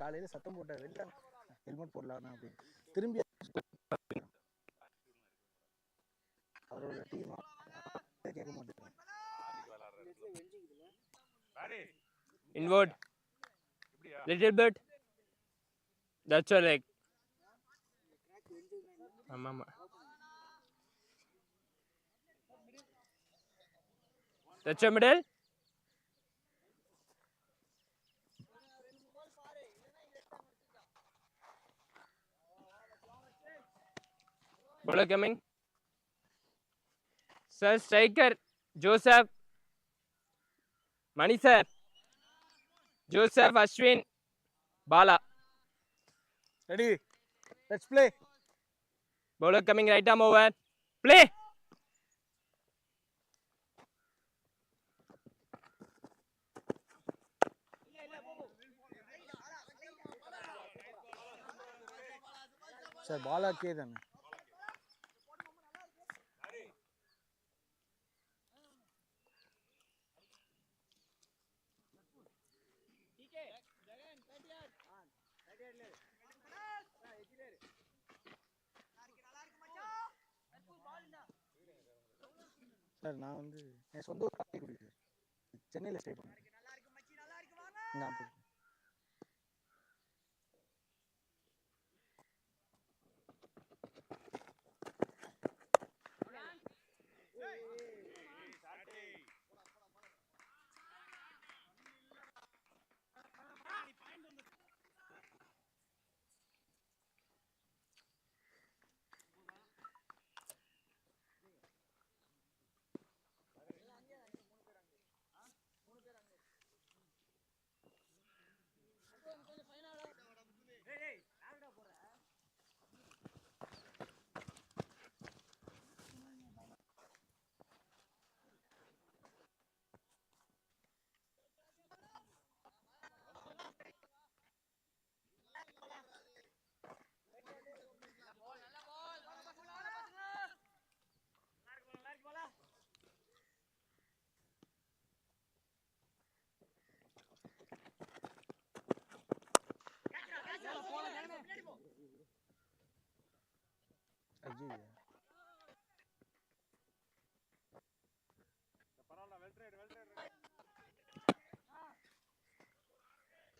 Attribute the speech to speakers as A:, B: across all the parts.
A: காலையில சத்தம் போட்டார் வெளில ஹெல்மெட் போடலாம் அப்படி திரும்பி அவரோட டீம் கேட்க மாட்டேன்.
B: Inward. Little bit. That's your leg. Mama. That's your middle. Bowler coming. Sir, striker. Joseph. Mani sir. Joseph, Ashwin. Bala.
A: Ready? Let's play.
B: Bowler coming, right arm over. Play.
A: Sir, ball ke then. Sir நான் வந்து என் சொந்த ஊர் Karaikudi sir, சென்னையில் stay பண்ணுறேன்.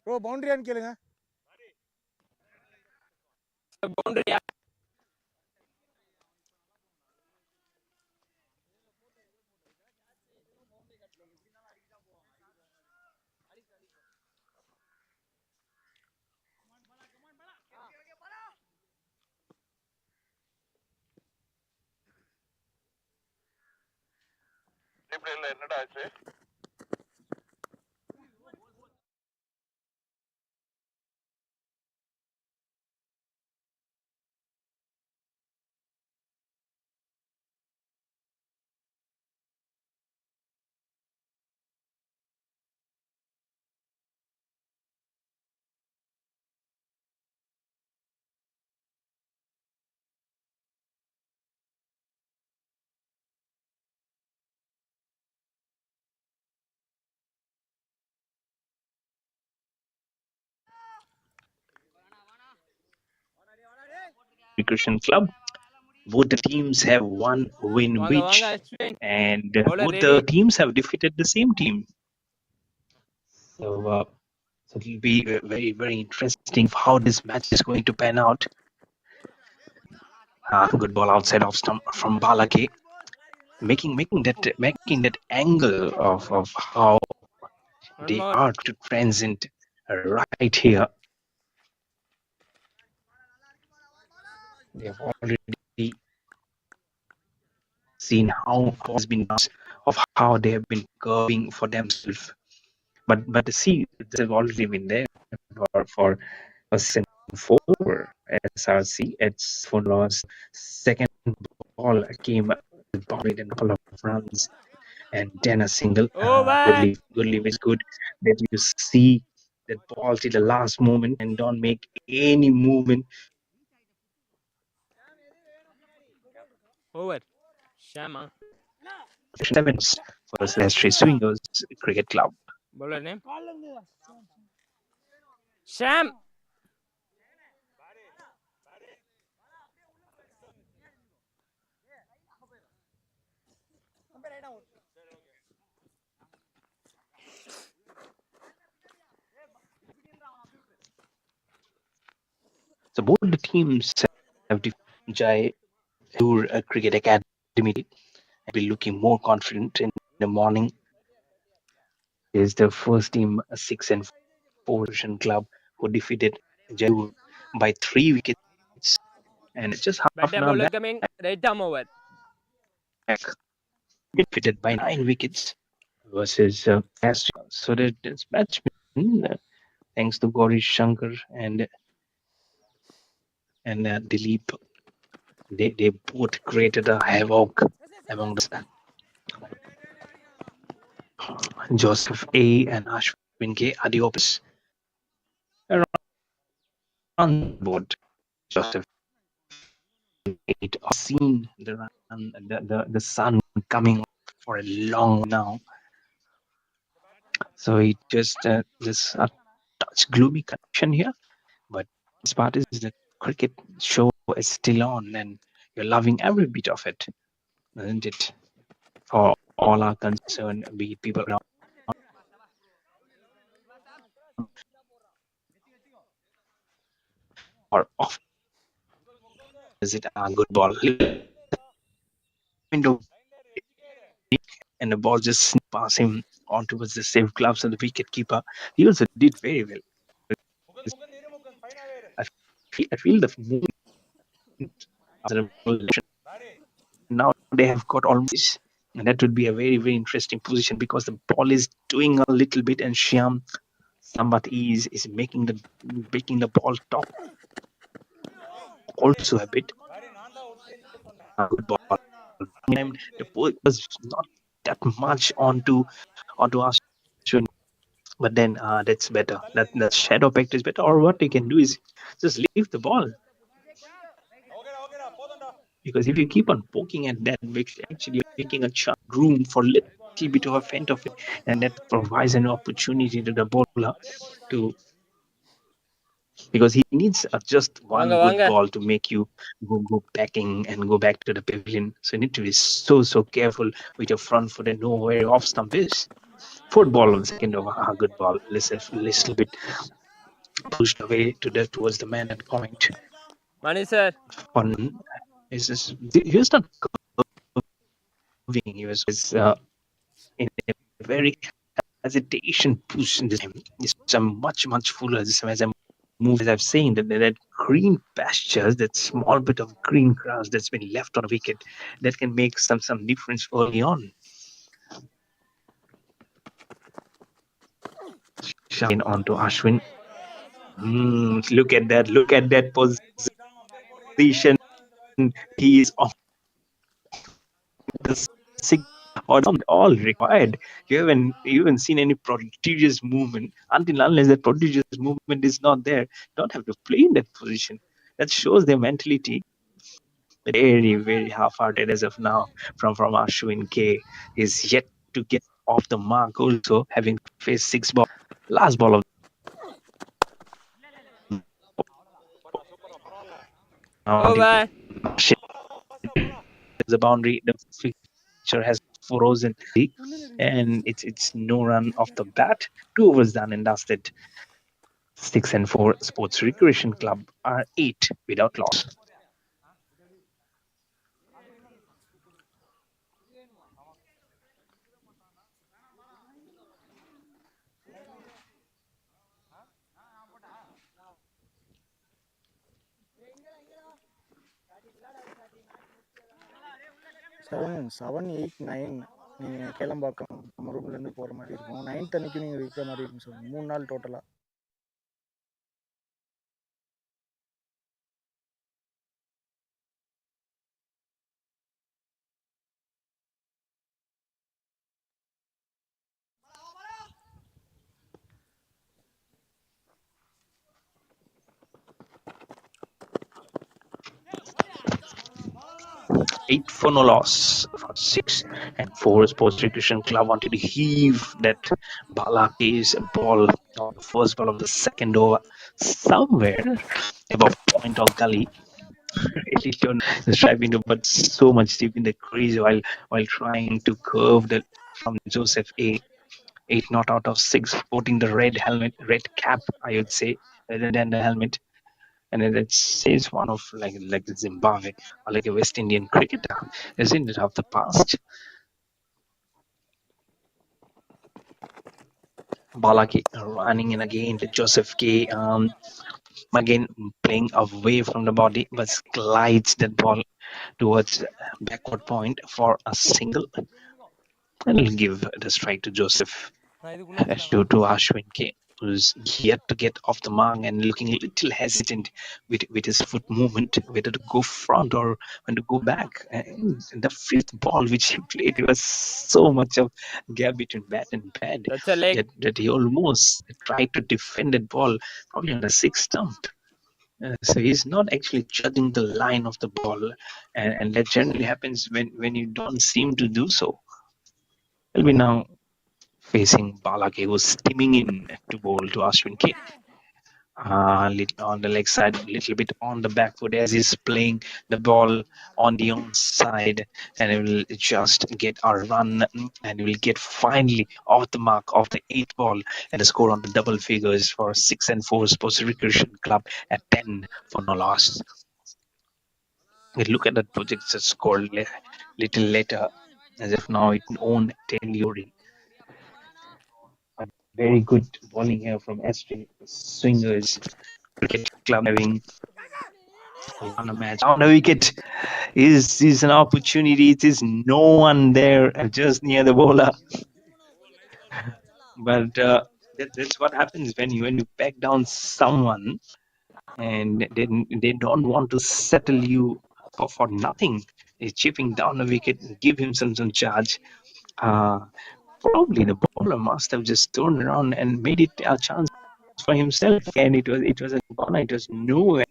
A: Bro பவுண்டரியான்னு கேளுங்க.
B: பவுண்டரியா?
C: என்னடா ஆச்சு?
D: Cricket Club. Both the teams have one win each, and both the teams have defeated the same team. So it will be very, very interesting how this match is going to pan out. Good ball outside of stump from Balake, making that angle of how they are to transcend right here. They have already seen how has been of how they have been curving for themselves. But see, they have already been there for a 4 SRC. It's for loss. Second ball came with a couple of runs and then a single. Good leave is good that you see that ball till the last moment and don't make any movement.
B: Over. Shama.
D: 7 for the Celestial Swingers Cricket Club.
B: Bowler name? Sham.
D: So both the teams have Jai Tour Cricket Academy and be looking more confident in the morning. Is the first team 6-4 Russian club who defeated Jaipur by 3 wickets, and just half an hour
B: Better bowler coming, right arm over.
D: back defeated by 9 wickets versus Astro. So that this batsman, thanks to Gauri Shankar and Dilip, they both created a havoc among the Joseph A and Ashwin K are the openers around the board. Joseph 8 seen the run, the sun coming for a long now. So it just this touch gloomy condition here, but this part is the cricket show is still on, and you're loving every bit of it, isn't it? For all are concerned, be it people around or off. Is it a good ball? Window and the ball just sneaked past him on towards the safe gloves of the wicket keeper. He also did very well. I feel the movement now they have got almost, and that would be a very very interesting position because the ball is doing a little bit, and Shyam Sambat is making the ball top also a bit. Good ball. Time the ball was not that much onto us, but then that's better. That shadow pact is better. Or what you can do is just leave the ball, because if you keep on poking at that, actually you're making a room for little bit of a feint of it, and that provides an opportunity to the bowler to, because he needs just one
B: Wanga,
D: good
B: wanga.
D: ball to make you go backing and go back to the pavilion. So you need to be so careful with your front foot and know where your off stump is. Fourth ball of the second over, a good ball. Little bit pushed away towards the man at point.
B: Money, sir.
D: Fun is just he was not curving. He was in a very hesitation push in this time. It's a much fuller this time as I move, as I've seen that green pastures, that small bit of green grass that's been left on a wicket, that can make some difference early on. Shine onto Ashwin. Look at that position. He is on the six or all required. You haven't seen any prodigious movement until unless that prodigious movement is not there. You don't have to play in that position. That shows their mentality. Very half-hearted as of now from Ashwin K. Is yet to get off the mark. Also having faced 6 ball, last ball of
B: Over.
D: the boundary. The fixture has frozen, and it's no run off the bat. 2 overs done and dusted. 6-4 Sports Recreation Club are 8 without loss.
A: Seven eight nine நீங்கள் கேளம்பாக்கம் நம்ம ரூம்லேருந்து போகிற மாதிரி இருக்கும். 9th அன்னைக்கு நீங்கள் இருக்கிற மாதிரி இருக்கும் சார். 3 நாள் டோட்டலாக.
D: Eight for no loss for 6-4 Sports Recreation Club wanted to heave that Balake's ball on the first ball of the second over somewhere above point or gully. Really don't strive into, but so much deep in the crease while trying to curve the from Joseph A. 8 not out of 6, sporting the red cap, I would say, rather than the helmet. And it says one of like Zimbabwe or like a West Indian cricketer, isn't it, of the past? Balaki running in again to Joseph K. Again playing away from the body, but glides that ball towards backward point for a single. And will give the strike to Joseph to Ashwin K, who's yet to get off the mark and looking a little hesitant with his foot movement, whether to go front or when to go back. And the fifth ball which he played, it was so much of gap between bat and pad
B: That's a leg.
D: that he almost tried to defend that ball, probably on the sixth stump. So he's not actually judging the line of the ball, and that generally happens when you don't seem to do so. Will be now facing Balake, who's steaming in to bowl to Ashwin K. On the leg side, a little bit on the back foot as he's playing the ball on the onside, and he will just get a run, and he will get finally off the mark of the eighth ball and a score on the double figures for 6 and 4 Sports Recreation Club at 10 for no loss. We look at that projected score little later, as if now it own Taylori. Very good bowling here from SJ Swingers Cricket Club, having won a match on a wicket. Is an opportunity. It is no one there just near the bowler. But that's what happens when you back down someone and then they don't want to settle you for nothing. They're chipping down a wicket, give him some charge. Uh, Probably the bowler must have just turned around and made it a chance for himself, and it was a corner. It was nowhere.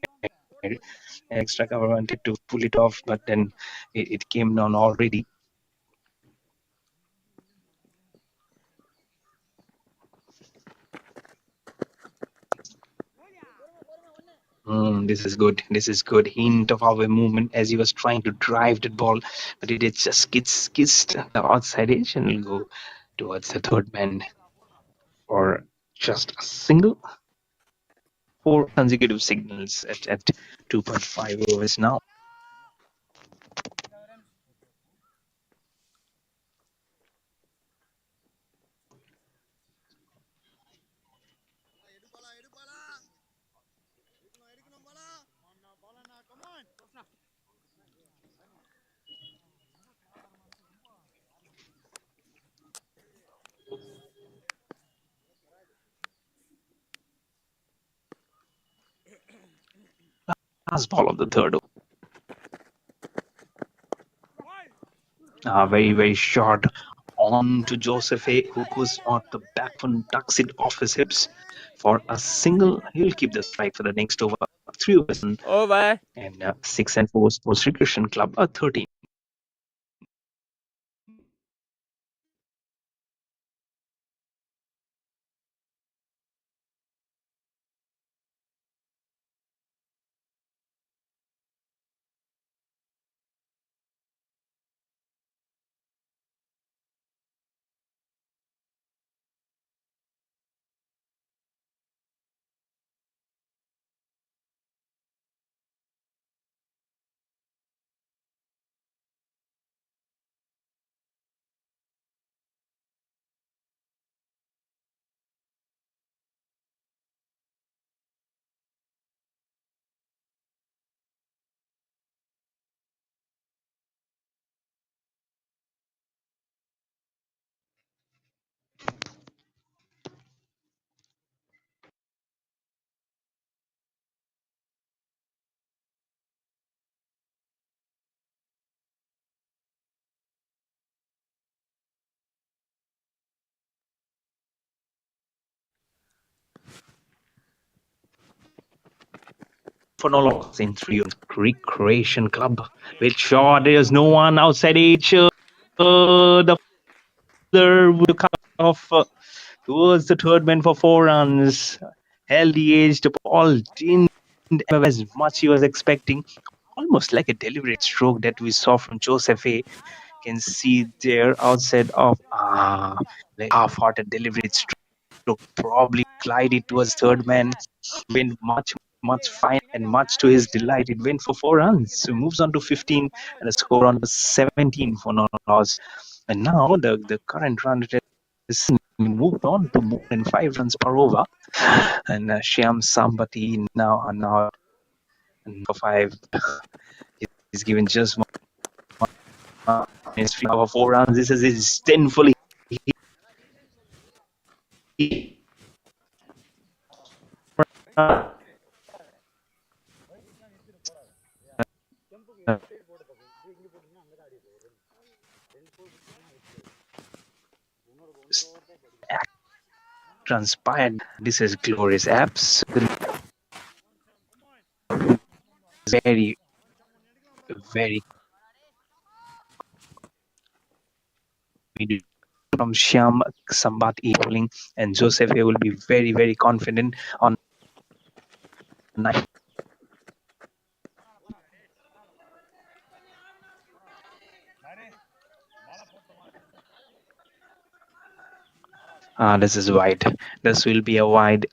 D: Extra cover wanted to pull it off, but then it came down already. This is good. This is good. Hint of our movement as he was trying to drive the ball, but it just kissed the outside edge and will go towards the third man for just a single. 4 consecutive signals at 2.5 overs now. Last ball of the third. Very, very short on to Joseph A, who goes on the back foot, tucks it off his hips for a single. He'll keep the strike for the next over. 3 overs
B: Over.
D: and 6 and 4 Sports Recreation Club 13. For no loss in 3 on Recreation Club. With shot, there's no one outside each. The fielder will cut off towards the third man for 4 runs. Held the edge. The ball didn't have as much he was expecting. Almost like a deliberate stroke that we saw from Joseph A. Can see there outside of like half-hearted deliberate stroke, probably glided towards third man, went much much fine, and much to his delight, it went for 4 runs. So moves on to 15 and a score on to 17 for no loss. And now the current run rate is moved on to more than 5 runs per over. And Shyam Sambati now for 5. He's given just one. His for 4 runs. This is his 10 fully. Transpired. This is glorious. Absolutely very, very from Shyam Sambat bowling, and Joseph here will be very, very confident on 9. This is wide. This will be a wide.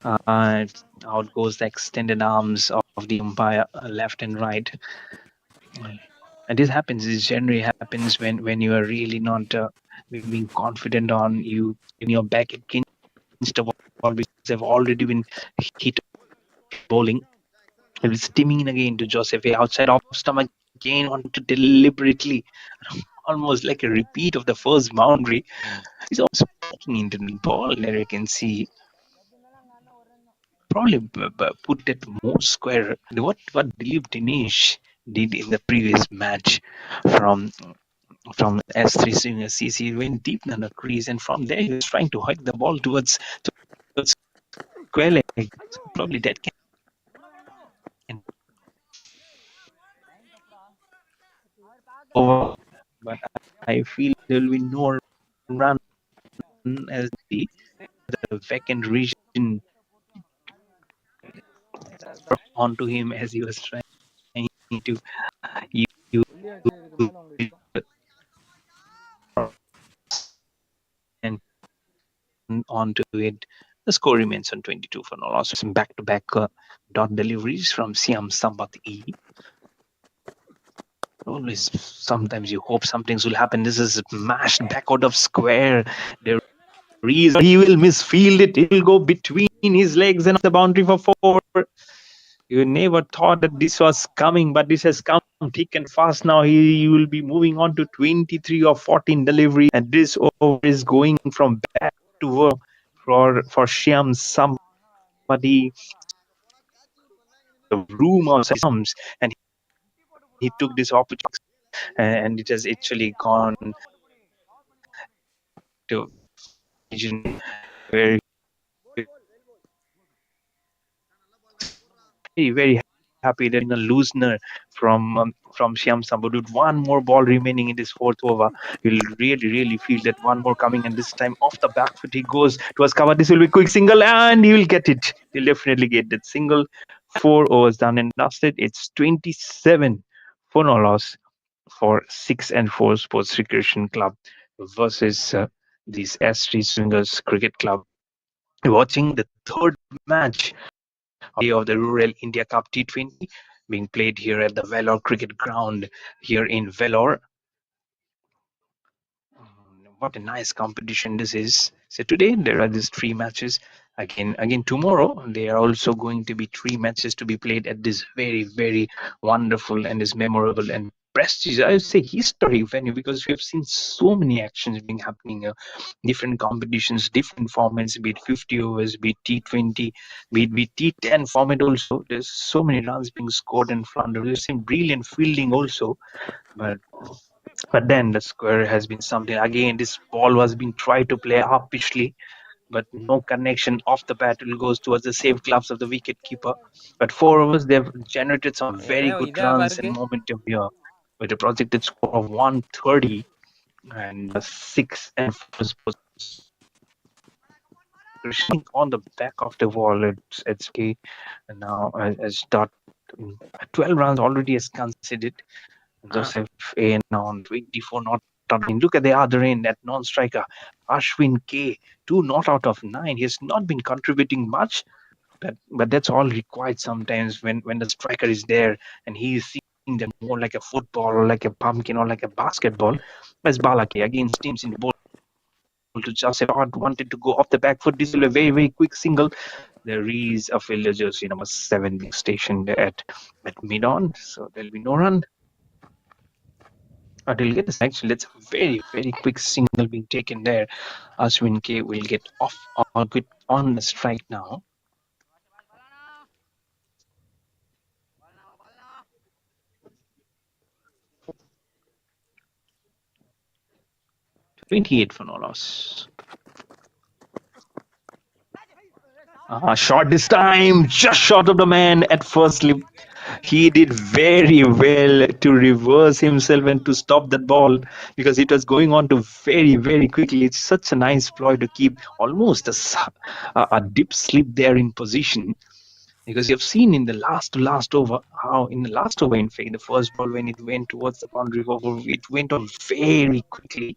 D: Out goes the extended arms of the umpire, left and right. And this happens. This generally happens when you are really not being confident on you in your back against a ball which have already been hit bowling. It was steaming in again to Joseph outside off stump again, want to deliberately, almost like a repeat of the first boundary. He's also poking into the ball. There you can see probably put that more square. What Dilip Dinesh did in the previous match from S3 senior CC, went deep in the crease, and from there he was trying to hike the ball towards square leg. So probably that can over, but I feel there will be no run as the vacant region onto him as he was trying to use and onto it. The score remains on 22 for no loss. Some back-to-back dot deliveries from Siam Sambat E. Always, sometimes you hope some things will happen. This is mashed back out of square. There is he will misfield it. It will go between his legs and the boundary for 4. You never thought that this was coming, but this has come thick and fast now. He will be moving on to 23 or 14 delivery, and this over is going from back to work for Shyam somebody the room outside arms, and he took this opportunity, and it has actually gone to region where very happy that in a loosener from Shyam Sambud with one more ball remaining in this 4th over. You'll really feel that one more coming, and this time off the back foot he goes towards cover. This will be quick single, and he will get it. He'll definitely get that single. 4 overs done and dusted. It's 27 for no loss for 6 and 4 Sports Recreation Club versus these S3 Swingers Cricket Club. Watching the 3rd match of the Rural India Cup T20 being played here at the Vellore Cricket Ground here in Vellore. What a nice competition this is. So today there are these 3 matches. Again tomorrow there are also going to be 3 matches to be played at this very wonderful and this memorable and prestigious, I would say, historic venue, because we have seen so many actions being happening here. Different competitions, different formats, be it 50 overs, be it T20, be it T10 format also. There's so many runs being scored and floundered. We've seen brilliant fielding also, but then the square has been something. Again, this ball was being tried to play uppishly, but no connection off the bat. It goes towards the safe gloves of the wicket keeper. But 4 overs, they've generated some very good runs and momentum here with a projected score of 130 and 6 and 4 on the back of the wall. It's okay. And now as start 12 runs already is considered. Joseph A now on 24 not out. Look at the other end, that non-striker Ashwin K, 2 not out of 9. He has not been contributing much, but that's all required sometimes when the striker is there and he is seeing them more like a football or like a pumpkin or like a basketball. As Balake against teams in the ball to just wanted to go off the back foot. This will be a very, very quick single. There is a failure jersey number 7 being stationed at mid-on, so there'll be no run. They'll get this. Actually, that's a very, very quick single being taken there. Ashwin K will get off or get on the strike now. "28 for no loss." Short this time, just short of the man at first slip. He did very well to reverse himself and to stop that ball because it was going on to very, very quickly. It's such a nice ploy to keep almost a dip slip there in position. Because you've seen in the last over, how in the last over, in fact, the first ball when it went towards the boundary, it went on very quickly.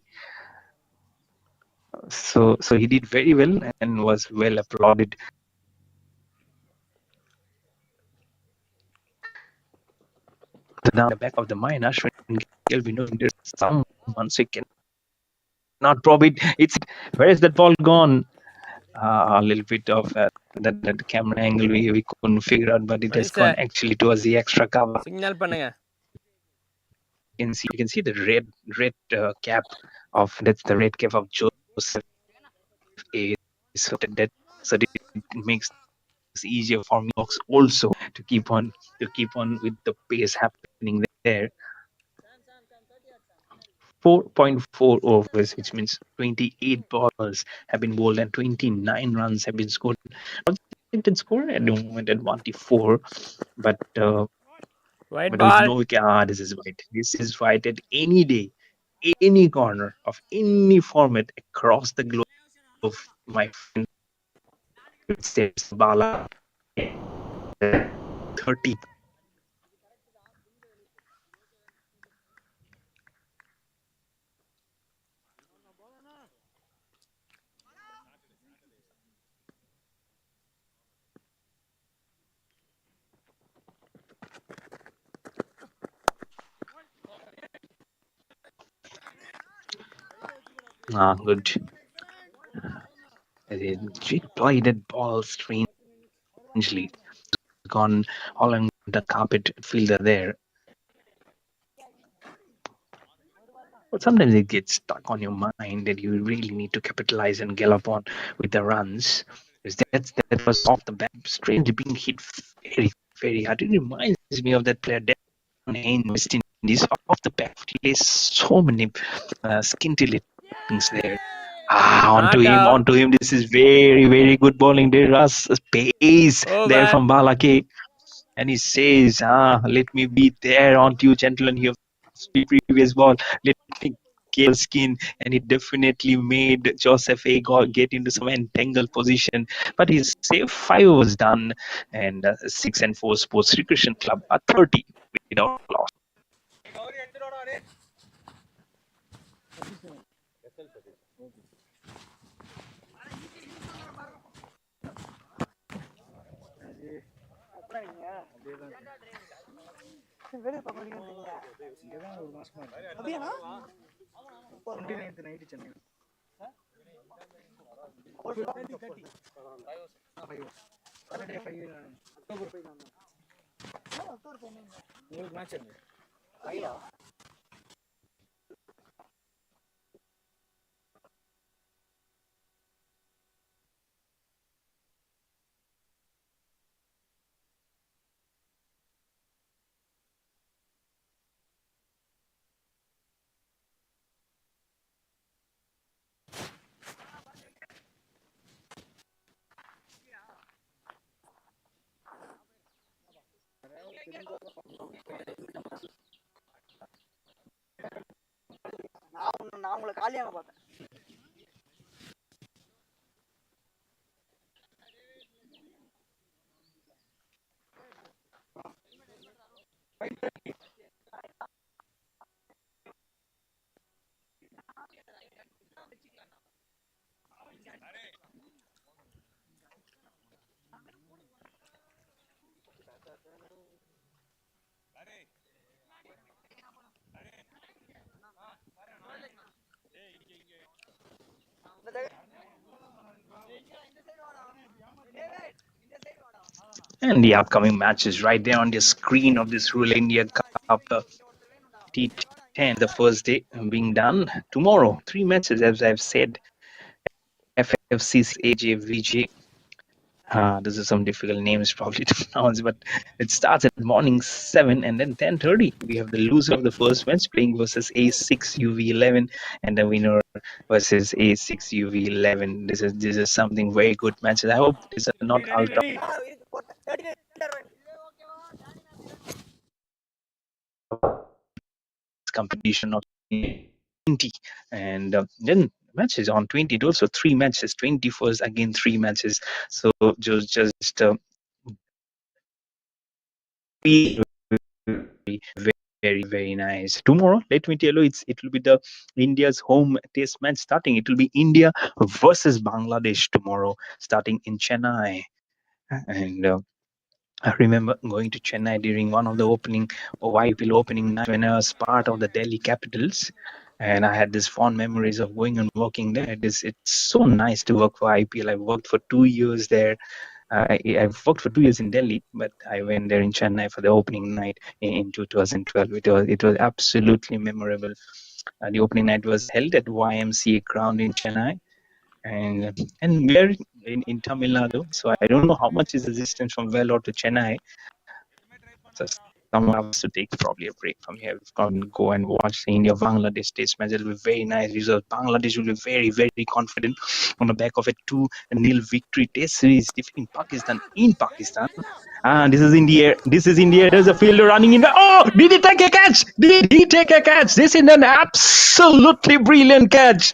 D: So he did very well and was well applauded. Down the back of the mind, Ashwin Gill, we know there's someone, so he cannot probe it. It's where is that ball gone? A little bit of that camera angle we couldn't figure out, but it has gone actually towards the extra cover.
B: Signal பண்ணுங்க.
D: You can see the red cap of that's the red cap of Joseph A. So that it makes it easier for me also to keep on with the pace happening there. 4.4 overs, which means 28 balls have been bowled and 29 runs have been scored. Expected score at the moment at 1-4, but
B: White
D: with
B: ball.
D: no wicket. This is white. This is white at any day, any corner of any format across the globe. My friend, it's Bala 30. Good. She played that ball strangely. Gone all on the carpet fielder there. But sometimes it gets stuck on your mind that you really need to capitalize and gallop on with the runs. That was off the bat, strangely being hit very, very hard. It reminds me of that player down in West Indies off the bat. He plays so many skinty things there. Onto him. This is very, very good bowling. There is pace there from Balake. And he says, let me be there onto you, gentlemen. You have previous ball. Let me get skin. And he definitely made Joseph A. get into some entangled position. But he's safe. 5 was done. And 6 and 4 Sports Recreation Club are 30 without loss.
A: இங்கதான் ஒரு மாசமா அப்படியாண்ணா 29th night Chennai உங்களுக்கு match இருக்கு நான் உங்களை காலியாக பார்த்தேன்
D: And the upcoming matches right there on the screen of this Rural India Cup T10, the first day being done tomorrow. Three matches, as I've said. FFC's AJVJ. This is some difficult names probably to pronounce, but it starts at morning 7 and then 10:30. We have the loser of the first match playing versus A6 UV11 and the winner versus A6 UV11. This is something very good matches. I hope these are not ultra competition of 20, and then matches on 20. Also three matches, 21st again three matches. So just very, very nice. Tomorrow, let me tell you, it will be the India's home test match starting. It will be India versus Bangladesh tomorrow, starting in Chennai. And I remember going to Chennai during one of the IPL opening night when I was part of the Delhi Capitals. And I had this fond memories of going and working there. It's so nice to work for IPL. I worked for 2 years there. I've worked for 2 years in Delhi, but I went there in Chennai for the opening night in 2012. It was absolutely memorable. The opening night was held at YMCA ground in Chennai, and we are in Tamil Nadu. So I don't know how much is the distance from Vellore to Chennai. So someone has to take probably a break from here. We've got to go and watch the India Bangladesh test match. It'll be very nice result. Bangladesh will be very, very confident on the back of a 2-0 victory test series defeating Pakistan in Pakistan. And this is India. This is India. There's a fielder running in the. Oh, did he take a catch? Did he take a catch? This is an absolutely brilliant catch.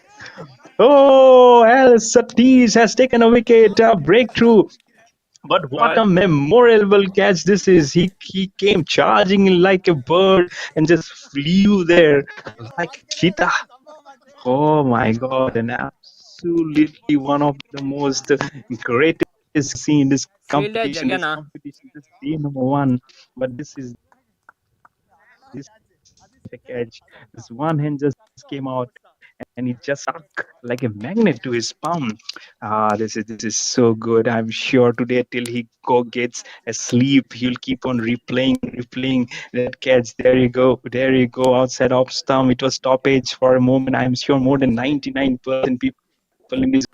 D: Oh, Al Satish has taken a wicket, breakthrough. But what a memorable catch this is. He came charging like a bird and just flew there like a cheetah. Oh my God, and absolutely one of the most greatest seen in this
B: Fielder
D: competition. This
B: Jagana.
D: competition is day number one. But this a catch. This one hand just came out and it just stuck like a magnet to his palm. This is so good. I'm sure today till he gets asleep, he'll keep on replaying that catch. There you go, outside off stump. It was stoppage for a moment. I'm sure more than 99% people in this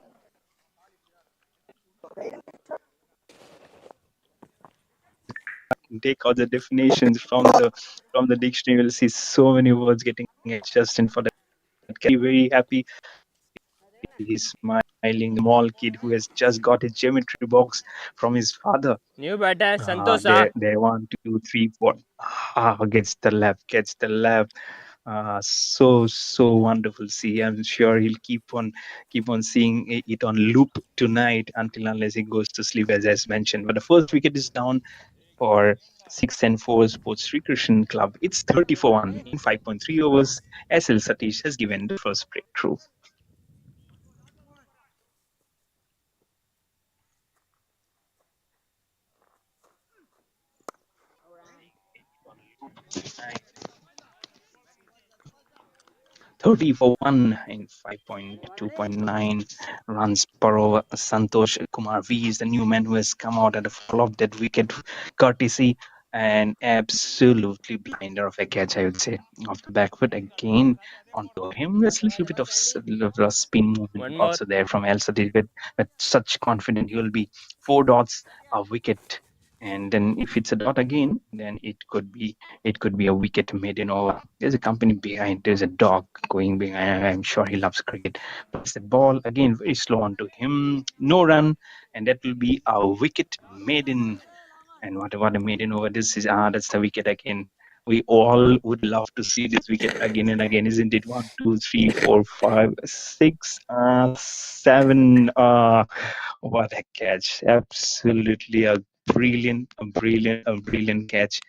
D: take out the definitions from the dictionary. You'll see so many words getting adjusted for that. Very happy. He's smiling, small kid who has just got his geometry box from his father.
B: New batter Santosa.
D: There, 1, 2, 3, 4. Gets the left. So wonderful. See, I'm sure he'll keep on seeing it on loop tonight until unless he goes to sleep, as mentioned. But the first wicket is down for 6 and 4 Sports Recreation Club. It's 30 for 1 in 5.3 overs. SL Satish has given the first breakthrough. Thirty for 1 in 5.2.9 runs per over. Santosh Kumar V is the new man who has come out at the fall of that wicket courtesy and absolutely blinder of a catch, I would say, off the back foot again onto him. There's a little bit of spin movement
B: One more.
D: also there from El Sadiq, but such confident he will be. 4 dots, a wicket, and then if it's a dot again, then it could be a wicket made in over. There's a company behind. There's a dog going behind. I'm sure he loves cricket. But the ball again very slow onto him. No run, and that will be a wicket made in. And what a maiden over this is. That's the wicket again. We all would love to see this wicket again and again, isn't it? 1, 2, 3, 4, 5, 6, 7. What a catch! Absolutely a brilliant catch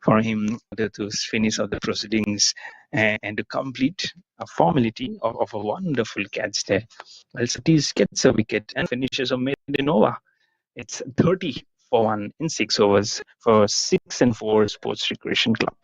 D: for him to finish off the proceedings and to complete a formality of a wonderful catch there. Well, Satish gets a wicket and finishes a maiden over. It's 30 for 1 in 6 overs for 6 and 4 Sports Recreation Club.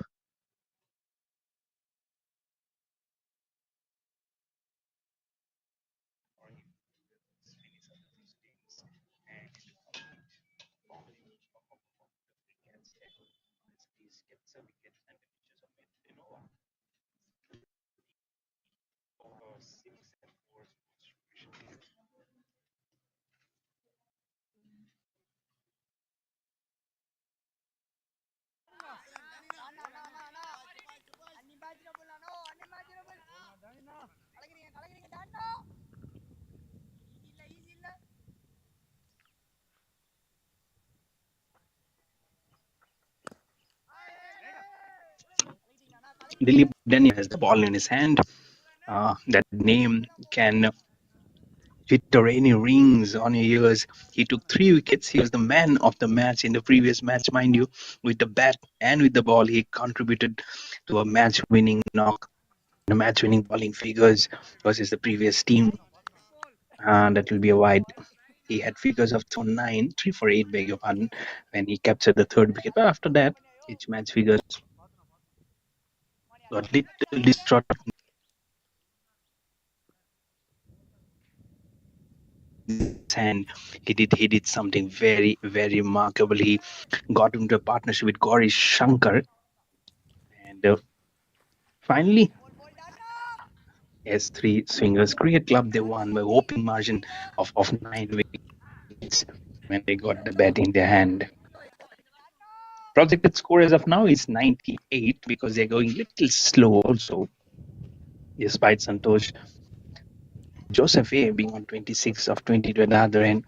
D: Dilip Daniel has the ball in his hand. That name can Victor any rings on your ears. He took 3 wickets. He was the man of the match in the previous match, mind you. With the bat and with the ball, he contributed to a match-winning knock, a match-winning bowling figures versus the previous team. And that will be a wide. He had figures of 2-9, 3 for 8, beg your pardon, when he captured the 3rd wicket. But after that, his match figures got little distraught. And he did something very, very remarkable. He got into a partnership with Gauri Shankar, and finally, as 3 Swingers Cricket Club, they won by whopping margin of 9 wickets when they got the bat in their hand. Projected score as of now is 98 because they're going a little slow also, despite Santosh Joseph A being on 26 of 20 to another end.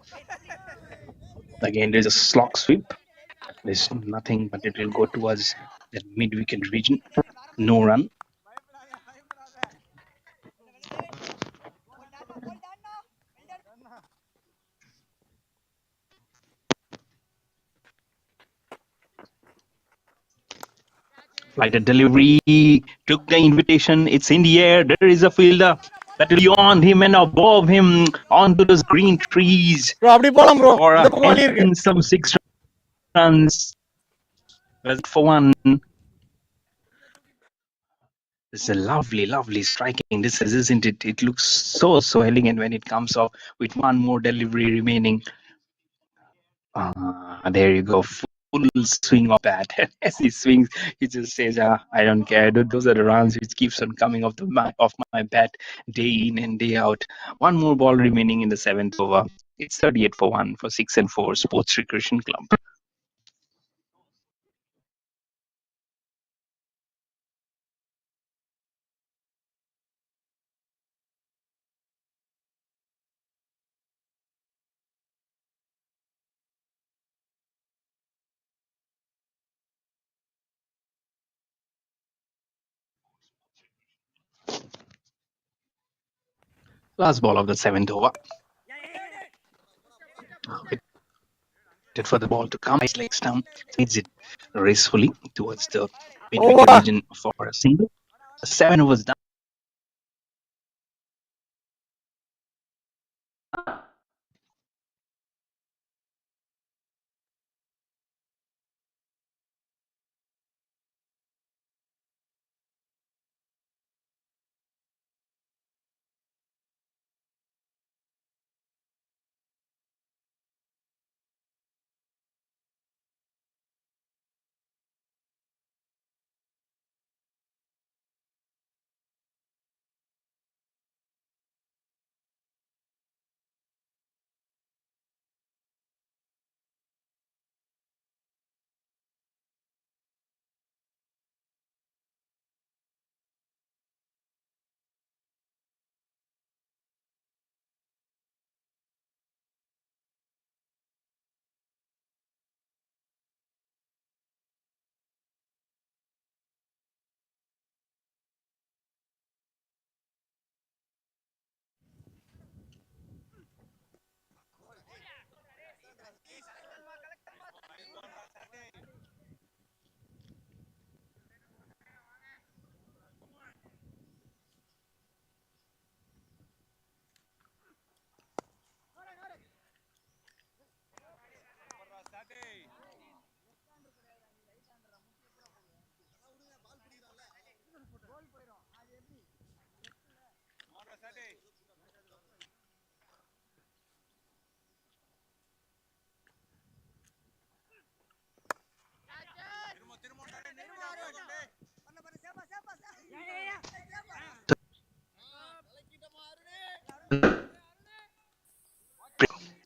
D: Again, there's a slog sweep. There's nothing, but it will go towards that mid-wicket region. No run. Flighted delivery, took the invitation. It's in the air. There is a fielder that will be beyond him and above him onto those green trees
A: bro அப்படி போலாம் bro,
D: for
A: இந்த
D: a
A: பக்கம் வழி இருக்கு.
D: handsome 6 runs. For 1. This is a lovely, lovely striking. This is, isn't it? It looks so, so elegant when it comes off with one more delivery remaining. There you go. Full swing of bat. As he swings, he just says, I don't care. Those are the runs which keeps on coming off my bat day in and day out. One more ball remaining in the 7th over. It's 38 for 1 for 6 and 4 Sports Recreation Club. Last ball of the 7th over. Waited for the ball to come. His legs down. Slides it gracefully towards the mid-wicket
A: Over.
D: region for a single. 7 overs done.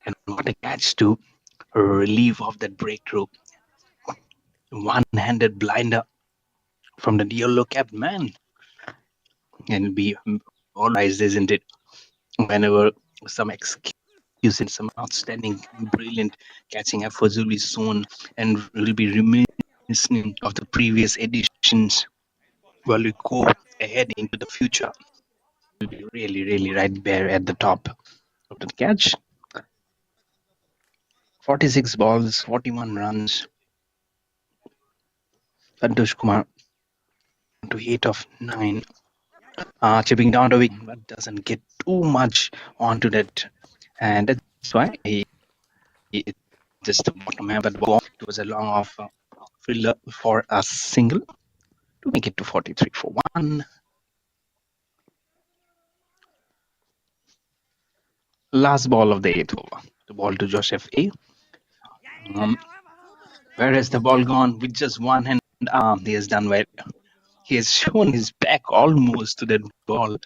D: And what a catch to relief of that breakthrough. One-handed blinder from the yellow capped man. And be always, isn't it? Whenever some excuse and some outstanding, brilliant catching efforts will be shown and will be reminiscent of the previous editions while we go ahead into the future. Will be really, really right there at the top of the catch. 46 balls, 41 runs. Santosh Kumar to 8 of 9. Chipping down the wicket, but doesn't get too much onto that. And that's why he just the bottom half, but it was a long off fielder for a single to make it to 43 for 1. Last ball of the 8th over. The ball to Joseph A. Where has the ball gone with just one hand arm? He has done well. He has shown his back almost to that ball.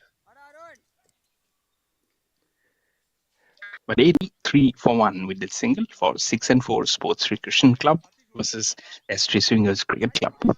D: But 83 for 1 with the single for 6 and 4 Sports Recreation Club versus S3 Swingers Cricket Club.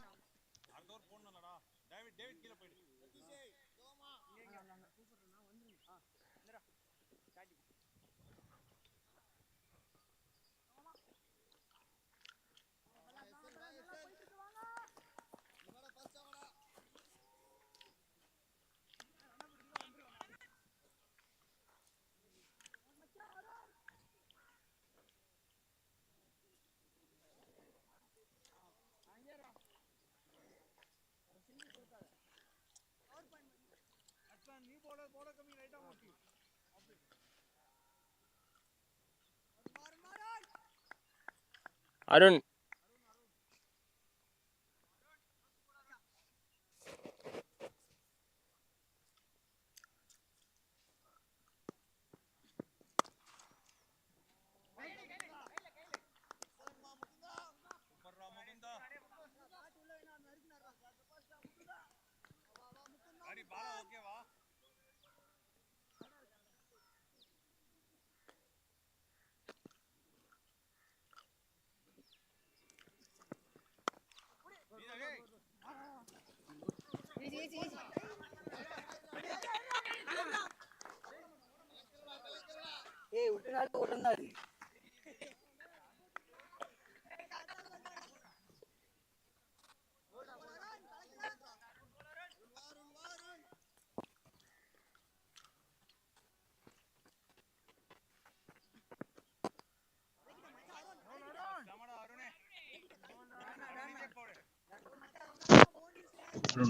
B: Arun.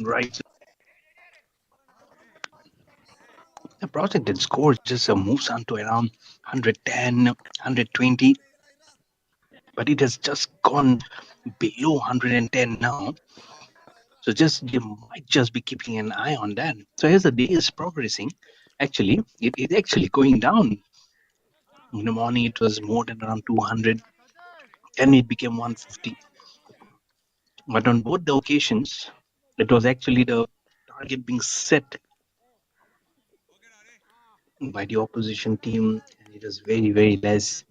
D: Right. The projected score just moves on to around 110, 120, but it has just gone below 110 now. So just you might just be keeping an eye on that. So as the day is progressing, actually, it is actually going down. In the morning, it was more than around 200, and it became 150. But on both the occasions, it was actually the target being set by the opposition team, and it was very, very less.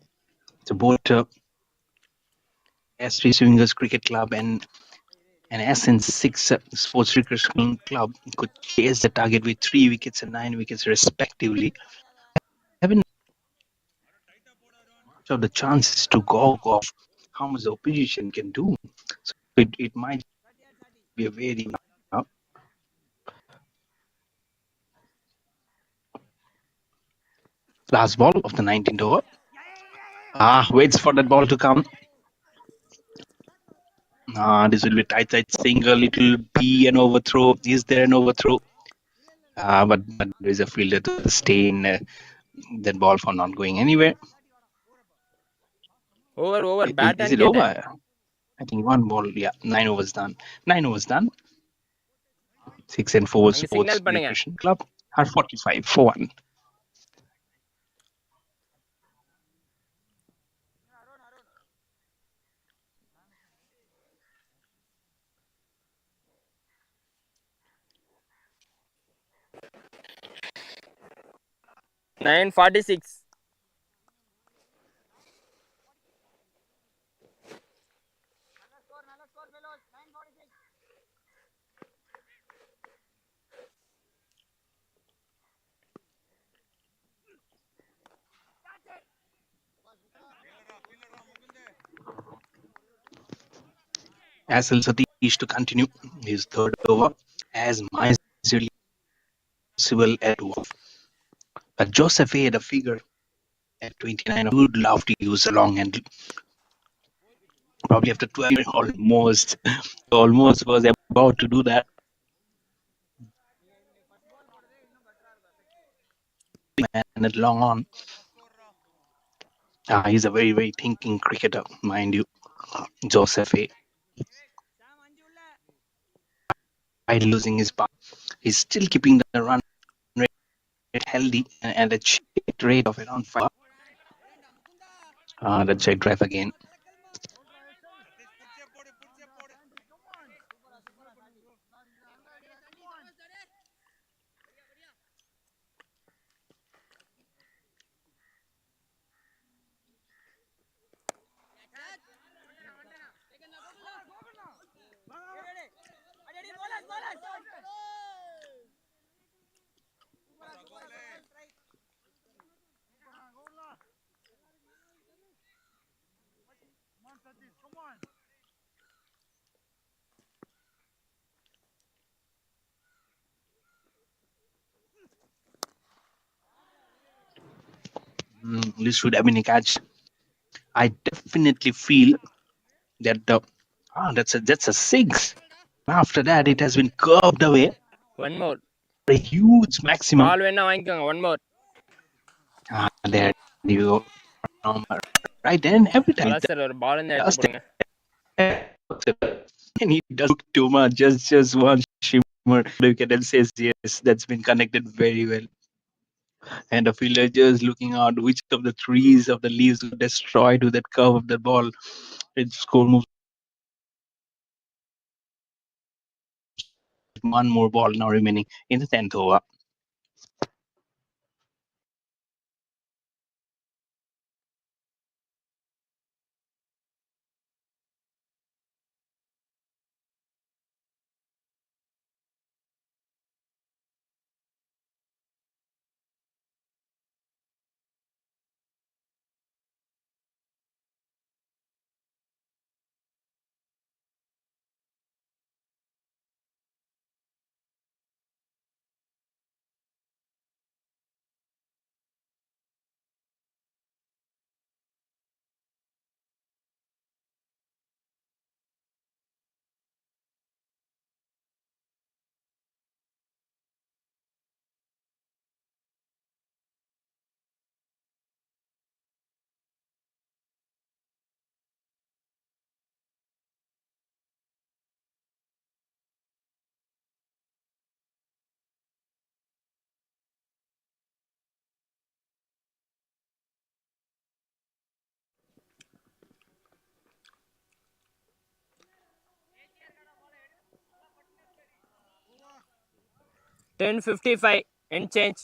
D: So both S3 Swingers Cricket Club and SN6 Sports Recreation Club could chase the target with 3 wickets and 9 wickets respectively, having much of the chances to gog off how much the opposition can do. So it might be a very last ball of the 19th over. Waits for that ball to come. This will be tight single. It will be an overthrow. Is there an overthrow? But there is a fielder to stay in that ball for not going anywhere.
B: Over. Bat
D: Is
B: and
D: it over? I think 1 ball. Yeah, 9 overs done. 9 overs done. 6 and 4
B: அங்க signal
D: Sports
B: பண்ணுங்க.
D: Recreation Club. are 45 for 1.
B: Nine 46.
D: As Satish to continue his third over as miserly possible at Wolf. But Joseph had a figure at 29 would love to use a long handle. Probably after 12 almost was about to do that. And at long on. He's a very, very thinking cricketer, mind you. Joseph A. By losing his part, he's still keeping the run rate healthy and a check rate of around 5. The check drive again. This should have been a catch. I definitely feel that that's a 6. After that, it has been curved away.
B: One more.
D: A huge maximum.
B: Ball வேணா வாங்கிக்கோங்க. One more.
D: There you go. Right, and every time
B: Bala sir ஒரு ball இந்த எடுத்து போடுங்க.
D: and he does look too much. Just one shimmer. Look at and says yes, that's been connected very well. And the fielder just looking out which of the trees of the leaves were destroyed with that curve of the ball. Its score moves. One more ball now remaining in the 10th over.
B: Ten 55. End change.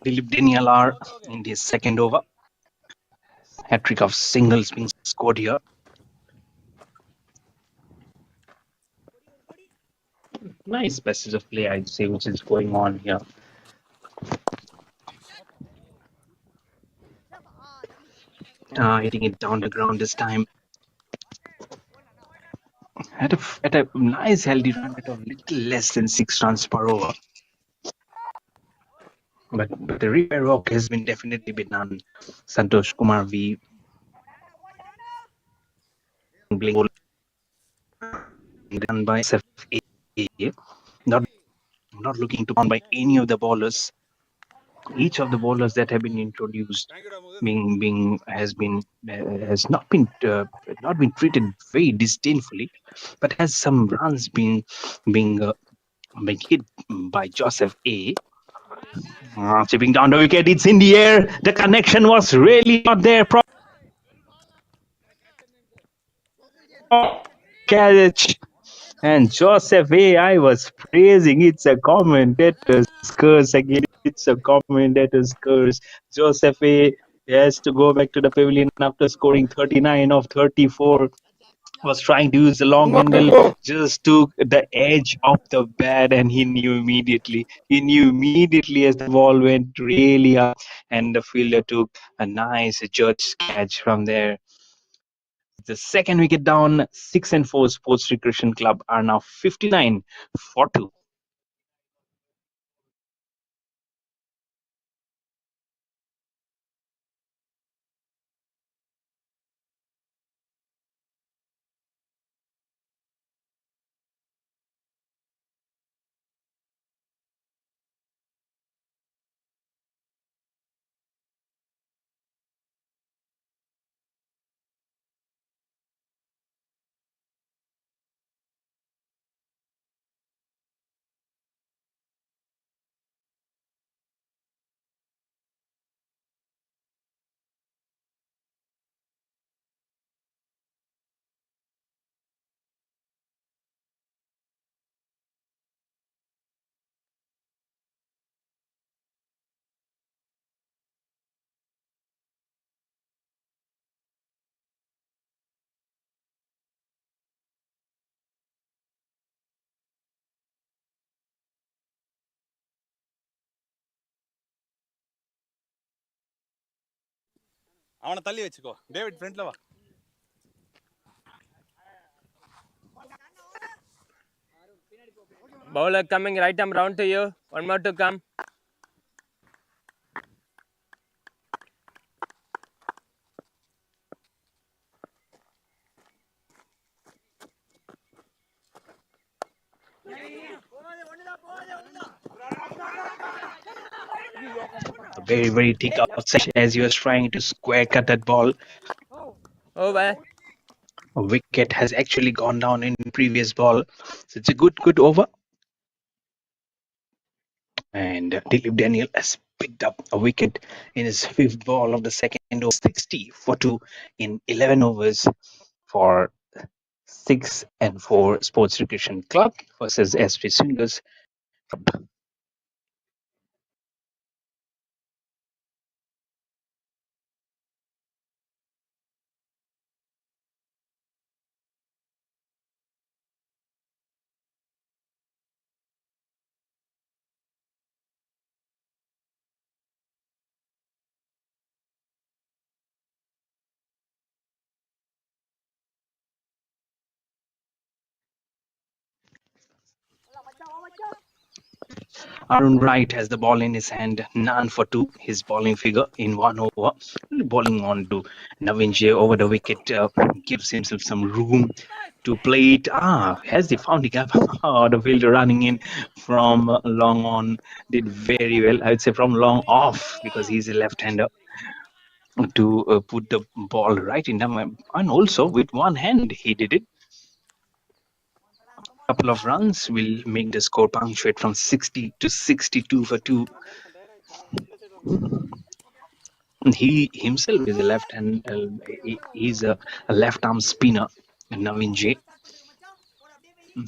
D: Dilip Denialar in his second over. Hat-trick of singles being scored here. Nice passage of play, I'd say, which is going on here. Hitting it down the ground this time. At a nice healthy run rate of little less than 6 runs per over. But the repair work has been definitely been done. Santosh Kumar V done by SFA. Not looking to pound by any of the bowlers. Each of the bowlers that have been introduced has not been treated very disdainfully, but has some runs being hit by Joseph A. Chipping down the wicket, it's in the air. The connection was really not there. Catch. And Joseph A, I was praising. It's a commentator's curse again. It's a commentator's curse. Joseph A has to go back to the pavilion after scoring 39 of 34. Was trying to use the long handle, just took the edge of the bat, and he knew immediately. He knew immediately as the ball went really up, and the fielder took a nice judge catch from there. The second wicket down, 6 and 4 Sports Recreation Club are now 59 for 2.
E: அவனை தள்ளி வச்சுக்கோ David ஃப்ரண்ட்ல வா
B: Bowler coming right arm round to you. One more to come.
D: Very, very thick outside as he was trying to square cut that ball.
B: Over.
D: A wicket has actually gone down in previous ball. So it's a good over. And Dilip Daniel has picked up a wicket in his 5th ball of the second over, 60 for 2 in 11 overs for 6 and 4 Sports Recreation Club versus SP Swingers. Arun Wright has the ball in his hand, none for 2. His bowling figure in 1 over. Bowling on to Navin J over the wicket, gives himself some room to play it. Has he found the gap? The fielder running in from long on did very well. I would say from long off because he's a left-hander. to put the ball right in them, and also with one hand he did it. Couple of runs will make the score punctuate from 60 to 62 for 2. He himself is a left hand. He's a left arm spinner, Navin J.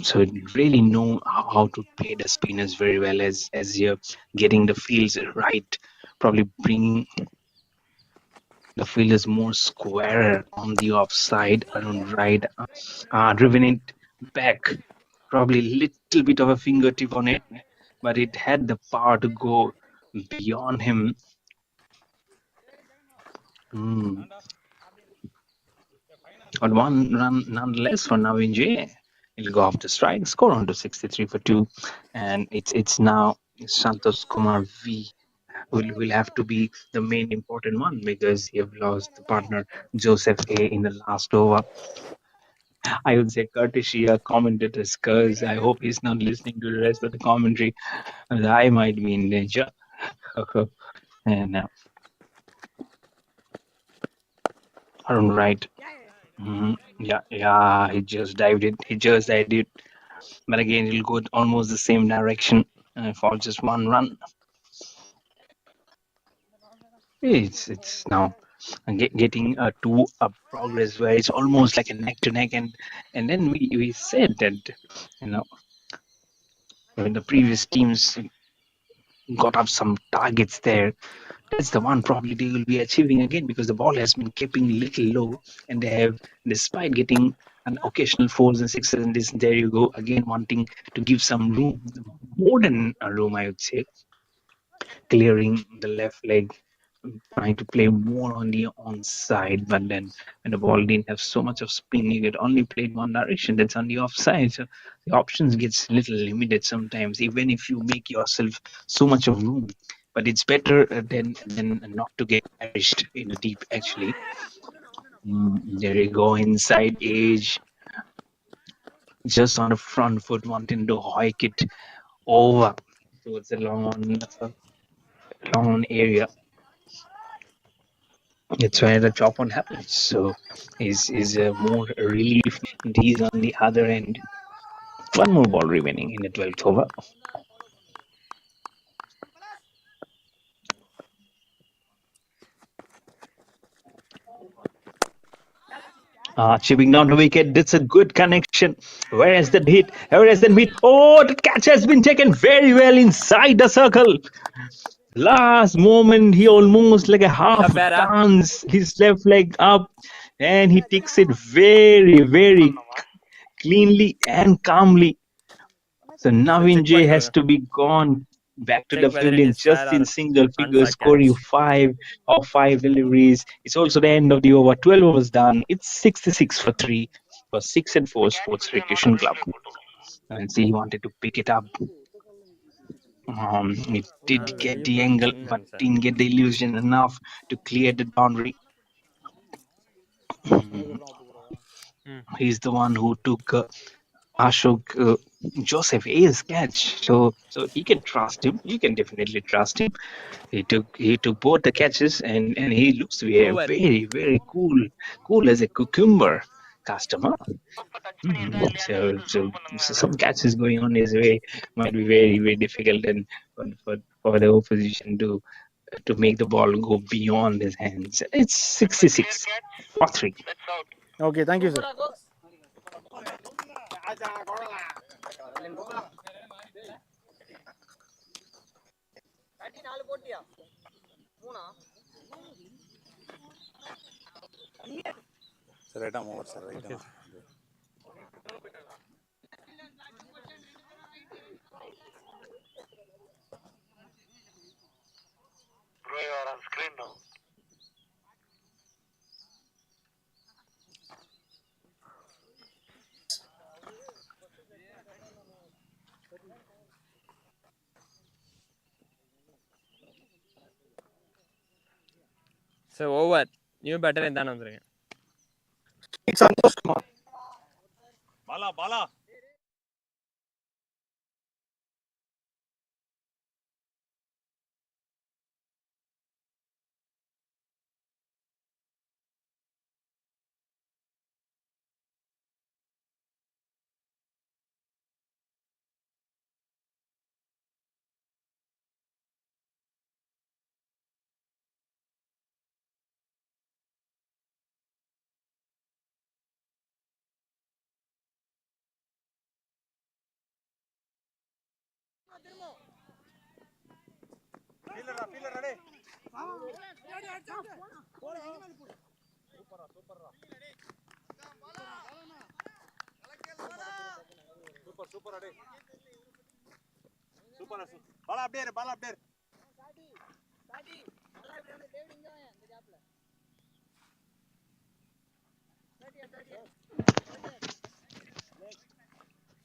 D: So really know how to play the spinners very well as you're getting the fields right, probably bringing the field is more square on the offside and right, driven it back, probably little bit of a fingertip on it, but it had the power to go beyond him. But one run nonetheless for Navin J. He'll go off the strike, score on to 63 for 2, and it's now Santos Kumar V will have to be the main important one because he have lost the partner Joseph A in the last over. I would say courtesy commentator's curse. I hope he's not listening to the rest of the commentary. I might be in danger. And Arun right. Yeah, he just dived it. He just dived it. But again, he'll go almost the same direction for just one run. It's now getting to a progress where it's almost like a neck to neck, and then we said that when the previous teams got up some targets there, that's the one probably they will be achieving again because the ball has been keeping little low, and they have, despite getting an occasional fours and sixes, and this there you go again wanting to give some room, more than a room, I would say, clearing the left leg, trying to play more on the onside, but then when the ball didn't have so much of spin, you get only played one direction, that's on the offside. So the options gets a little limited sometimes, even if you make yourself so much of room. But it's better than not to get perished in the deep, actually. There you go, inside edge, just on the front foot, wanting to hike it over towards the long area. It's where the chop on happens. So is more relief. And he's on the other end. One more ball remaining in the 12th over. Chipping down the wicket. That's a good connection. Where has that hit? Where has that hit? Oh, the catch has been taken very well inside the circle. Last moment, he almost like a half turns his left leg up, and he takes it very, very cleanly and calmly. So Navin J has to be gone back to the pavilion just in single figures, scoring 5 of 5 deliveries. It's also the end of the over. 12 overs done. It's 66 for 3 for 6 and 4 Sports Recreation Club. And see, he wanted to pick it up. It did get the angle, but didn't get the illusion enough to clear the boundary. He's the one who took Ashok Joseph A's catch, so you can trust him. You can definitely trust him. He took both the catches, and he looks to be a very, very cool as a cucumber customer. So some catches going on his way might be very, very difficult, and for the opposition to make the ball go beyond his hands. It's 66 for 3.
A: Okay, thank you, sir.
E: Sir, right over, sir. Right
B: Okay.
C: Bro, you are on screen now.
B: So over. New batter എന്താണ് വന്നിരിക്കുന്നത്?
A: Santosh Kumar.
E: Bala. Ball up there, ball up there.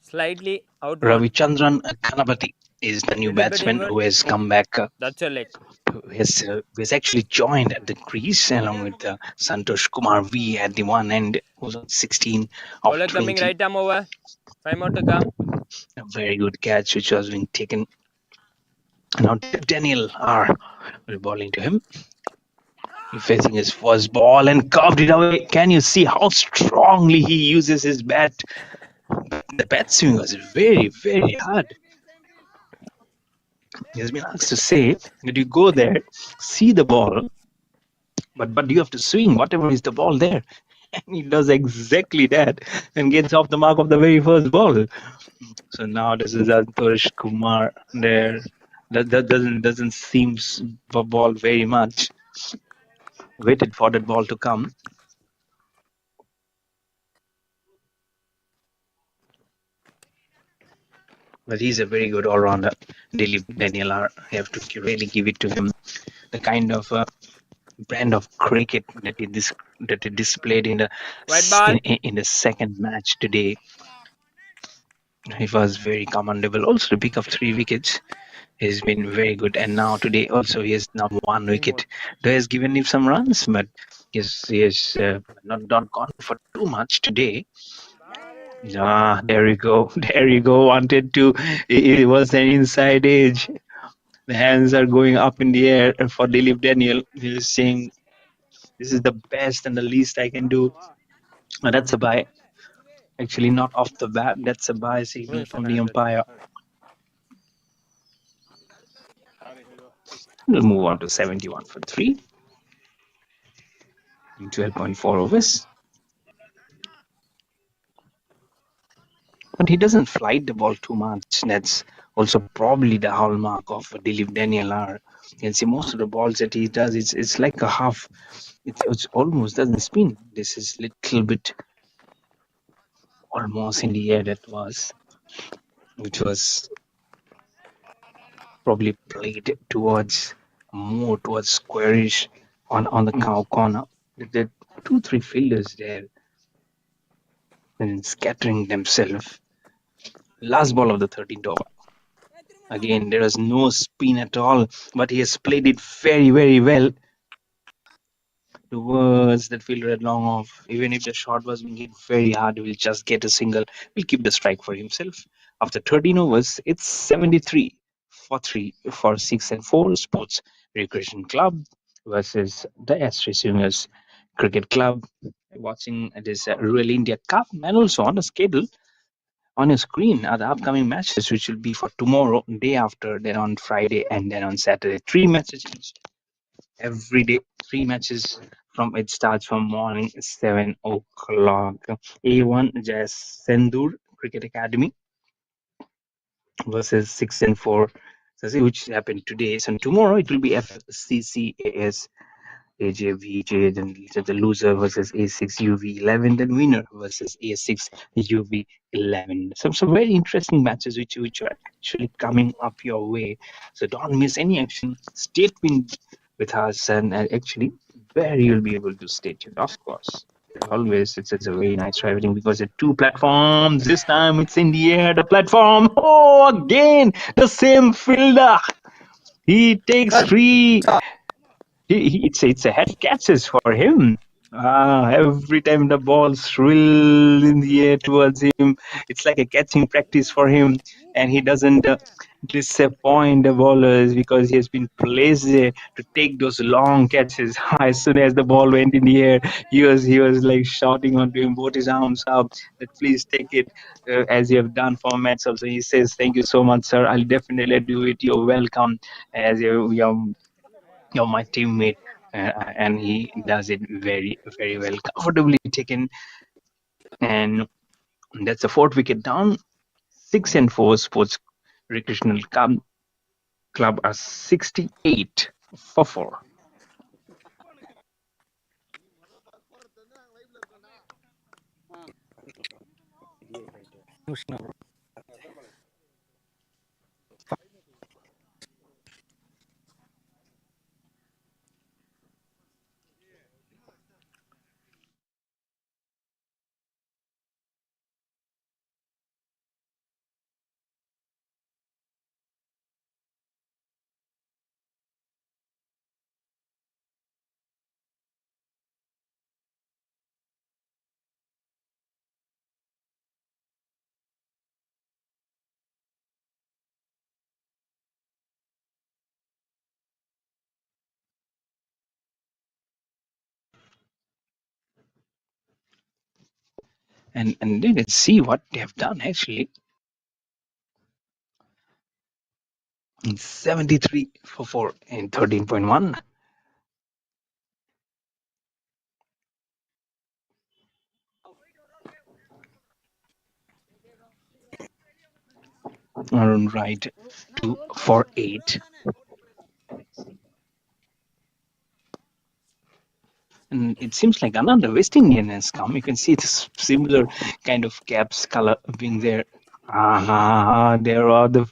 B: Slightly out one.
D: Ravichandran Kanapati is the new
B: Little bit
D: batsman
B: inward.
D: who has come back,
B: That's a leg.
D: who has actually joined at the crease along with Santosh Kumar V at the one end, who's on 16 of
B: Bowler coming
D: 20.
B: right arm over. 5 more to come.
D: A very good catch which was being taken. Now Daniel R. will bowling to him. He facing his first ball and carved it away. Can you see how strongly he uses his bat? The bat swing was very, very hard. He has been asked to say that you go there, see the ball, but you have to swing whatever is the ball there. And he does exactly that and gets off the mark of the very first ball. So now this is Santosh Kumar there. That doesn't seem the ball very much. Waited for that ball to come. But he's a very good all-rounder. Daniel R. I have to really give it to him. The kind of brand of cricket that he displayed in
B: White ball.
D: the second match today. He was very commendable. Also to pick up 3 wickets. He's been very good, and now today also he has now 1 wicket. Though has given him some runs, but he has not gone for too much today. There you go. There you go. Wanted to. It was an inside edge. The hands are going up in the air for Dilip Daniel. He is saying, "This is the best and the least I can do." That's a bye. Actually, not off the bat. That's a bye signal from the umpire. We'll move on to 71 for 3 in 12.4 overs. But he doesn't flight the ball too much. That's also probably the hallmark of Dilip Daniel R. You can see most of the balls that he does, it's like a half. It's almost doesn't spin. This is little bit almost in the air which was probably played more towards squarish on the cow corner. The 2-3 fielders there and scattering themselves. Last ball of the 13th over. Again, there is no spin at all, but he has played it very, very well towards that fielder at long off. Even if the shot was being hit very hard, he will just get a single. Will keep the strike for himself. After 13 overs, it's 73 for 3 for 6 and 4 Sports Recreation Club versus the S. Swingers Cricket Club. Watching this Rural India Cup, and also on the schedule on your screen are the upcoming matches, which will be for tomorrow, day after, then on Friday, and then on Saturday. 3 matches each every day. 3 matches from it starts from morning 7 o'clock. A1 Jais Sendur Cricket Academy versus 6 and 4, which happened today. So tomorrow it will be FCCAS AJVJ, then the loser versus A6 UV11, then winner versus A6 UV11. Some very interesting matches which are actually coming up your way. So don't miss any action. Stay tuned with us, and actually, where you'll be able to stay tuned, of course. Always, it's a very nice traveling because there are 2 platforms. This time it's in the air. The platform. Oh, again the same fielder. He takes 3. It's a head catches for him. Every time the ball swirls in the air towards him, it's like a catching practice for him, and he doesn't disappoint the bowlers because he has been placed there to take those long catches. As soon as the ball went in the air, he was like shouting onto him, both his arms up, that please take it as you have done for Mets. Also, he says, "Thank you so much, sir. I'll definitely do it. You're welcome." As you're my teammate, and he does it very, very well. Comfortably taken, and that's a 4th wicket down. 6 and 4 Sports Recreational Cup club are 68 for 4. And then let's see what they have done actually. 73 for 4 in 13.1. Arun Wright 2 for 8. And it seems like another West Indian has come. You can see this similar kind of caps color being there. There are the.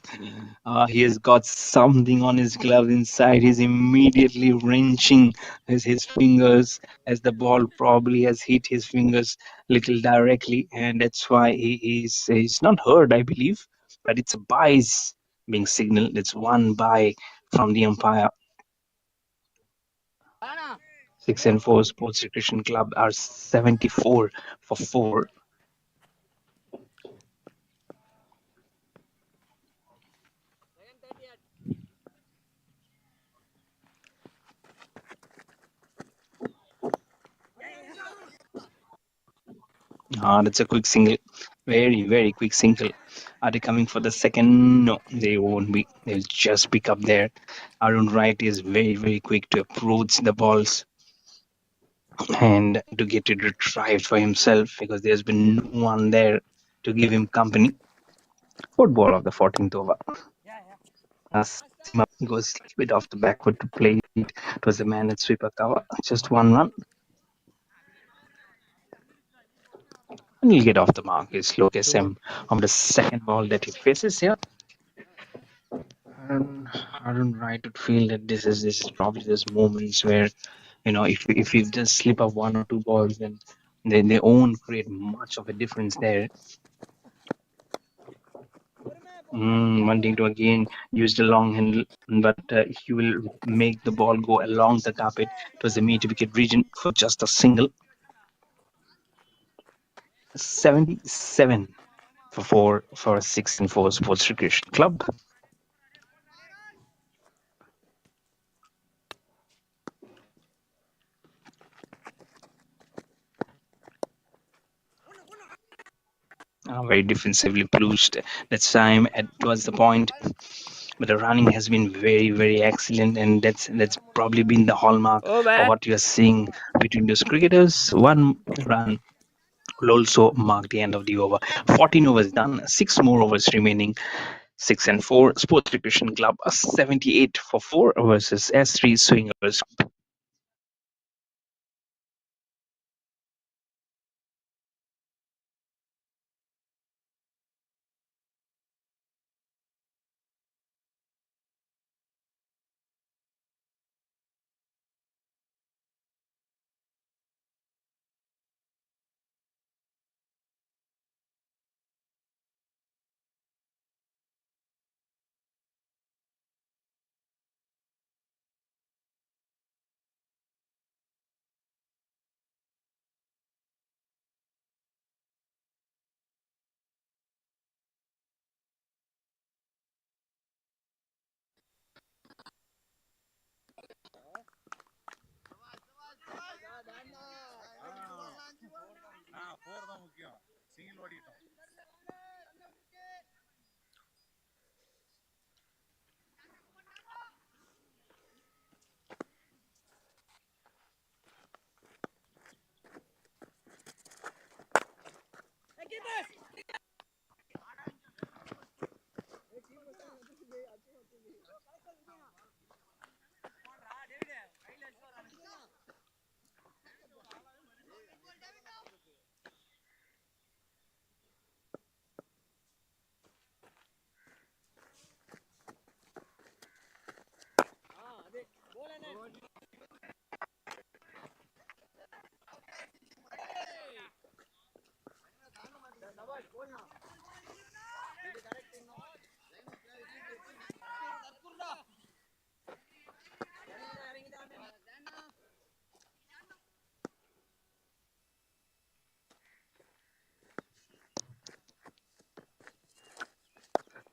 D: He has got something on his glove inside. He's immediately wrenching his fingers as the ball probably has hit his fingers little directly, and that's why he's not hurt, I believe. But it's a bye being signaled. It's one bye from the umpire. 6 and 4 Sports Recreation Club are 74 for 4. That's a quick single. Very, very quick single. Are they coming for the second? No, they won't be. They'll just pick up there. Arun Wright is very, very quick to approach the balls and to get it retrieved for himself because there's been no one there to give him company. Fourth ball of the 14th over. Sima goes a little bit off the backward to play it. It was a man at sweeper cover. Just 1 run. And he'll get off the mark. It's look SM on the second ball that he faces here. I don't right to feel that this is probably those moments where if you just slip up 1 or 2 balls, then they won't create much of a difference there. Wanting to again use the long handle, but he will make the ball go along the carpet towards the mid-wicket region for just a single. 77 for 4 for a 6 and 4 Sports Recreation Club. Very defensively ploughed that time towards the point, but the running has been very, very excellent, and that's probably been the hallmark of
B: Over.
D: what you're seeing between those cricketers. 1 run will also mark the end of the over. 14 overs done, 6 more overs remaining. 6 and 4 Sports Recreation Club, a 78 for 4 versus S3 Swingers.
E: போர் தான் முக்கியம் single ஓடிட்டோம்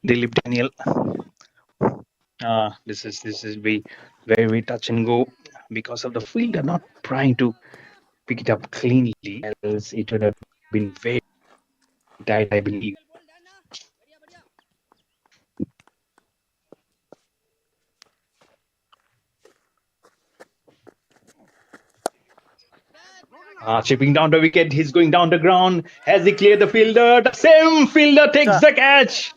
D: Dilip Daniel. This is be very touch and go because of the fielder not trying to pick it up cleanly, else it would have been very tight, I believe. Chipping down the wicket, he's going down the ground. Has he cleared the fielder? The same fielder takes the catch.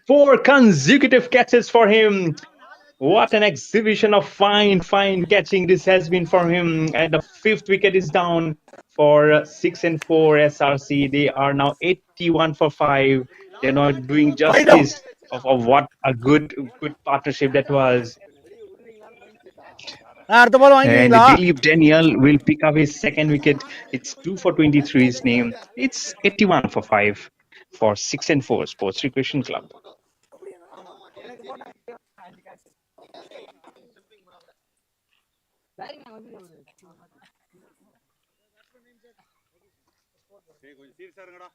D: 4 consecutive catches for him. What an exhibition of fine catching this has been for him. And the 5th wicket is down for 6 and 4 SRC. They are now 81 for 5. They're not doing justice of what a good partnership that was.
A: அடுத்த பால்
D: And
A: வாங்கிக்குவீங்களா?
D: Dilip Daniel will pick up his 2nd wicket. It's 2 for 23 his name. It's 81 for 5 for 6 and 4 Sports Recreation Club.
E: டேய் கொஞ்சம் சீரியஸா இருங்கடா.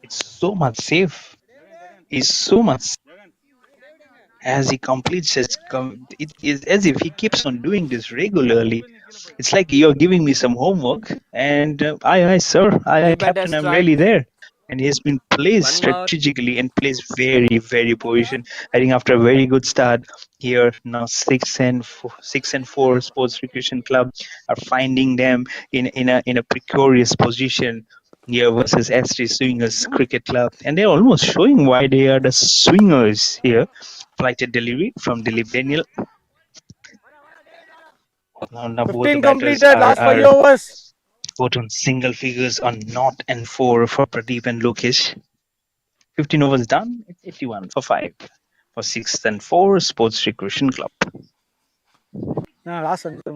D: It's so much safe. He's so much as he completes it is as if he keeps on doing this regularly. It's like you're giving me some homework, and aye, sir, aye, captain, I'm really there. And he has been placed strategically and placed very position. I think after a very good start here, now 6 and 4 Sports Recreation Club are finding them in a precarious position here versus ST Swingers Cricket Club, and they're almost showing why they are the swingers here. Flighted delivery from Dilip Daniel. Now both the
A: 15
D: batters
A: completed, last 5
D: are
A: overs.
D: both on single figures on naught and 4 for Pradeep and Lokesh. 15 overs done. It's 81 for 5 for 6th and 4 Sports Recreation Club.
A: Last வந்து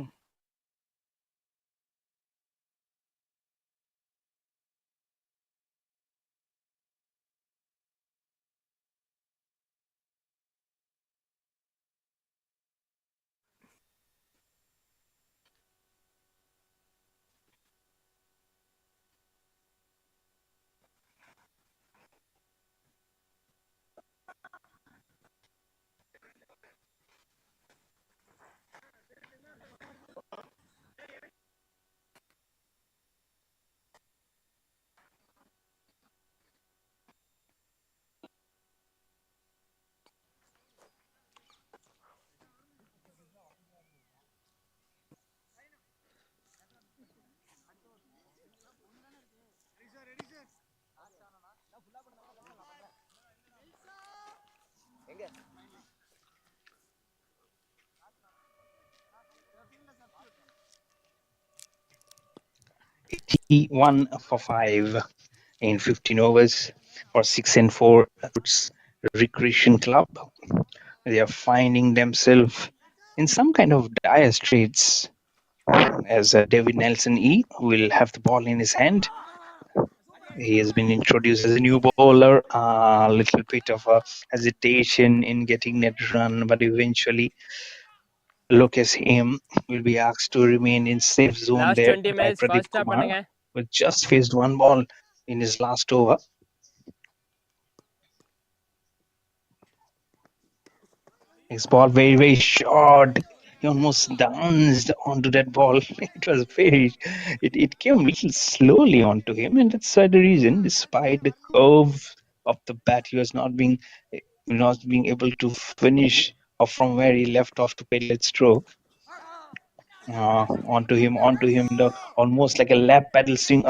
D: One for 5 in 15 overs for 6 and 4 Recreation Club. They are finding themselves in some kind of dire straits as David Nelson E will have the ball in his hand. He has been introduced as a new bowler, a little bit of a hesitation in getting that run, but eventually look as him will be asked to remain in safe zone
B: Last
D: there
B: 20
D: by
B: minutes
D: Pradeep
B: fast
D: Kumar,
B: பண்ணுங்க.
D: who just faced 1 ball in his last over. His ball very short. He almost danced onto that ball. It was it came a little slowly onto him, and that's the reason, despite the curve of the bat, he was not being able to finish off from where he left off to play that stroke. Onto him, the almost like a lap paddle swing,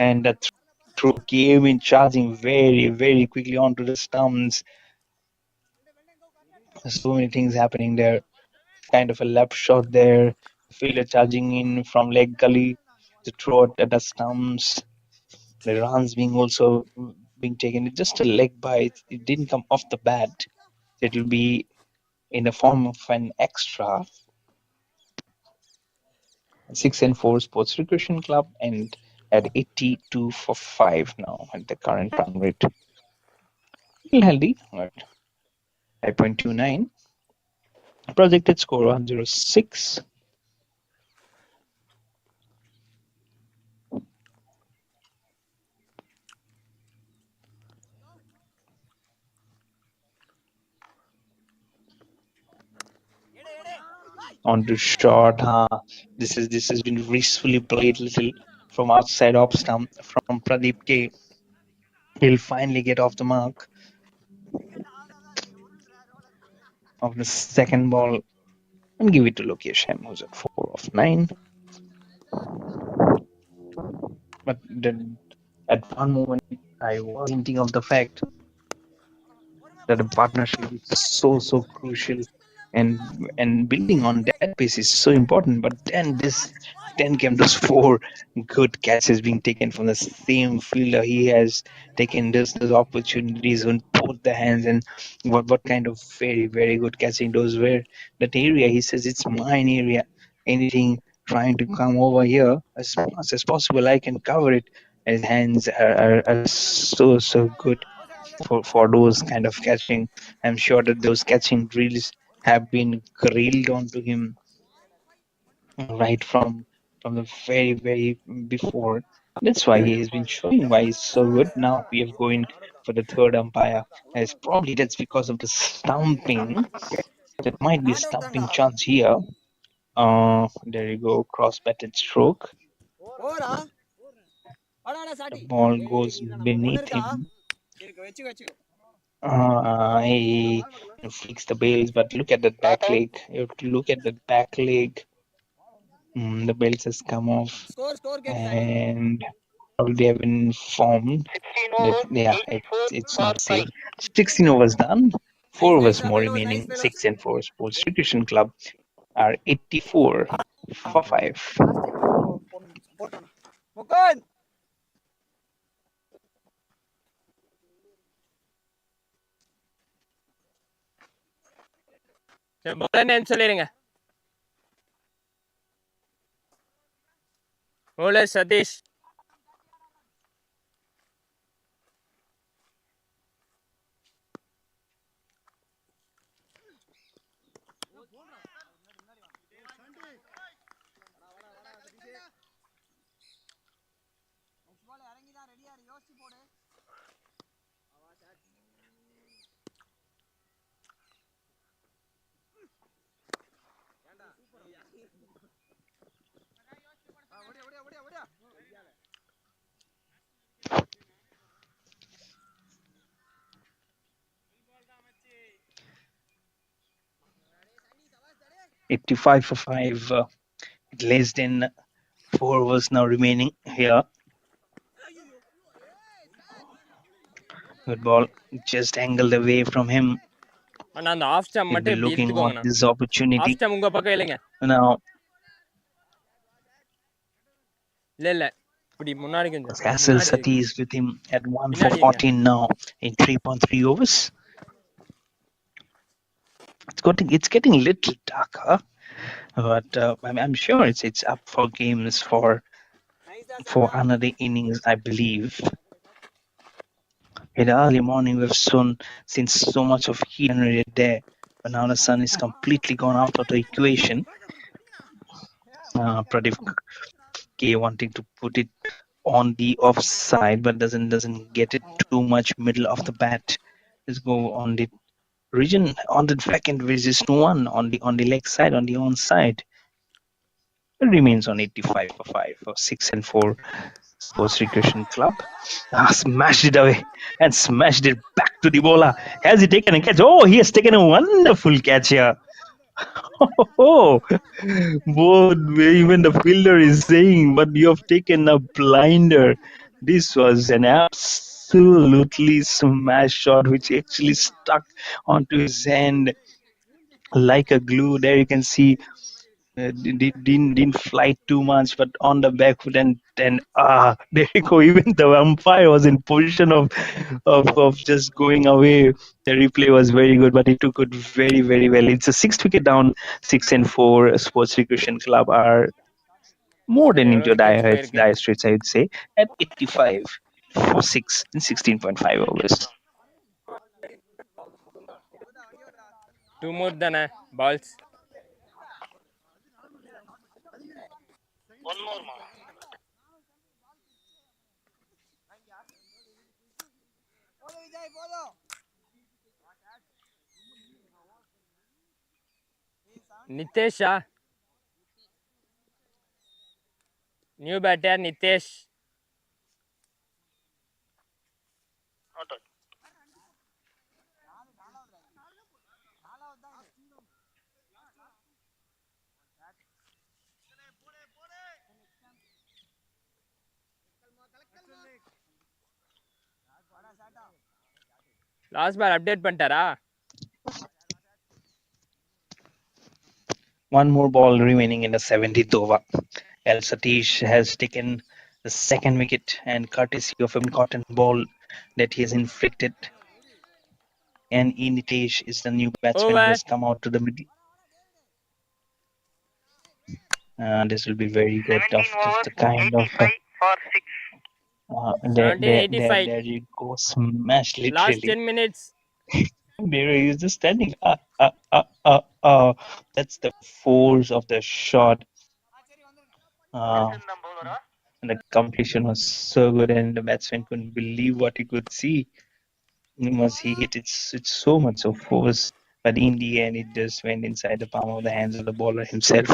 D: and the throw came in charging very quickly onto the stumps. So many things happening there. Kind of a lap shot there. Fielder charging in from leg gully to throw it at the stumps. The runs being also being taken. It's just a leg bite. It didn't come off the bat. It will be in the form of an extra. 6 and 4 Sports Recreation Club and at 82 for 5 now at the current run rate. Still healthy at 5.29. Projected score 106. onto short. This has been gracefully played little from outside off stump from Pradeep K. He'll finally get off the mark of the second ball and give it to Lokesh M, who's at 4 of 9. But then at one moment, I was thinking of the fact that a partnership is so crucial, and building on that base is so important. But then this 10 came to 4 good catches being taken from the same fielder. He has taken those opportunities on both the hands, and what kind of very good catching those were. That area, he says, it's mine area. Anything trying to come over here as much as possible, I can cover it. His hands are so good for those kind of catching. I'm sure that those catching drills have been grilled onto him right from the very before. That's why he has been showing why he's so good. Now we have going for the third umpire. As probably that's because of the stumping. There might be a stumping chance here. There you go, cross batted stroke. The ball goes beneath him. He flicks the bails, but look at that back leg. You have to look at that back leg. The belts has come off, and probably have been informed
C: 16
D: that
C: overs,
D: yeah,
C: 84
D: it's
C: for
D: not safe.
C: 9.
D: 16 overs done. 4 overs more remaining. 6 and 4 Sports Nutrition Club are 84 for 5.
B: bowler name சொல்லிருங்க. bowler Satish.
D: $85 for 5. Less than 4 overs now remaining here. Good ball. Just angled away from him.
B: அண்ணா அந்த off stump
D: He'll
B: மட்டும்
D: be
B: இப்படி
D: looking on
B: இழுத்துக்கோங்கண்ணா.
D: this
B: off
D: opportunity.
B: Stump உங்க பக்கம் இல்லைங்க.
D: Now,
B: இல்ல இப்படி முன்னாடி கொஞ்சம்
D: Castle
B: முன்னாடி
D: Sati is with him at 1 for
B: பின்னாடி
D: 14 now in 3.3 overs. It's getting a little darker, but I'm sure it's up for games for another innings, I believe. In the early morning, we've seen so much of heat generated there, but now the sun is completely gone out of the equation. Pradeep K wanting to put it on the offside, but doesn't get it too much middle of the bat. Let's go on the region on the vacant versus no one on the leg side, on the on side. It remains on 85 for 5 for 6 and 4 Sports Recreation Club. Smashed it away and smashed it back to the bowler. Has he taken a catch? Oh, he has taken a wonderful catch here. Oh, even the fielder is saying, but you have taken a blinder. This was an absolutely smash shot, which actually stuck onto his hand like a glue. There you can see didn't fly too much, but on the back foot, and there you go. Even the umpire was in position of just going away. The replay was very good, but he took it very well. It's a 6th wicket down. 6 and 4 Sports Recreation Club are more than
B: எவ்வளோ
D: into
B: wickets போயிருக்கு?
D: dire straits, I would say, at 85 for 6 in 16.5 overs.
B: 2 more தானே balls.
C: One more, ma.
B: நித்தேஷா New batter Nitesh.
C: Not out.
B: Last bar update பண்ணிட்டாரா?
D: One more ball remaining in the 70th over. El Satish has taken the second wicket, and courtesy of a cotton ball that he has inflicted. And Nitesh is the new batsman who
B: Over.
D: has come out to the middle. This will be very good.
C: 17
D: Of
C: overs,
D: the kind of
C: 85 for 6.
D: there
B: 1785.
D: you go, smash
B: Last
D: literally.
B: 10 minutes.
D: There he is just standing. That's the force of the shot.
C: Nelson the bowler.
D: And the completion was so good, and the batsman couldn't believe what he could see. Once he hit it, it's so much of force, but in the end, it just went inside the palm of the hands of the bowler himself.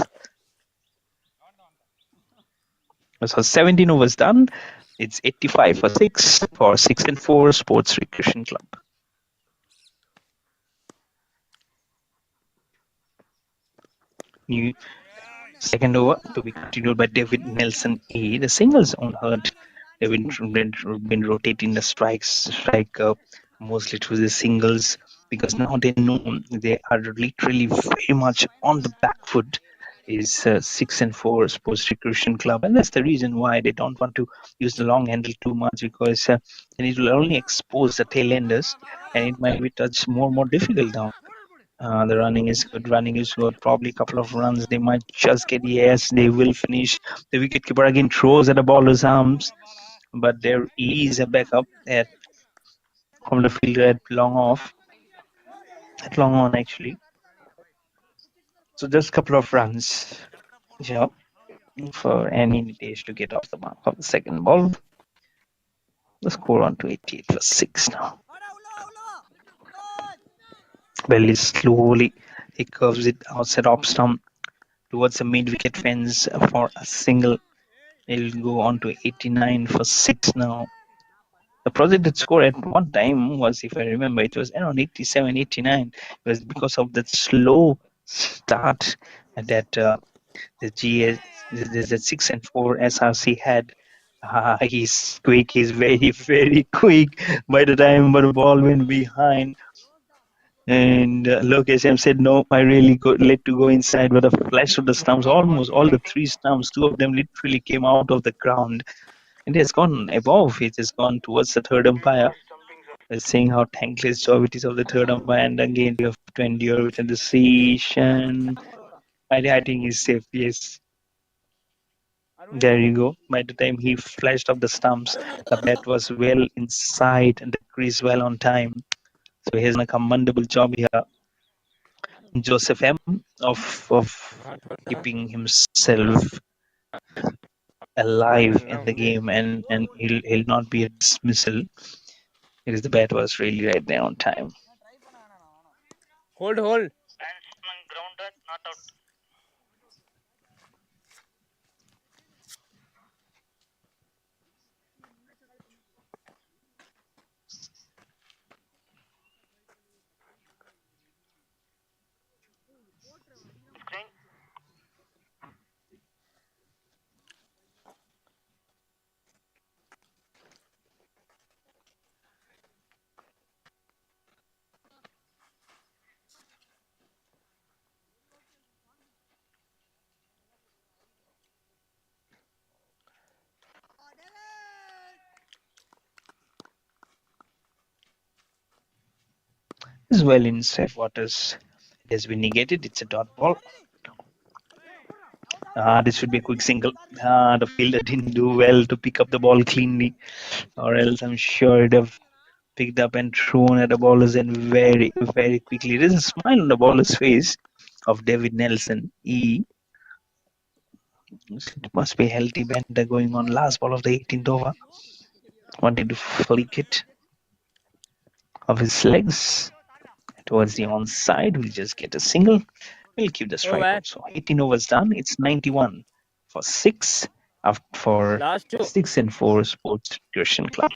D: So 17 overs done. It's 85 for 6 for 6 and 4 Sports Recreation Club. New second over to be continued by David Nelson A. The singles on hurt. They've been rotating the strike mostly through the singles, because now they know they are literally very much on the back foot. Is 6 and 4 Sports Recreation Club, and that's the reason why they don't want to use the long handle too much, because then it will only expose the tail enders, and it might be touch more difficult now. The running is good. Running is good. Probably a couple of runs. They might just get, yes, they will finish. The wicketkeeper again throws at the bowler's arms, but there is a backup at from the fielder at long on actually. So just a couple of runs, yeah, for any Nitesh to get off the mark of the second ball. The score on to 88 for 6 now. Very slowly he curves it outside off stump towards the mid wicket fence for a single. It'll go on to 89 for 6 now. The projected score at one time was, if I remember, it was around 87, 89. It was because of that slow start that the GS, the 6 and 4 SRC had. He's quick, he's very quick. By the time the ball went behind, and Lokesh M said, no, I really let to go inside, but a flash of the stumps, almost all the 3 stumps, 2 of them literally came out of the ground. And it has gone above, it has gone towards the third umpire, saying how thankless job it is of the third umpire, and again you have to endure with the decision. I think he's safe, yes. There you go. By the time he flashed off the stumps, the bat was well inside and the crease well on time. So he has done a commendable job here. Joseph M. of keeping himself alive in the game, and he'll not be a dismissal, because the bat was really right there on time.
B: Hold.
C: Batsman grounded, not out. Screen.
D: Is well in safe waters. It has been negated. It's a dot ball. This should be a quick single. The fielder didn't do well to pick up the ball cleanly, or else I'm sure it'd have picked up and thrown at the ballers, and very quickly. There's a smile on the baller's face of David Nelson. It must be a healthy banter going on. Last ball of the 18th over. Wanted to flick it of his legs towards the onside. We'll just get a single. We'll keep the strike
B: Over.
D: also. 18 overs done. It's 91 for 6. for
B: Last two.
D: 6 and 4 Sports Recreation Club.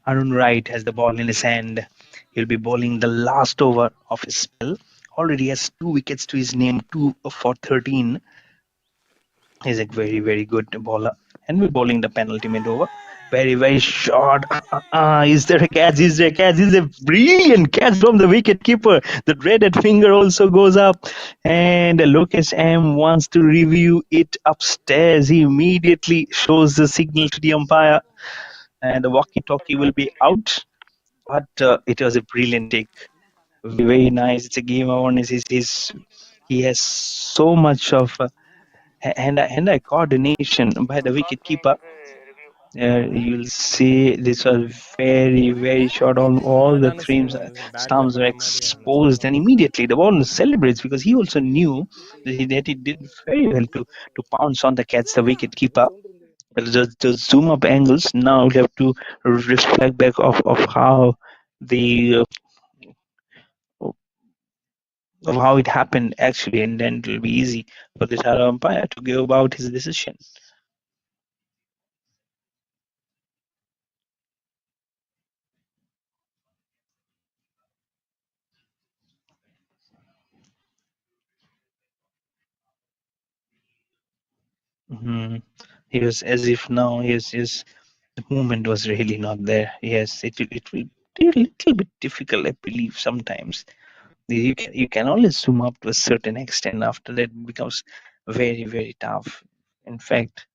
D: Arun Wright has the ball in his hand. He'll be bowling the last over of his spell. Already has 2 wickets to his name, 2 for 13. He's a very, very good bowler. And we're bowling the penultimate over. Very, very short. Is there a catch? Is there a catch? Is a brilliant catch from the wicket keeper. The dreaded finger also goes up. And Lokesh M wants to review it upstairs. He immediately shows the signal to the umpire. And the walkie-talkie will be out. But it was a brilliant take. Very nice. It's a game awareness. He has so much of hand-eye coordination by the wicket keeper. You'll see this was very, very short. All the three stumps were exposed, and immediately the ball celebrates because he also knew that he did very well to pounce on the catch, the wicket keeper. Just zoom up angles. Now we have to reflect back of how the of how it happened actually, and then it will be easy for the third umpire to go about his decision. He was as if now his the movement was really not there. Yes, it will be a little bit difficult, I believe, sometimes. You can only zoom up to a certain extent. After that, it becomes very, very tough. In fact,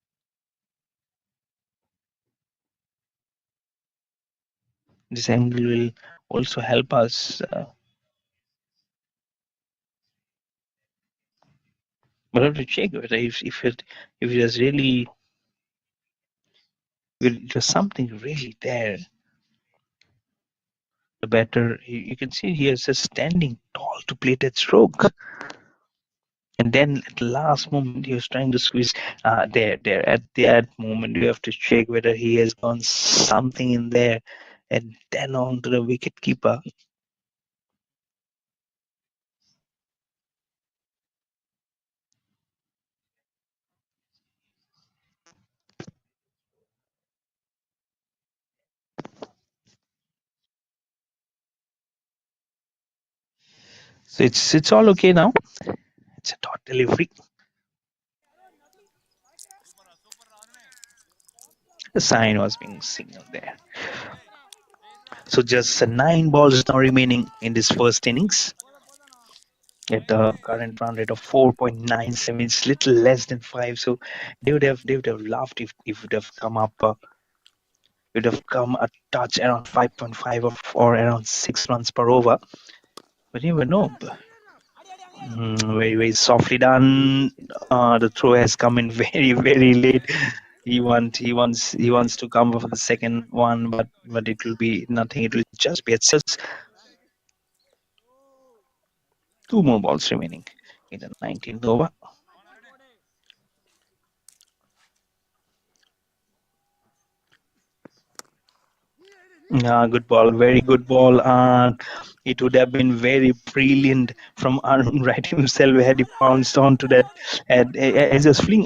D: this angle will also help us. But I have to check whether if it was really if it was something really there. The batter, you can see he is just standing tall to play that stroke. And then at the last moment, he was trying to squeeze there. At that moment, you have to check whether he has gone something in there, and then on to the wicket keeper. So it's all okay now. It's a dot delivery. The sign was being signaled there. So just 9 balls now remaining in this first innings. At the current run rate of 4.97, it's little less than 5. So they would have laughed if it would have come up. It would have come a touch around 5.5 or around 6 runs per over. But you never know. Very, very softly done. The throw has come in very, very late. He wants to come for the second one, but it will be nothing. It will just be at 2 more balls remaining in the 19th over. Good ball, very good ball. It would have been very brilliant from Arun Wright himself had he pounced onto that as a fling.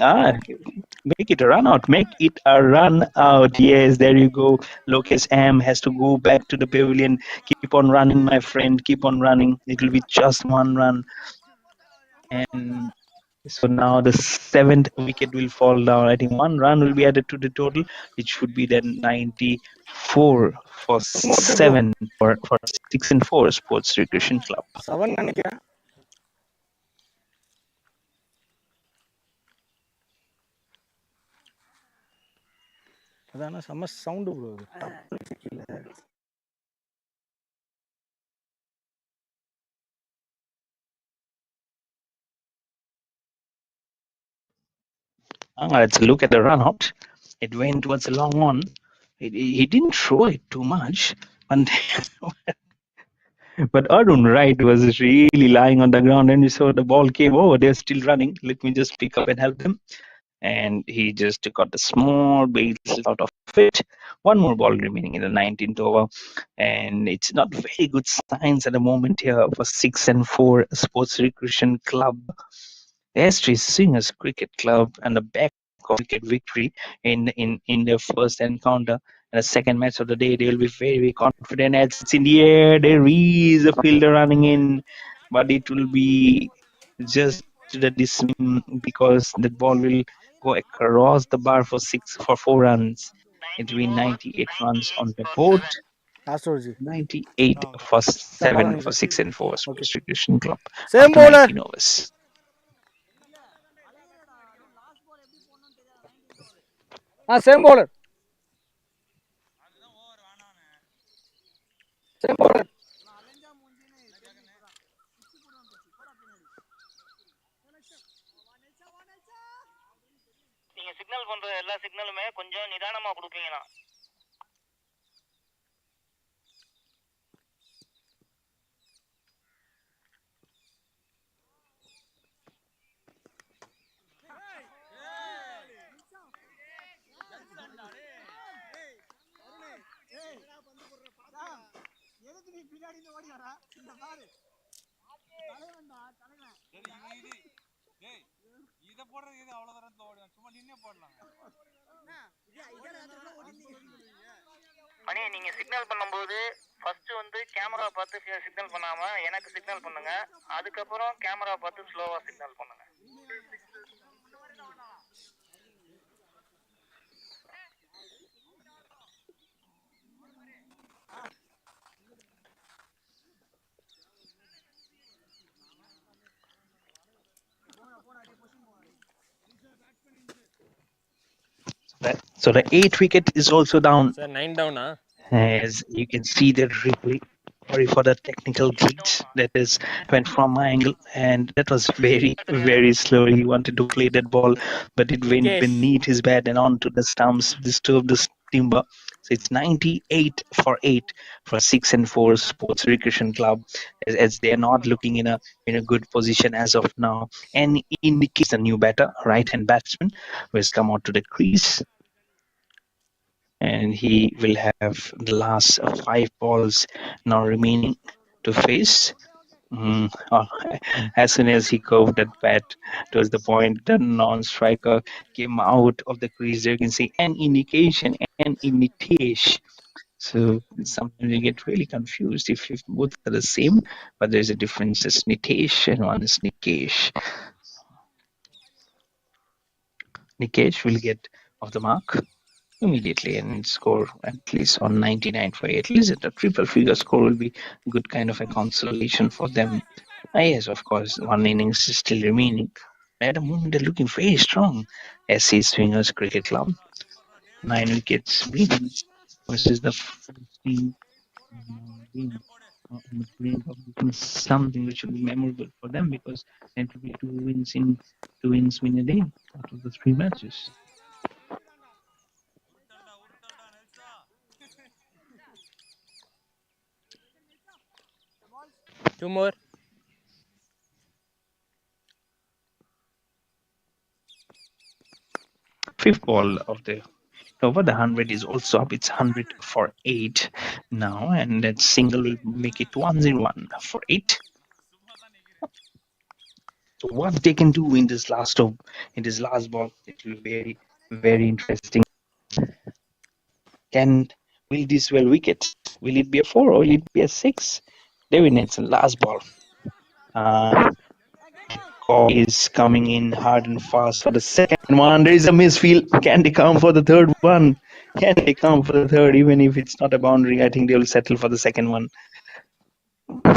D: Make it a run out. Make it a run out. Yes, there you go. Lokesh M has to go back to the pavilion. Keep on running, my friend. Keep on running. It will be just 1 run. And so now the 7th wicket will fall down. I think 1 run will be added to the total. It should be then 94 for 7 for 6 and 4 Sports Recreation Club.
A: 7 நினைக்கிறேன். அதான செம்ம sound bro. டப்புன்னு கீழே.
D: Let's look at the run out. It went towards a long on. He didn't throw it too much, and but Arun Wright was really lying on the ground, and we saw the ball came over. They're still running. Let me just pick up and help them. And he just got a small base out of it. One more ball remaining in the 19th over, and it's not very good signs at the moment here for 6-4 Sports Recreation Club. S3 Swingers Cricket Club and the back of wicket victory in their first encounter and the second match of the day. They will be very, very confident as it's in the air. There is a fielder running in, but it will be just to the dismiss because the ball will go across the bar for 4 runs. It will
C: 90
D: be
C: over,
D: 98 runs
C: 98
D: on the
C: for
D: board.
C: 7.
A: Astrology.
D: 98 for 7 for 6-4
A: Okay.
D: Sports Recreation Club
A: Same
D: after
A: bowler.
D: 19 overs.
A: Same bowler. Same bowler.
C: நீங்க signal பண்ற எல்லா சிக்னலுமே கொஞ்சம் நிதானமா கொடுப்பீங்கன்னா
E: இதை போடுறது இது அவ்வளவு தூரம் ஓடுவேன் சும்மா நின்னே போடலாம்
C: மணி நீங்க சிக்னல் பண்ணும்போது ஃபர்ஸ்ட் வந்து கேமரா பார்த்து சிக்னல் பண்ணாம எனக்கு சிக்னல் பண்ணுங்க, அதுக்கப்புறம் கேமரா பார்த்து ஸ்லோவா சிக்னல் பண்ணுங்க.
D: So the 8th wicket is also down.
B: Sir, 9 down, huh?
D: As you can see the replay. Sorry for the technical glitch that is went from my angle, and that was very, very slow. He wanted to play that ball, but it went
B: Wicket.
D: beneath his bat and onto the stumps, disturbed the timber. So it's 98 for 8 for 6-4 Sports Recreation Club, as they are not looking in a good position as of now. And indicates a new batter, right-hand batsman, who has come out to the crease. And he will have the last 5 balls now remaining to face. As soon as he curved that bat towards the point, the non-striker came out of the crease. There you can see an indication and imitation. So sometimes you get really confused if both are the same, but there's a difference. It's Nitesh and one is Nikesh. Nikesh will get off the mark immediately and score at least on 99 for 8. At least a triple figure score will be good kind of a consolation for them. Yes, of course, one innings is still remaining. At the moment, they're looking very strong. SC Swingers Cricket Club, 9 wickets wins versus the first team being on the brink of doing something which will be memorable for them because it will be 2 wins win a day out of the 3 matches.
B: Two more.
D: Fifth ball of the over. The 100 is also up. It's 100 for 8 now, and that single will make it 101 for 8. So what they can do in this last ball, it will be very, very interesting. Will this well wicket? Will it be a 4 or will it be a 6? David Nelson, last ball. Call is coming in hard and fast for the second one. There is a misfield. Can they come for the third one? Can they come for the third? Even if it's not a boundary, I think they will settle for the second one.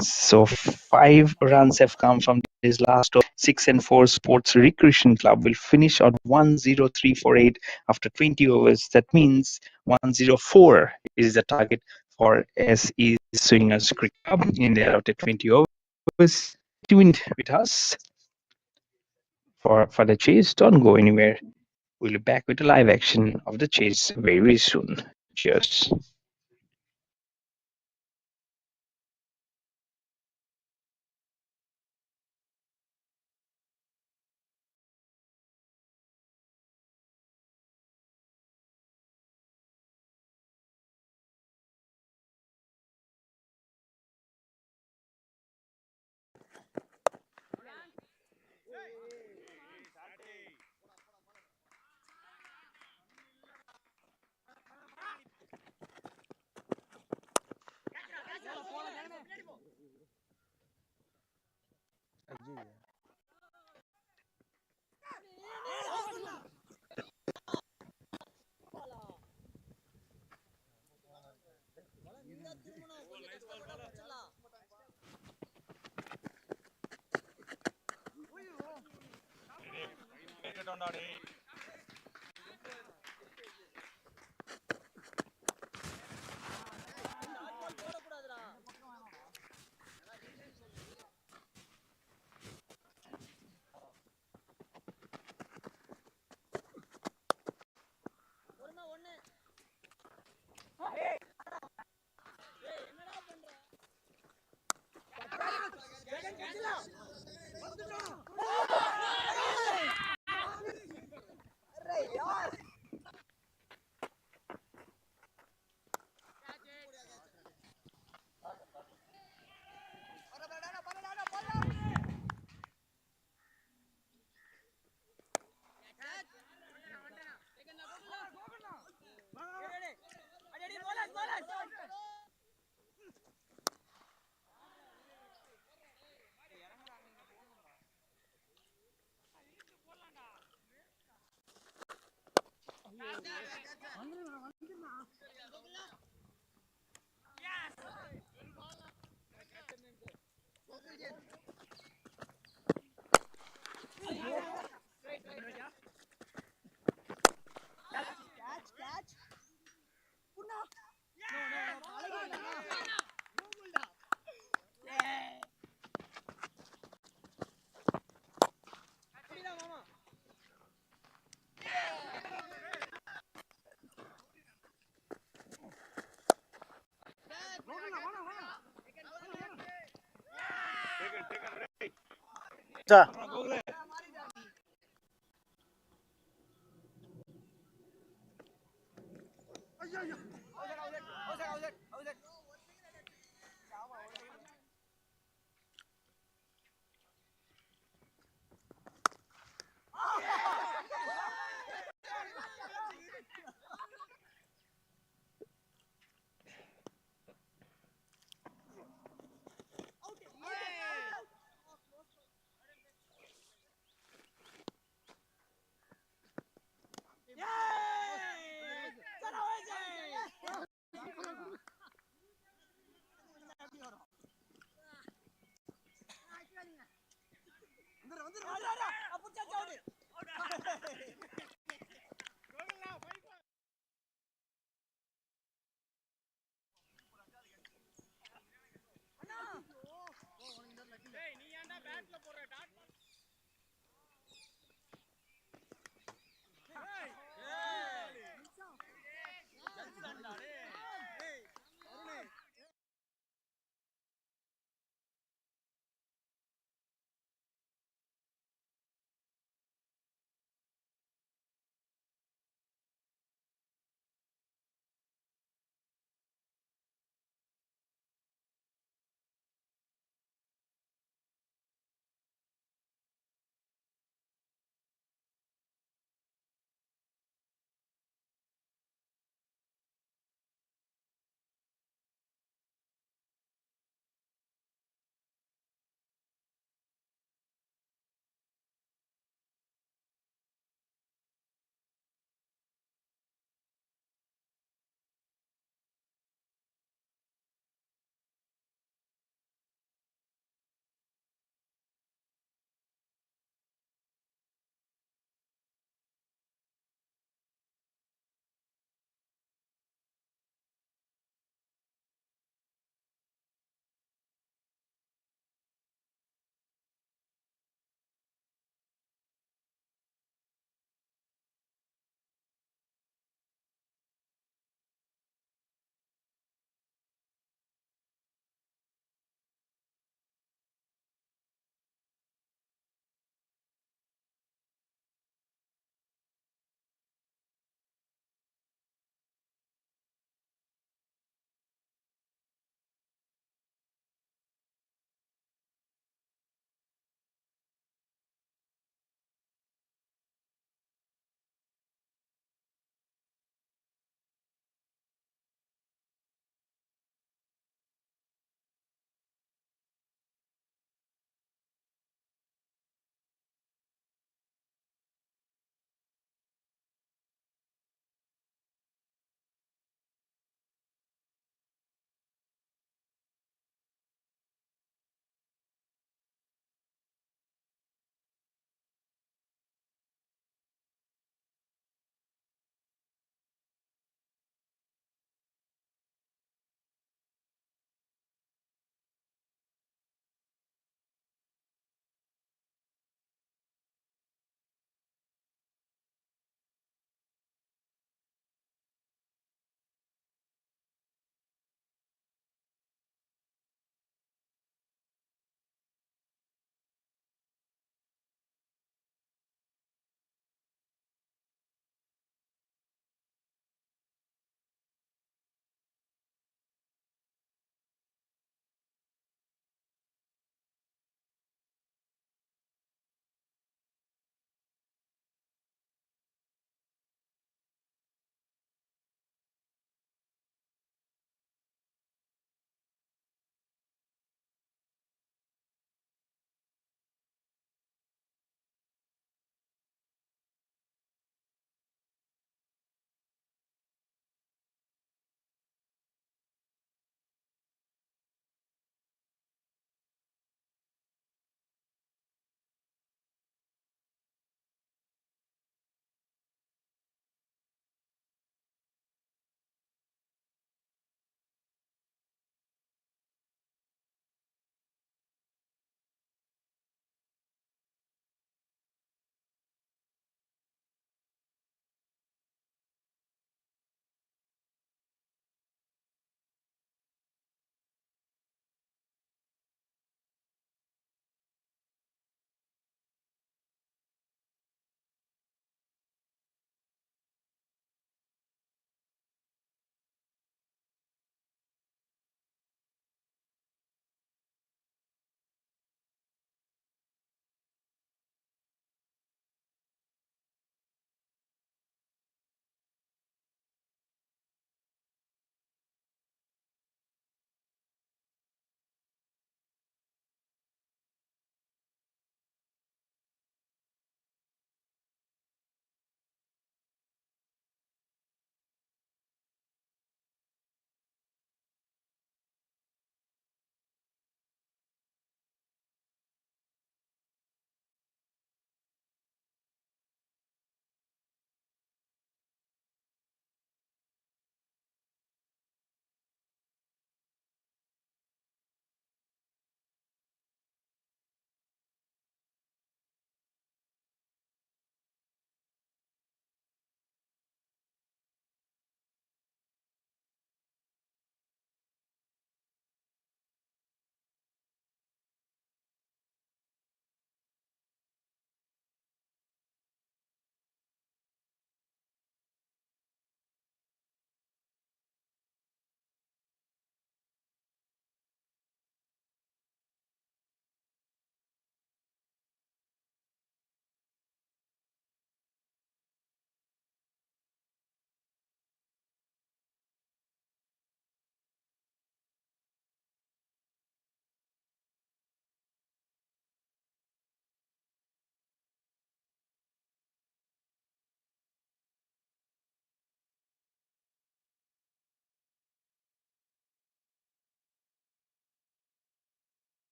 D: So 5 runs have come from this last over. 6-4 Sports Recreation Club will finish on 10348 after 20 overs. That means 104 is the target for SE Swingers Cricket Club in their after 20 overs. Tuned with us for the chase. Don't go anywhere. We'll be back with a live action of the chase very soon. Cheers.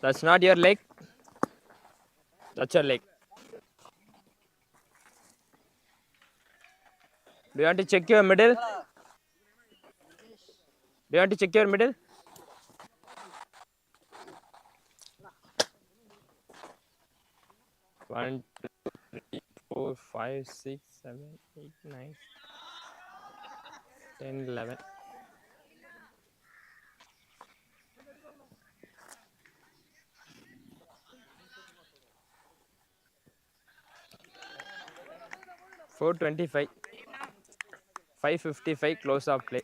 B: That's not your leg. That's your leg. Do you want to check your middle? Do you want to check your middle? One, two, three, 4, 5, 6, 7, 8, 9, 10, 11. Four 25, 5:55 close of play.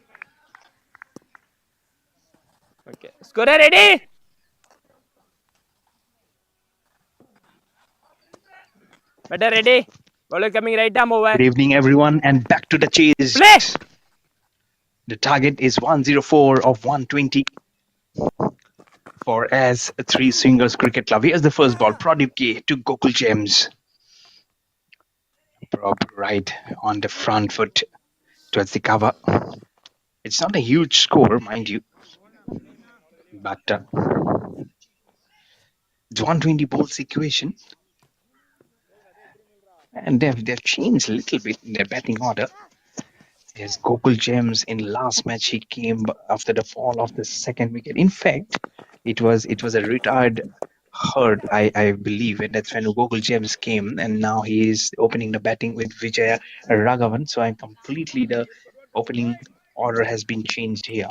B: Okay, scorer ready. Better ready. Bowler coming right arm over.
D: Good evening, everyone, and back to the chase.
B: Play.
D: The target is 104 of 120 for as three swingers cricket club. Here's the first ball. Pradeep K to Gokul James. Prop right on the front foot towards the cover. It's not a huge score, mind you, but it's 120 ball situation, and they've changed a little bit in their batting order. There's Gokul James. In last match, he came after the fall of the second wicket. In fact, it was a retired Hurd, I believe, and that's when Gokul James came, and now he is opening the batting with Vijaya Raghavan. So I'm completely the opening order has been changed here.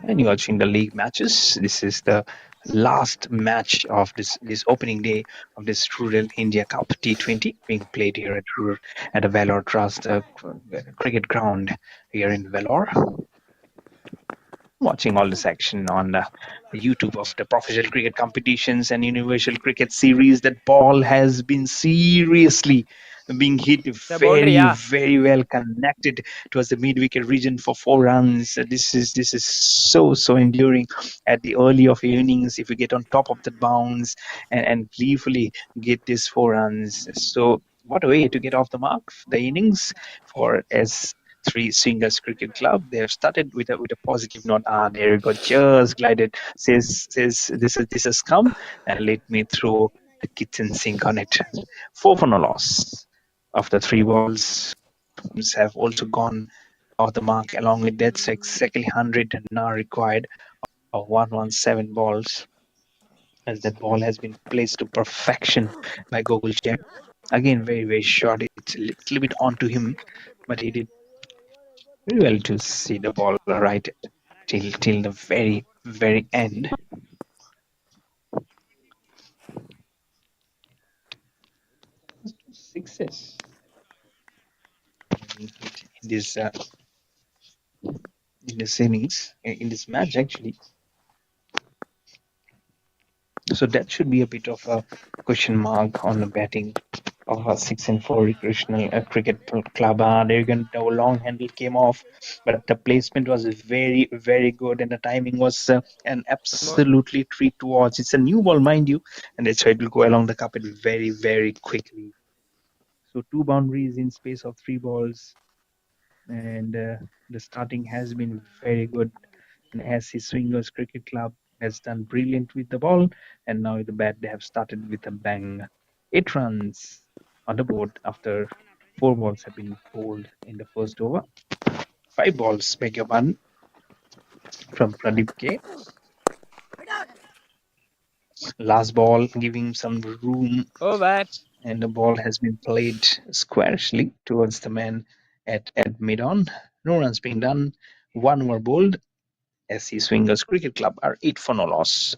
D: And you're watching the league matches. This is the last match of this opening day of this Rural India Cup T20 being played here at the Vellore Trust cricket ground here in Vellore. Watching all this action on YouTube of the professional cricket competitions and universal cricket series. That ball has been seriously being hit
B: The boundary, yeah.
D: very well connected towards the mid-wicket region for 4 runs. This is so enduring at the early of innings. If you get on top of the bounce and gleefully get this 4 runs, so what a way to get off the mark the innings for as three swingers cricket club. They have started with a positive note. There you go, just glided. Says this has come and let me throw the kitchen sink on it. 4 for no loss. After 3 balls, have also gone off the mark along with that. So exactly 100 now required of 117 balls. As that ball has been placed to perfection by Gokul Jain. Again, very short. It's a little bit onto him, but he did very well to see the ball right till the very end. Sixes in this innings in this match actually. So that should be a bit of a question mark on the batting of a 6 and 4 recreational cricket club. There again, the long handle came off, but the placement was very good, and the timing was an absolutely treat to watch. It's a new ball, mind you, and that's why it will go along the carpet very quickly. So 2 boundaries in space of 3 balls, and the starting has been very good. And as his Swingers Cricket Club has done brilliant with the ball, and now with the bat they have started with a bang. 8 runs on the board after 4 balls have been bowled in the first over. 5 balls, beg your pardon, from Pradeep K. Last ball giving some room,
B: Over.
D: and the ball has been played squarely towards the man at mid-on. No runs being done. 1 more bowled. SC Swingers Cricket Club are 8 for no loss.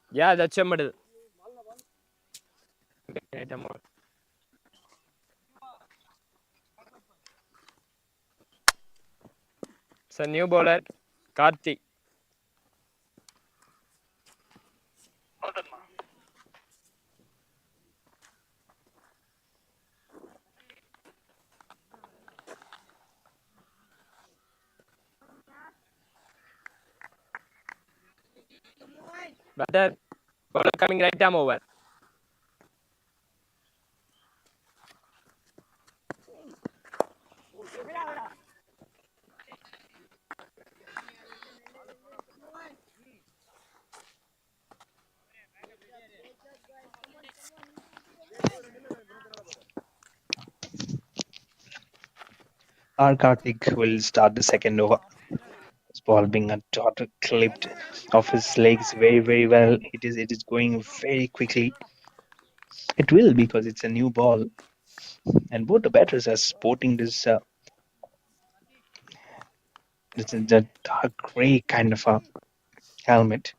B: Yeah, that's your middle. Right arm over. It's a new bowler, Karthik. Batter, bowler coming right arm over.
D: R. Karthik will start the second over. This ball being a dot clipped off his legs very well. It is going very quickly. It will because it's a new ball, and both the batters are sporting this dark gray kind of a helmet,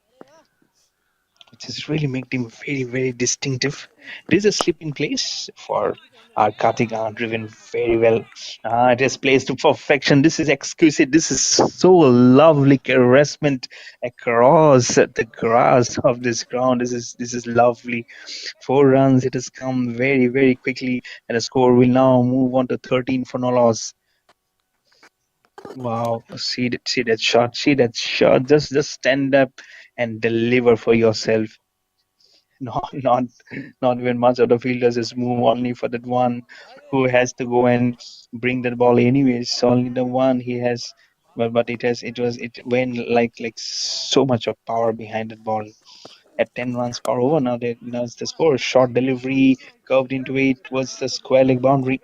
D: which has really made him very distinctive. It is a sleeping place for our Karthik, driven very well. It is placed to perfection. This is exquisite. This is so lovely caressment across the grass of this ground. This is lovely. 4 runs. It has come very quickly, and the score will now move on to 13 for no loss. Wow, see that shot, see that shot. Just stand up and deliver for yourself. Not even much of the fielders just move only for that one who has to go and bring that ball anyways. Only the one he has, but it went like so much of power behind that ball. At 10 runs per over, now it's the score. Short delivery curved into it was the square leg boundary.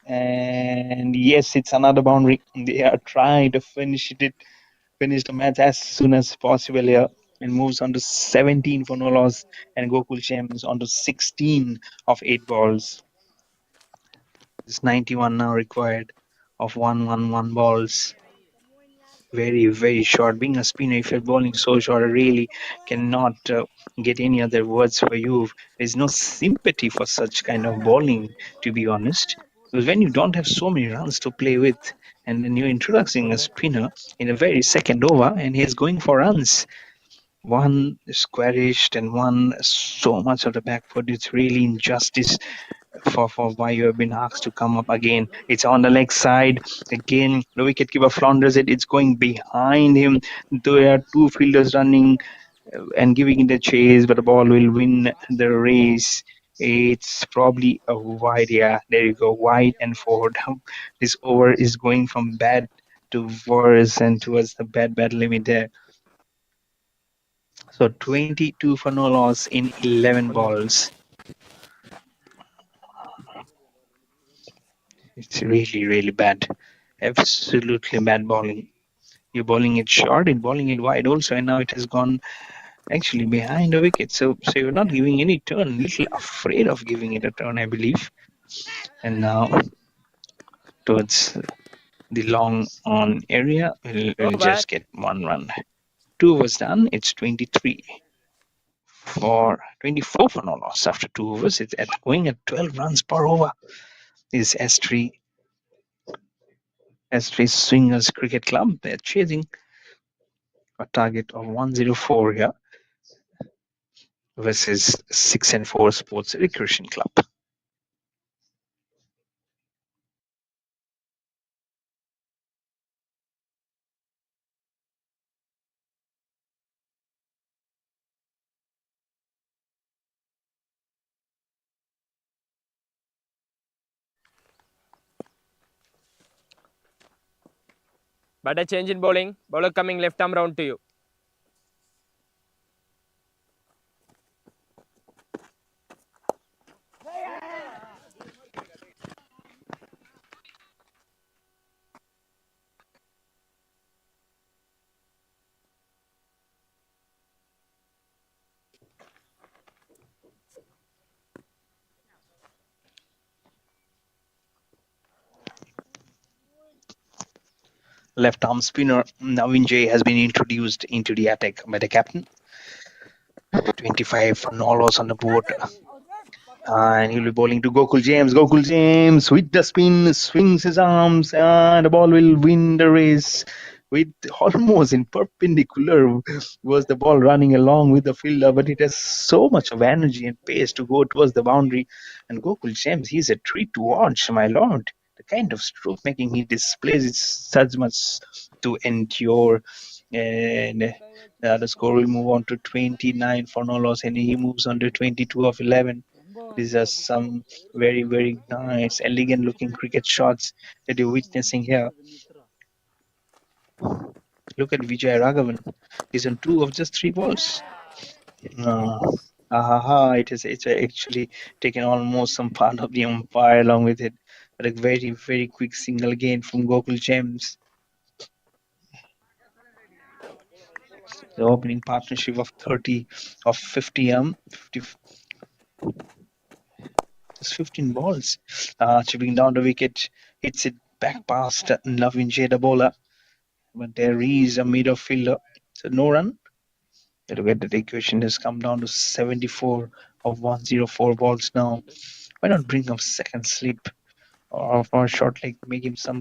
D: And yes, it's another boundary. They are trying to finish the match as soon as possible here, and moves on to 17 for no loss, and Gokul James on to 16 of 8 balls. It's 91 now required of 1-1-1 balls. Very short. Being a spinner, if you're bowling so short, I really cannot get any other words for you. There's no sympathy for such kind of bowling, to be honest. Because when you don't have so many runs to play with, and then you're introducing a spinner in a very second over, and he's going for runs. One squarished and one so much of the back foot. It's really injustice for why you have been asked to come up again. It's on the leg side. Again, the wicketkeeper flounders it. It's going behind him. There are two fielders running and giving it a chase, but the ball will win the race. It's probably a wide. Yeah, there you go. Wide and forward. This over is going from bad to worse and towards the bad limit there. So 22 for no loss in 11 balls. It's really bad. Absolutely bad bowling. You're bowling it short, you're bowling it wide also, and now it has gone actually behind the wicket. So you're not giving any turn. Little afraid of giving it a turn, I believe. And now towards the long on area, we'll just get 1 run. 2 overs done. It's 24 for no loss after 2 overs. It's going at 12 runs per over. Is S3 Swingers Cricket Club. They're chasing a target of 104 here versus 6 and 4 Sports Recreation Club.
B: Batter change in bowling. Bowler coming left arm round to you.
D: Left arm spinner Navin J has been introduced into the attack by the captain. 25 no loss on the board. And he'll be bowling to Gokul James. Gokul James with the spin swings his arms, and the ball will win the race. With almost in perpendicular was the ball running along with the fielder, but it has so much of energy and pace to go towards the boundary. And Gokul James, he's a treat to watch, my lord. The kind of stroke making he displays is such much to endure. And the score will move on to 29 for no loss, and he moves on to 22 of 11. These are some very, very nice, elegant looking cricket shots that you're witnessing here. Look at Vijay Raghavan. He's on 2 of just 3 balls. It's actually taken almost some part of the umpire along with it. But a very, very quick single again from Gokul James. The opening partnership of 30 of 50 just 15 balls. Chipping down the wicket, hits it back past Navin Jadabola. But there is a middle fielder. So no run. Look at that equation has come down to 74 of 104 balls now. Why not bring up second slip or for a short leg, give him some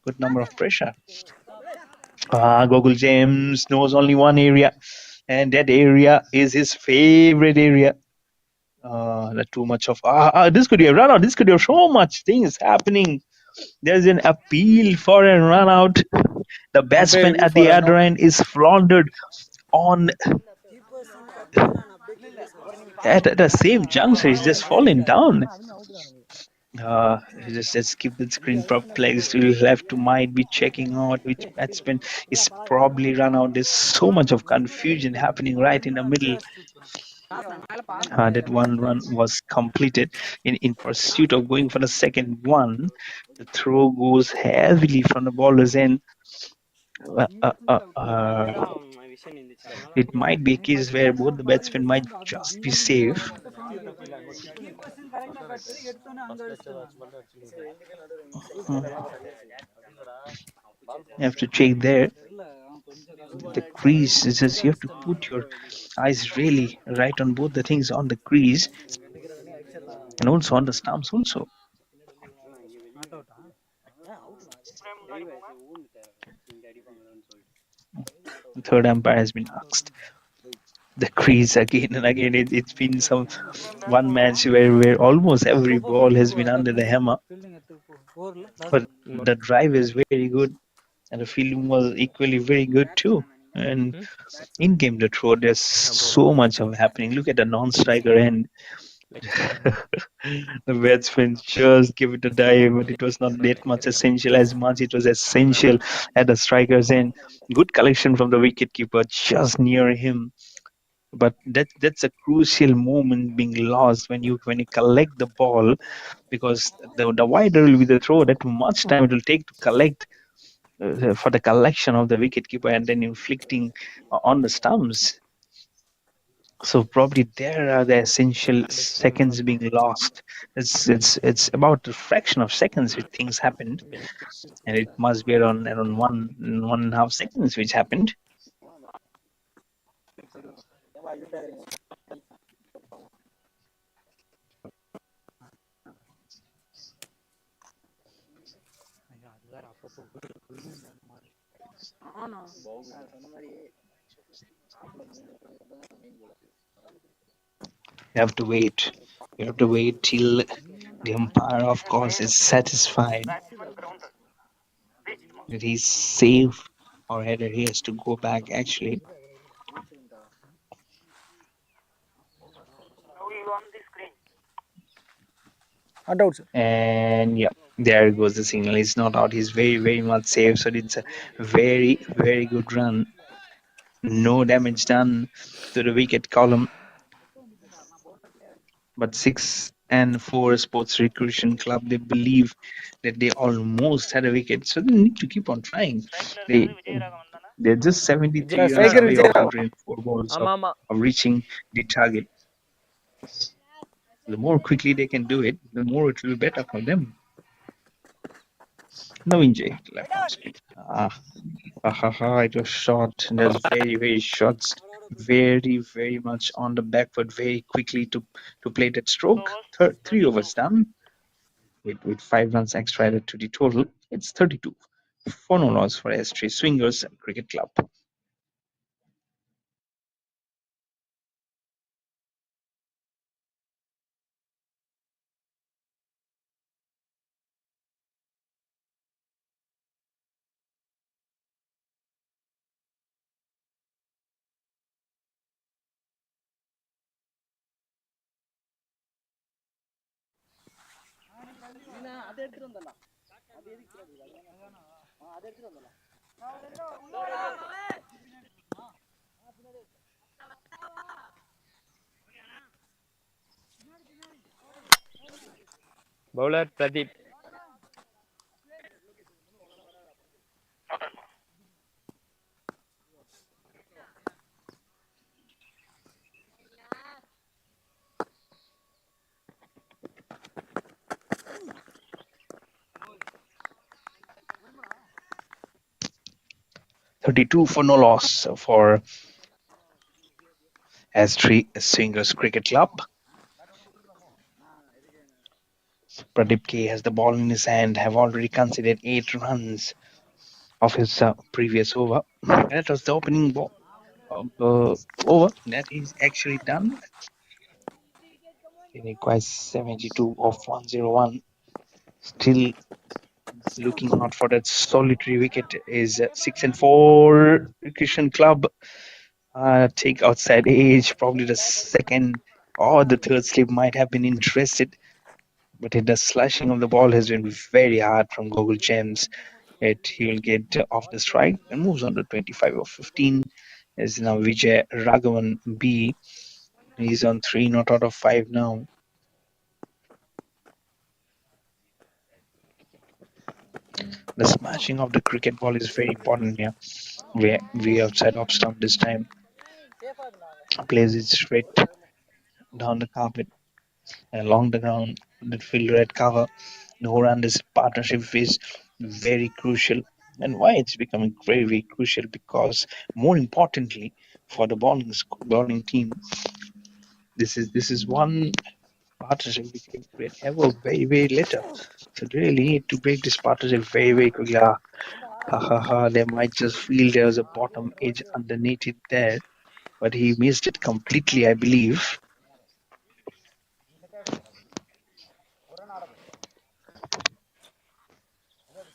D: good number of pressure. Gokul James knows only one area, and that area is his favorite area. Not too much of this could be a run out. This could be so much things happening. There's an appeal for a run out. The batsman at the other end is floundered on at the same juncture. He's just falling down. Just keep the screen perplexed. We'll have to might be checking out which batsman is probably run out. There's so much of confusion happening right in the middle. That one run was completed. In pursuit of going for the second one, the throw goes heavily from the bowler's end. It might be a case where both the batsmen might just be safe. You have to check there. The crease is just you have to put your eyes really right on both the things on the crease and also on the stumps also. The third umpire has been asked. The crease again and again. It's been some one match where almost every ball has been under the hammer. But the drive is very good, and the fielding was equally very good too. And in game the throw, there's so much of happening. Look at the non-striker end. The batsman just give it a dive, but it was not that much essential as much it was essential at the striker's end. Good collection from the wicketkeeper just near him. But that's a crucial moment being lost when you collect the ball, because the wider will be the throw, that much time it will take to collect for the collection of the wicketkeeper and then inflicting on the stumps. So probably there are the essential seconds being lost. It's about a fraction of seconds which things happened, and it must be around 1.5 seconds which happened. You have to wait. You have to wait till the umpire, of course, is satisfied that he's safe, or either he has to go back actually.
A: Out, sir.
D: And yeah, there goes the signal. He's not out. He's very, very much safe. So it's a very, very good run. No damage done to the wicket column. But 6 and 4 Sports Recreation Club, they believe that they almost had a wicket. So they need to keep on trying. They're just 73 runs
A: striker
D: away
A: Vijay
D: of 104 balls of reaching the target. The more quickly they can do it, the more it will be better for them. Navin J, left arm spin. It was short. There's very, very shots. Very, very much on the back foot, very quickly to play that stroke. 3 overs done. With 5 runs extra added to the total, it's 32. 4 no loss for S3 Swingers Cricket Club.
B: Bowler Pradeep.
C: Okay.
D: 32 for no loss for S3 Swingers Cricket Club. Pradeep K has the ball in his hand, have already conceded 8 runs of his previous over. That was the opening ball over. That is actually done. He requires 72 of 101. Still looking out for that solitary wicket is 6 and 4 Christian Club. Take outside edge, probably the second or the third slip might have been interested, but the slashing of the ball has been very hard from Gogol James. He will get off the strike and moves on to 25 of 15. Is now Vijay Raghavan B. He's on 3 not out of 5 now. The smashing of the cricket ball is very important here. We outside off stump this time. Plays it straight down the carpet along the ground. The fielder at cover. The Horanda's partnership is very crucial. And why it's becoming very, very crucial? Because more importantly, for the bowling team, this is one partnership we can ever very, very little. So really need to break this partnership very, very quickly. They might just feel there was a bottom edge underneath it there, but he missed it completely, I believe.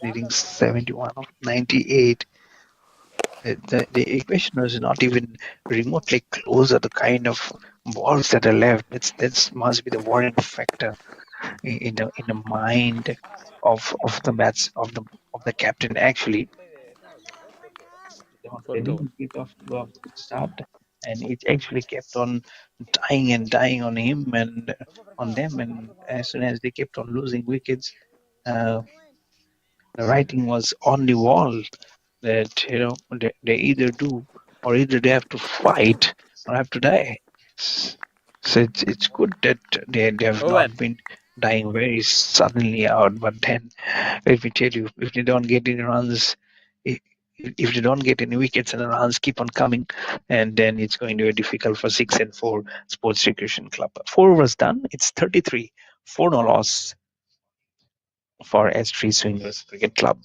D: Leading 71 of 98. The equation was not even remotely close at the kind of balls that are left. That must be the worrying factor in the mind of the bats of the captain. Actually, they
B: Fourth over.
D: didn't get off to a good start, and it actually kept on dying and dying on him and on them. And as soon as they kept on losing wickets, uh, the writing was on the wall that they either do or either they have to fight or have to die. So it's good that they have
B: Over.
D: not been dying very suddenly out. But then, let me tell you, if they don't get any runs, if, if they don't get any wickets and the runs keep on coming, and then it's going to be difficult for 6 and 4 Sports Recreation Club. 4 was done. It's 33, 4 no loss for S3 Swingers Cricket Club.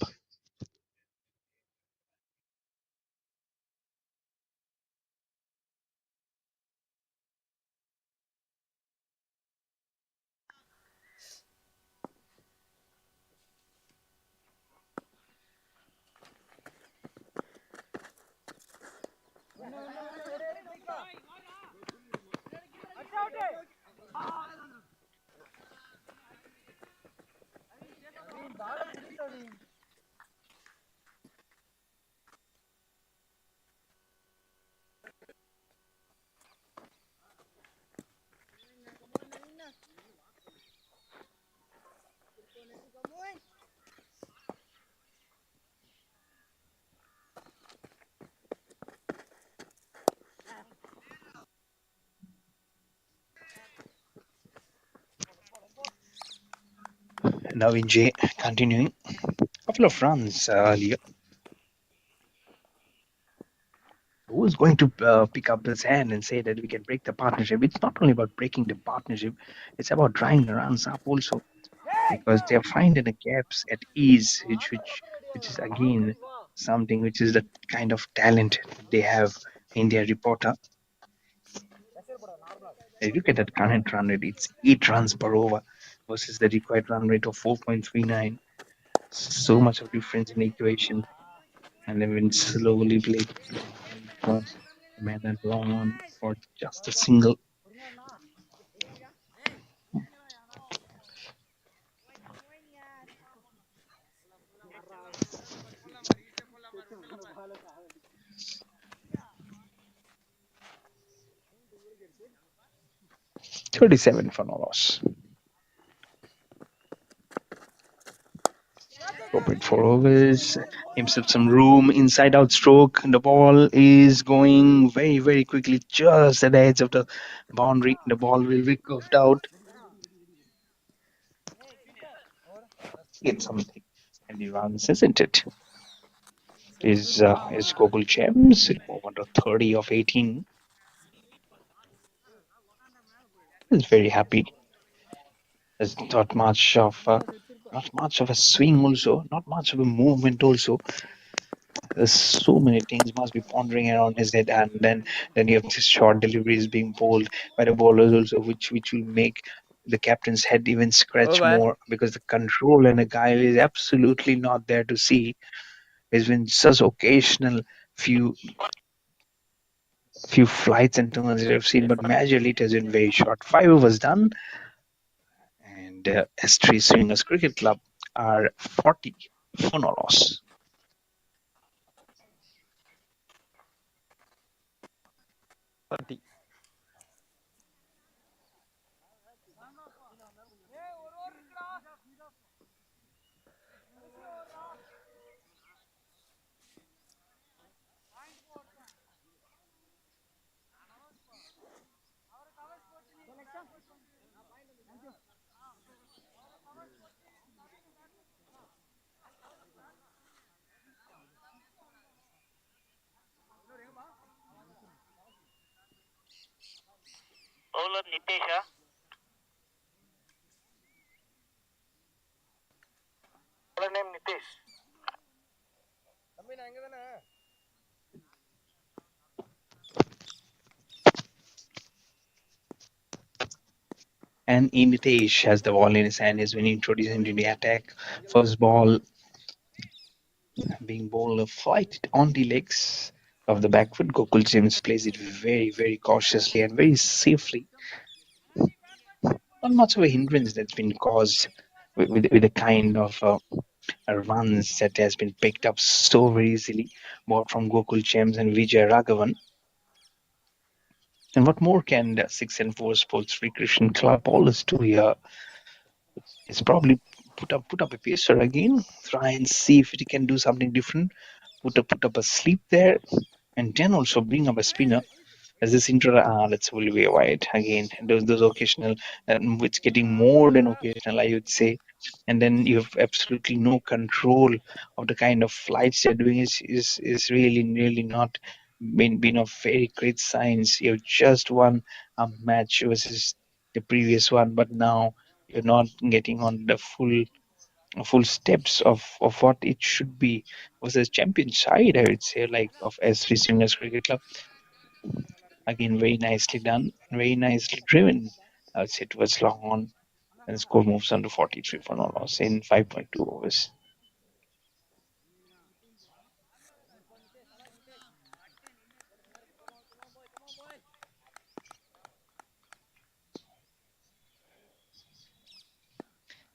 D: Now in J, continuing. Couple of runs earlier. Who's going to pick up this hand and say that we can break the partnership? It's not only about breaking the partnership, it's about drying the runs up also, because they're finding the gaps at ease, which is again something which is the kind of talent they have in their reporter. If you look at that current run rate, it's 8 runs per over versus the required run rate of 4.39. So much of difference in the equation. And then when slowly played across the man and long on for just a single. 37 for no loss. Appropriate for overs. Himself some room, inside out stroke. The ball is going very, very quickly, just at the edge of the boundary. The ball will be curved out. Get something. And he runs, isn't it? Is Gokul Gems over to 30 of 18. Is very happy. There's not much of a swing also, not much of a movement also. There's so many things must be pondering around his head, and then you have this short deliveries being bowled by the bowlers also, which will make the captain's head even scratch
B: Over.
D: more, because the control and the guile is absolutely not there to see. There's been such occasional few flights and turns that I've seen, but majorly it has been very short. 5 overs done, and S3 Swingers Cricket Club are 40 for no loss.
C: Bowler Nitesha. Bowler name Nitesh.
D: And Imitesh has the ball in his hand, is when introduced into the attack. First ball being bowled a flight on the legs of the back foot. Gokul James plays it very, very cautiously and very safely. Not much of a hindrance that's been caused with the kind of runs that has been picked up so very easily, both from Gokul James and Vijay Raghavan. And what more can the 6 and 4 Sports Recreation Club bowlers do here? Is probably put up a pacer again, try and see if it can do something different. Put up a sleep there, and then also bring up a spinner. As this intro, that's will be wide again. Those occasional, it's getting more than occasional, I would say. And then you have absolutely no control of the kind of flights you're doing. Is really not been of very great signs. You've just won a match versus the previous one, but now you're not getting on the full steps of what it should be versus champion side, I would say, like of S3 Swingers Cricket Club. Again, very nicely done, very nicely driven. I would say towards long on, and the score moves on to 43 for no loss in 5.2 overs.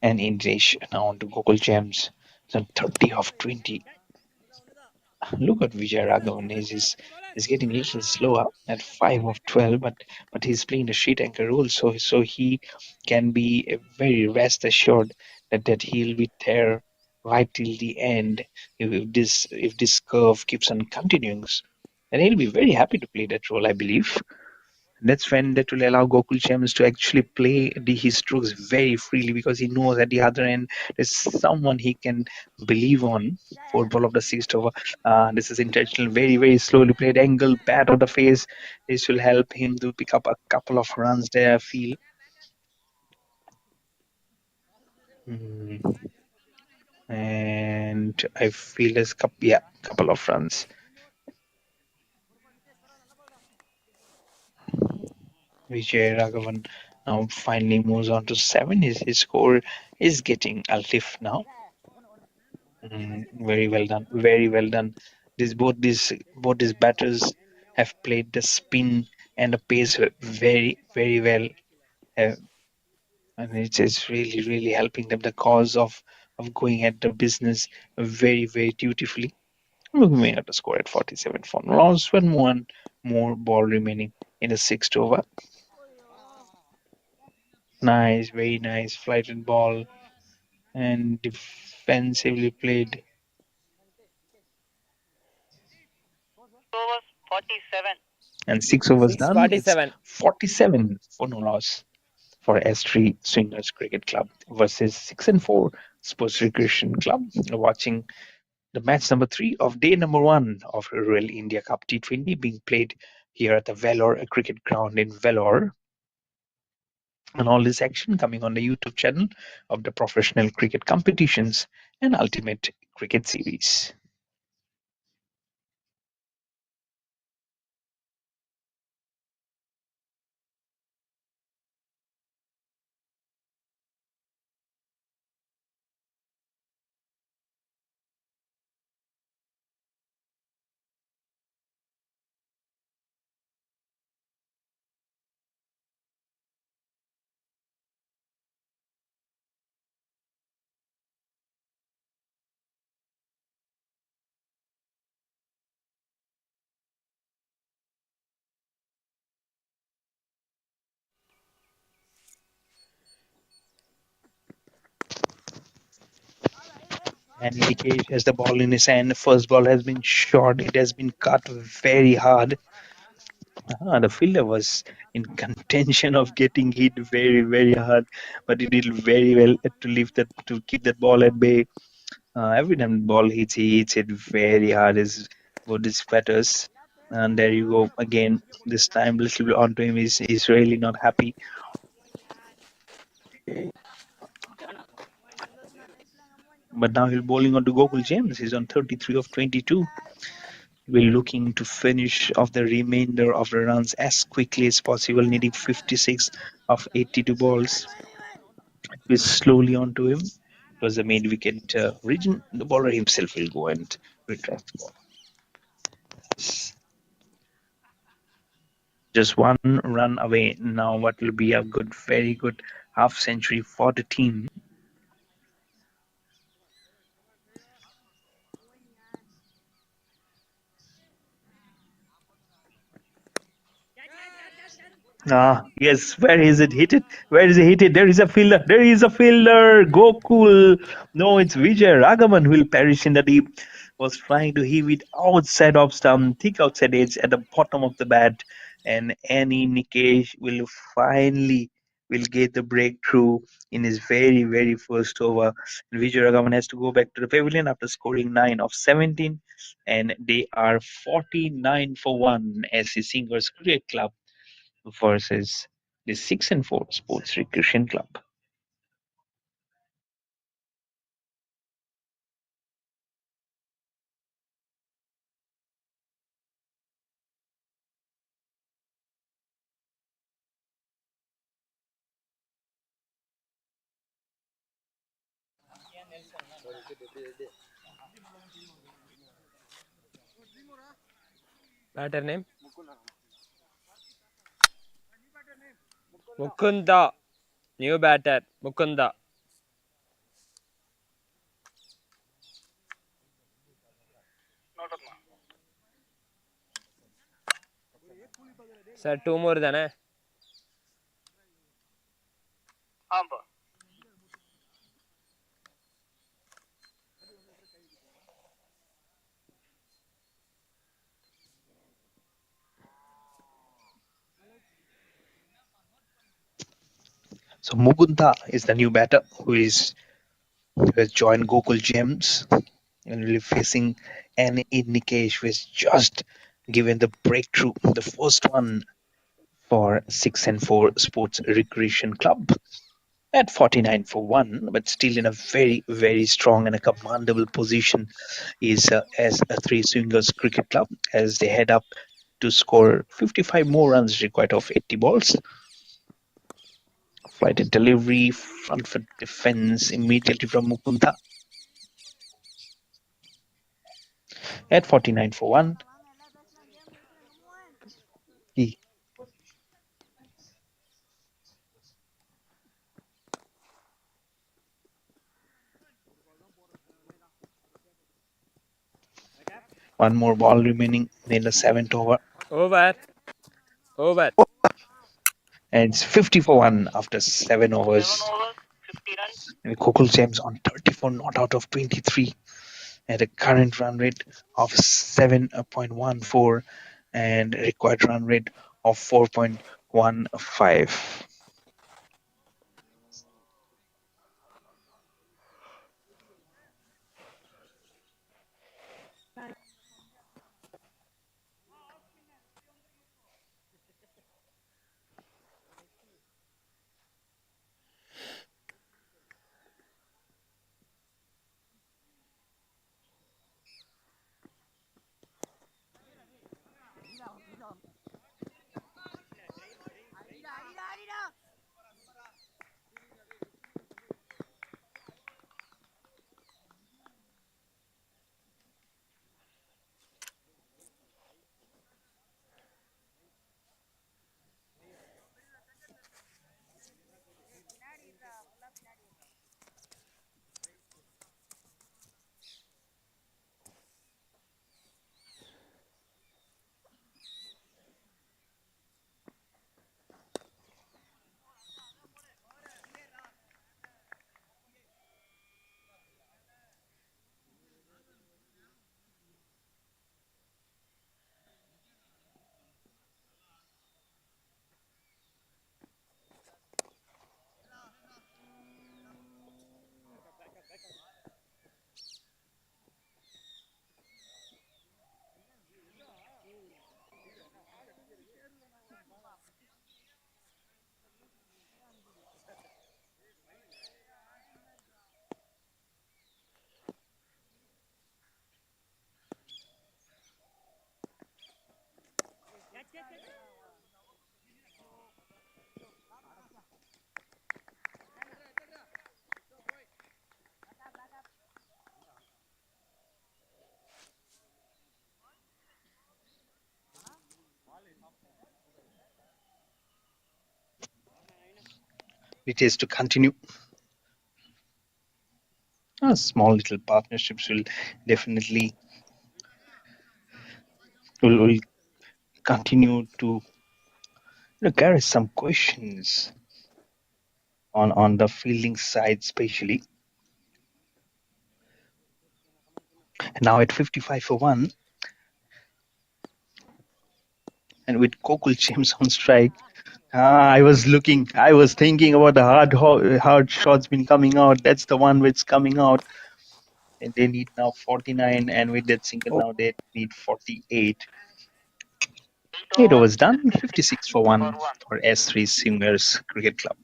D: And Indiresh now on to Gokul Gems. So 30 of 20. Look at Vijay Raghavan. Is getting a little slower at 5 of 12, but he's playing the sheet anchor role, so he can be very rest assured that he'll be there right till the end if this curve keeps on continuing. And he'll be very happy to play that role, I believe. That's when that will allow Gokul Gems to actually play his strokes very freely, because he knows at the other end there's someone he can believe on. Fourth ball of the sixth over. This is intentional, very, very slowly played angle, bat on the face. This will help him to pick up a couple of runs there, I feel. And I feel there's couple of runs. Vijay Raghavan now finally moves on to 7. His score is getting a lift now. Very well done. Very well done. Both these batters have played the spin and the pace very, very well, uh, and it's really helping them the cause of going at the business very, very dutifully. Moving at a score at 47 for no loss when one more ball remaining in the sixth over. Nice, very nice flighted ball and defensively played.
C: Overs 47.
D: And 6 overs done. It's
B: 647.
D: 47 for no loss for S3 Swingers Cricket Club versus 6 and 4 Sports Recreation Club. Watching the match number 3 of day number 1 of Royal India Cup T20 being played here at the Vellore cricket ground in Vellore. And all this action coming on the YouTube channel of the Professional Cricket Competitions and Ultimate Cricket Series. And Nikesh has the ball in his hand. The first ball has been shot. It has been cut very hard. The fielder was in contention of getting hit very, very hard, but he did very well to leave that to keep that ball at bay. Every time the ball hits, he hits it very hard. Is what his batters. And there you go again. This time, little bit onto him. He's really not happy. But now he's bowling onto Gokul James. He's on 33 of 22. We're looking to finish off the remainder of the runs as quickly as possible, needing 56 of 82 balls. We're slowly onto him. It was the main wicket region. The bowler himself will go and retract the ball. Just one run away now. What will be a good, very good half century for the team. Yes, where is it hit it? Where is it hit it? There is a fielder. There is a fielder. Gokul. No, it's Vijay Raghavan who will perish in the deep. Was trying to heave it outside of stump, thick outside edge at the bottom of the bat. And Annie Nikesh will finally will get the breakthrough in his very, very first over. And Vijay Raghavan has to go back to the pavilion after scoring 9 of 17. And they are 49 for 1 as the Singers Cricket Club versus the 6 and 4 Sports Recreation Club.
B: Batter name? Mukunda. New batter. Mukunda.
C: Noted.
B: Sir, 2 more than
C: Amba.
D: So Mugunda is the new batter who has joined Gokul Gems and will be facing an Nikesh who has just given the breakthrough, the first one for 6 and 4 Sports Recreation Club at 49 for 1, but still in a very, very strong and a commandable position is as a Three Swingers Cricket Club as they head up to score 55 more runs required of 80 balls. Flighted delivery, front foot defense immediately from Mukunda at 49 for 1. He One more ball remaining in the 7th over.
B: Over. Over.
D: And it's 50 for 1 after 7 overs.
C: 7 overs, 50 runs.
D: And Kokul James on 34 not out of 23 at a current run rate of 7.14 and required run rate of 4.15. It is to continue. Small little partnerships will definitely will continue to carry some questions on the fielding side, especially. Now at 55 for 1, and with Kokul James on strike, I was thinking about the hard shots been coming out. That's the one which coming out, and they need now 49, and with that single
A: Oh,
D: now they need 48.
C: 8
D: 8
C: overs,
D: overs done,
C: 56
D: 56 for
C: for
D: 1
C: 1.
D: for S3 Singers Cricket Club.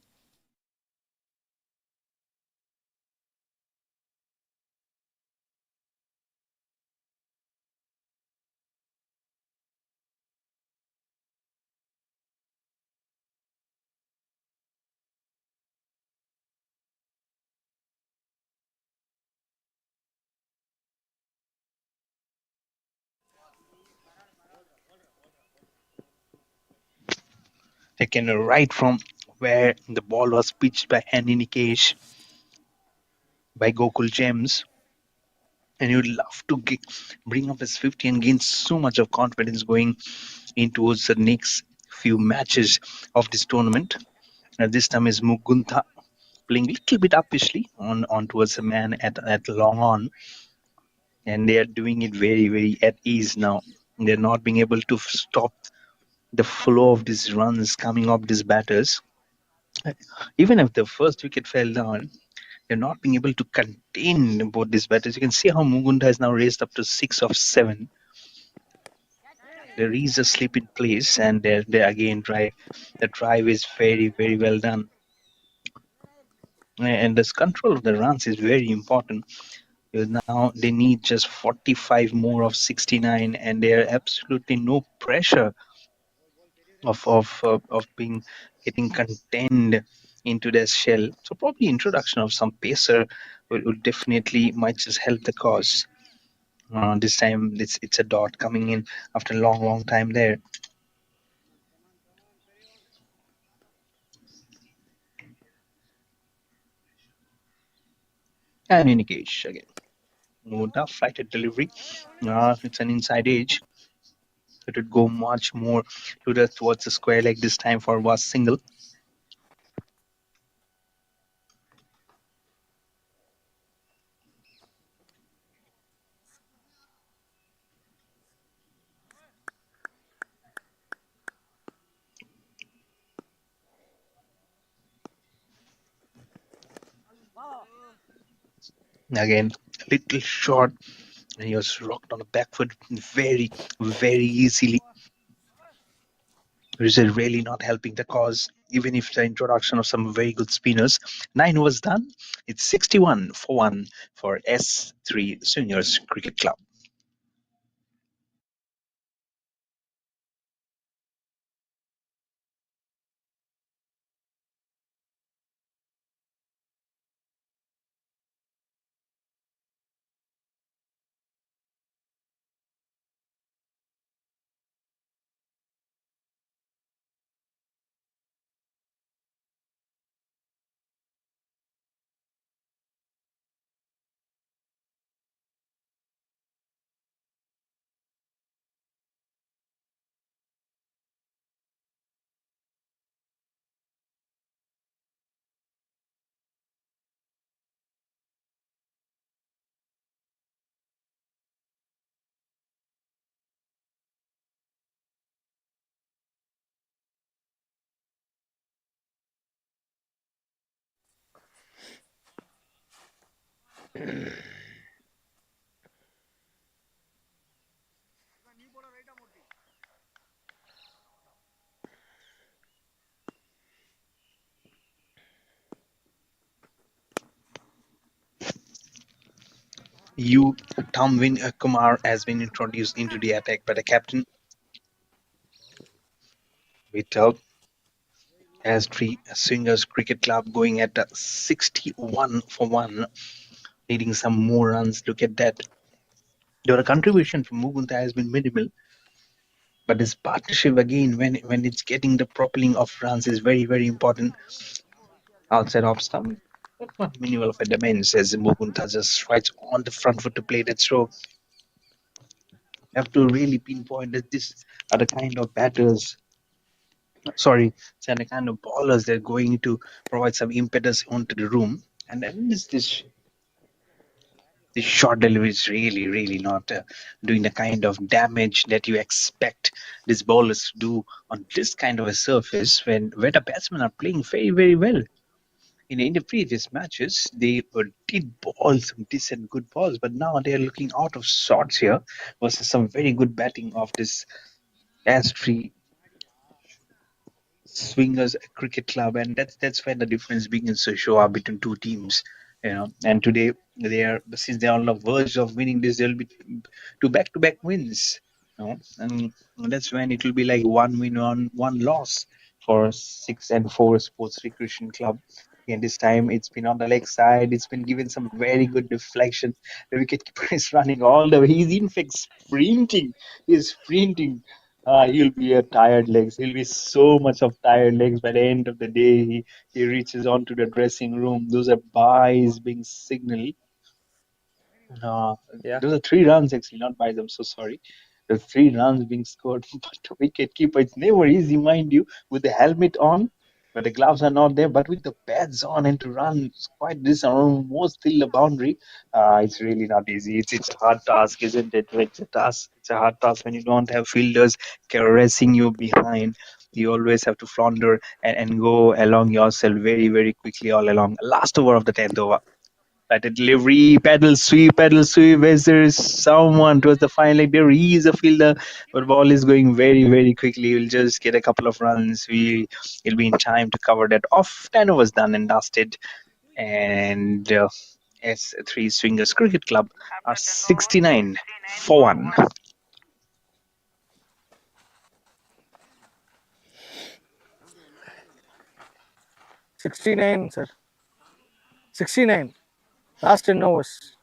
D: Taken right from where the ball was pitched by Andy Nikesh by Gokul James, and you'd love to bring up his 50 and gain so much of confidence going into the next few matches of this tournament. This time is Mugunta playing a little bit uppishly on towards a man at long on, and they are doing it very, very at ease now. They're not being able to stop the flow of these runs coming off these batters. Even if the first wicket fell down, they're not being able to contain both these batters. You can see how Mugunda has now raised up to 6 of 7. There is a slip in place, and they're again drive. The drive is very, very well done. And this control of the runs is very important. Because now they need just 45 more of 69, and there are absolutely no pressure of being getting contained into their shell. So probably introduction of some pacer will definitely might just help the cause. This time it's a dot coming in after a long time there. And Nikesh again. Mugunta, flighted delivery. It's an inside edge. It would go much more towards the square leg this time for was single. Again, a little short, and he was rocked on the back foot very, very easily. Which is really not helping the cause, even if the introduction of some very good spinners. 9 was done. It's 61 for 1 for S3 Swingers Cricket Club. Tamvin Kumar has been introduced into the attack by the captain. With S3 Swingers Cricket Club going at 61 for 1, needing some more runs. Look at that. The contribution from Mugunta has been minimal, but this partnership again, when it's getting the propelling of runs, is very, very important. Outside off stump, that's not minimal of a domain, says Mugunta just rides on the front foot to play that throw. You have to really pinpoint that this are the kind of batters, sorry, it's the kind of ballers that are going to provide some impetus onto the room. And then this short delivery is really, really not doing the kind of damage that you expect these bowlers to do on this kind of a surface when the batsmen are playing very, very well. In the previous matches, they did ball some decent good balls, but now they are looking out of sorts here versus some very good batting of this S3 Swingers Cricket Club, and that's where the difference begins to show up between two teams. And today they are, since they are on the verge of winning this, there'll be two back-to-back wins. And that's when it will be like one win, one loss for 6 and 4 Sports Recreation Club. And this time it's been on the leg side. It's been given some very good deflection. The wicketkeeper is running all the way. He's in fact sprinting. He's sprinting. He'll be a tired legs. He'll be so much of tired legs by the end of the day. He reaches onto the dressing room. Those are byes being signaled. Uh,
B: Yeah.
D: those are 3 runs actually, not byes. I'm so sorry. The 3 runs being scored, but the wicket keeper, it's never easy, mind you, with the helmet on, but the gloves are not there. But with the pads on and to run quite this almost till the boundary, it's really not easy. It's a hard task, isn't it? It's a task. It's a hard task when you don't have fielders caressing you behind. You always have to flounder and go along yourself very, very quickly all along. Last over of the 10th over. At a delivery, pedal sweep, as there is someone towards the final leg. There is a fielder, but ball is going very, very quickly. We'll just get a couple of runs. It'll be in time to cover that off. 10 overs done and dusted. And S3 Swingers Cricket Club are 69 for 1.
A: 69, sir. 69. Last 10 overs.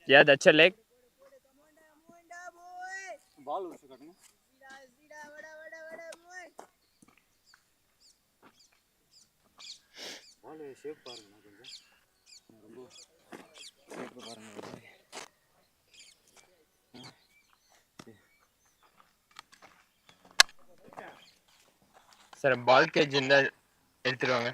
B: Yeah, that's a leg.
E: பால் வச்சு காட்டுங்க பால் shape பாருங்க கொஞ்சம் ரொம்ப shape பாருங்க
B: sir பால் gauge இருந்தால் எடுத்துருவாங்க.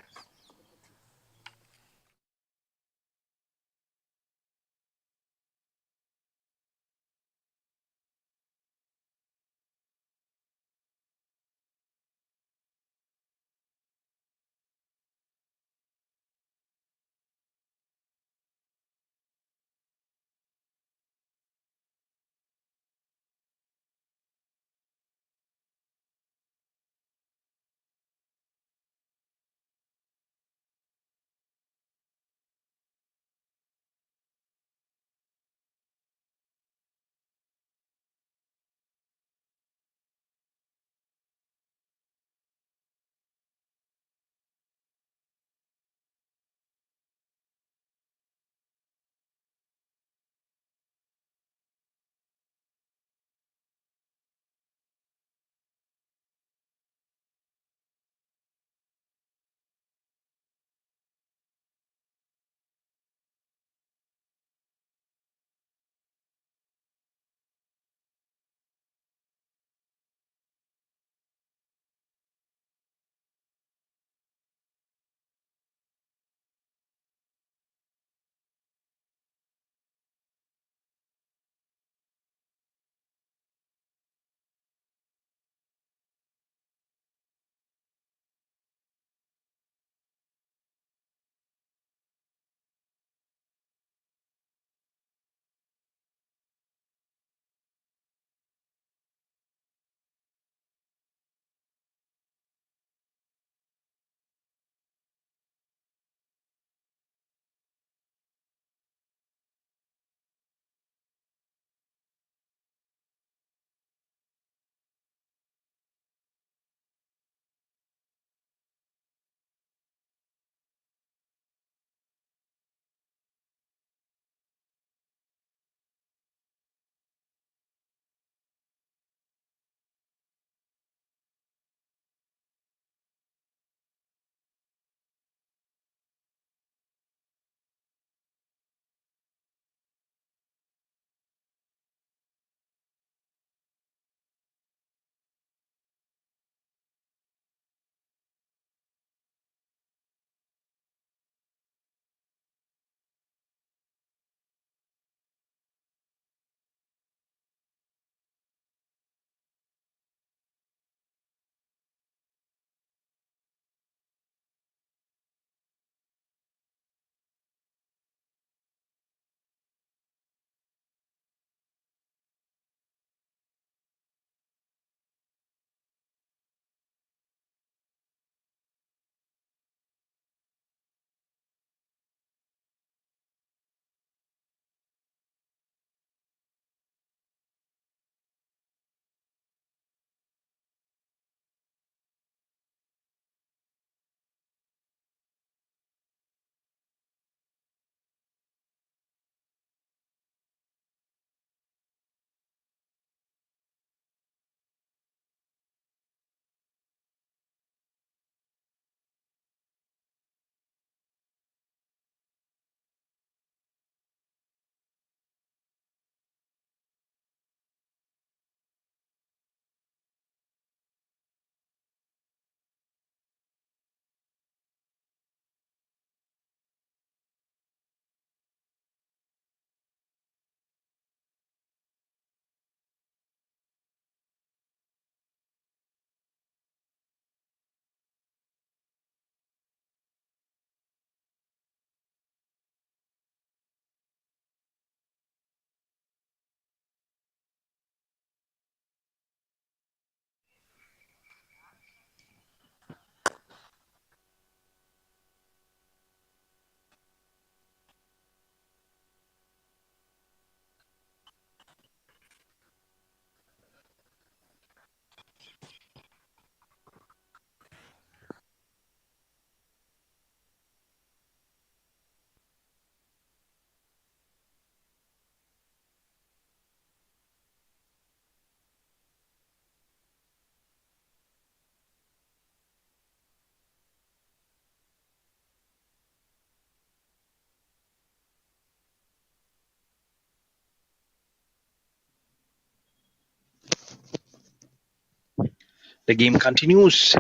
D: The game continues,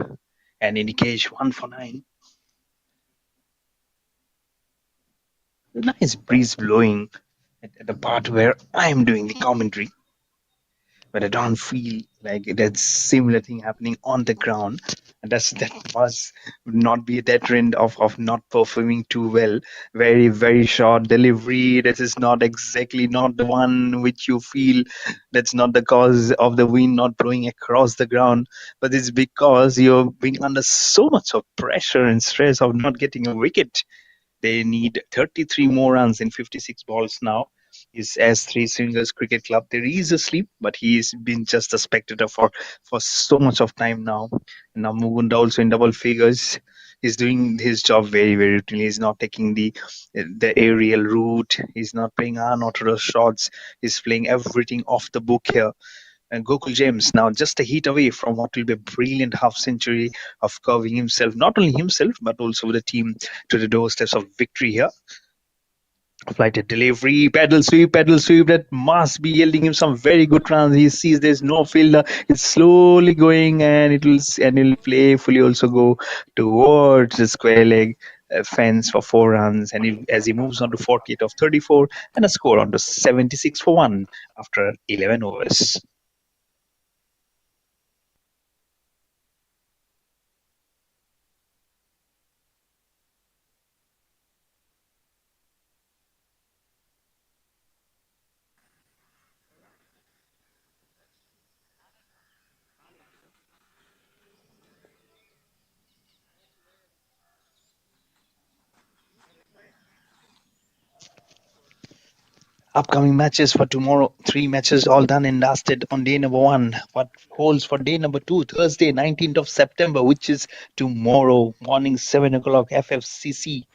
D: and in the cage, 1 for 9. A nice breeze blowing at the part where I'm doing the commentary, but I don't feel like there's similar thing happening on the ground. And that must not be a deterrent of not performing too well. Very, very short delivery. This is not exactly not the one which you feel that's not the cause of the wind not blowing across the ground, but it's because you're being under so much of pressure and stress of not getting a wicket. They need 33 more runs in 56 balls now. Is as Three Swingers Cricket Club. There is a sleep, but he's been just a spectator for so much of time now. And now Mugunda also in double figures. He's doing his job very, very routinely. He's not taking the aerial route. He's not playing unorthodox shots. He's playing everything off the book here. And Gokul James now just a hit away from what will be a brilliant half century of curving himself, not only himself, but also the team to the doorsteps of victory here. Flighted delivery, pedal sweep, that must be yielding him some very good runs. He sees there's no fielder. It's slowly going and it'll playfully also go towards the square leg fence for 4 runs. And as he moves on to 48 of 34 and a score on to 76 for 1 after 11 overs. Upcoming matches for tomorrow, 3 matches all done and dusted on day number 1. What holds for day number 2, Thursday, 19th of September, which is tomorrow morning, 7 o'clock, FFCC.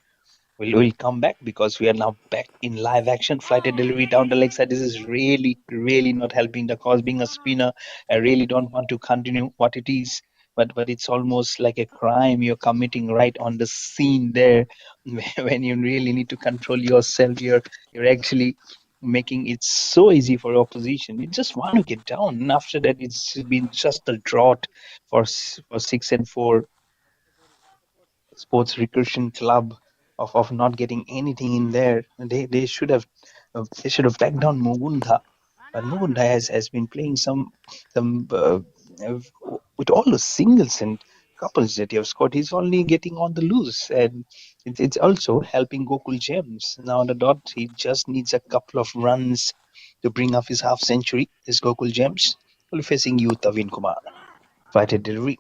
D: We'll come back because we are now back in live action. Flighted delivery down the leg side. This is really, really not helping the cause. Being a spinner, I really don't want to continue what it is. But it's almost like a crime you're committing right on the scene there when you really need to control yourself. You're actually making it so easy for opposition. You just want to get down, and after that, it's been just a drought for 6 and 4 sports recreation club of not getting anything in there. They should have backed down Mugunda, but Mugunda has been playing some uh, with all the singles and couples that he have scored. He's only getting on the loose, and it's also helping Gokul Gems. Now on the dot, he just needs a couple of runs to bring up his half century. This Gokul Gems will facing youth Avin Kumar. Flighted delivery.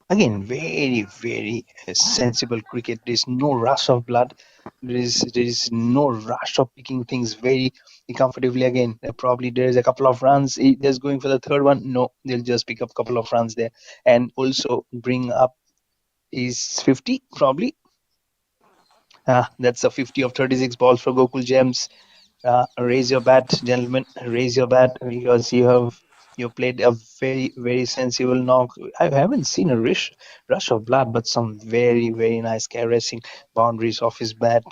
D: Again, very, very sensible cricket. There's no rush of blood. There is no rush of picking things very comfortably. Again, probably there's a couple of runs. There's going for the third one. No, they'll just pick up a couple of runs there and also bring up is 50 probably. That's a 50 of 36 balls for Gokul Gems. Raise your bat, gentlemen. Raise your bat because you played a very, very sensible knock. I haven't seen a rush of blood, but some very, very nice caressing boundaries of his bat.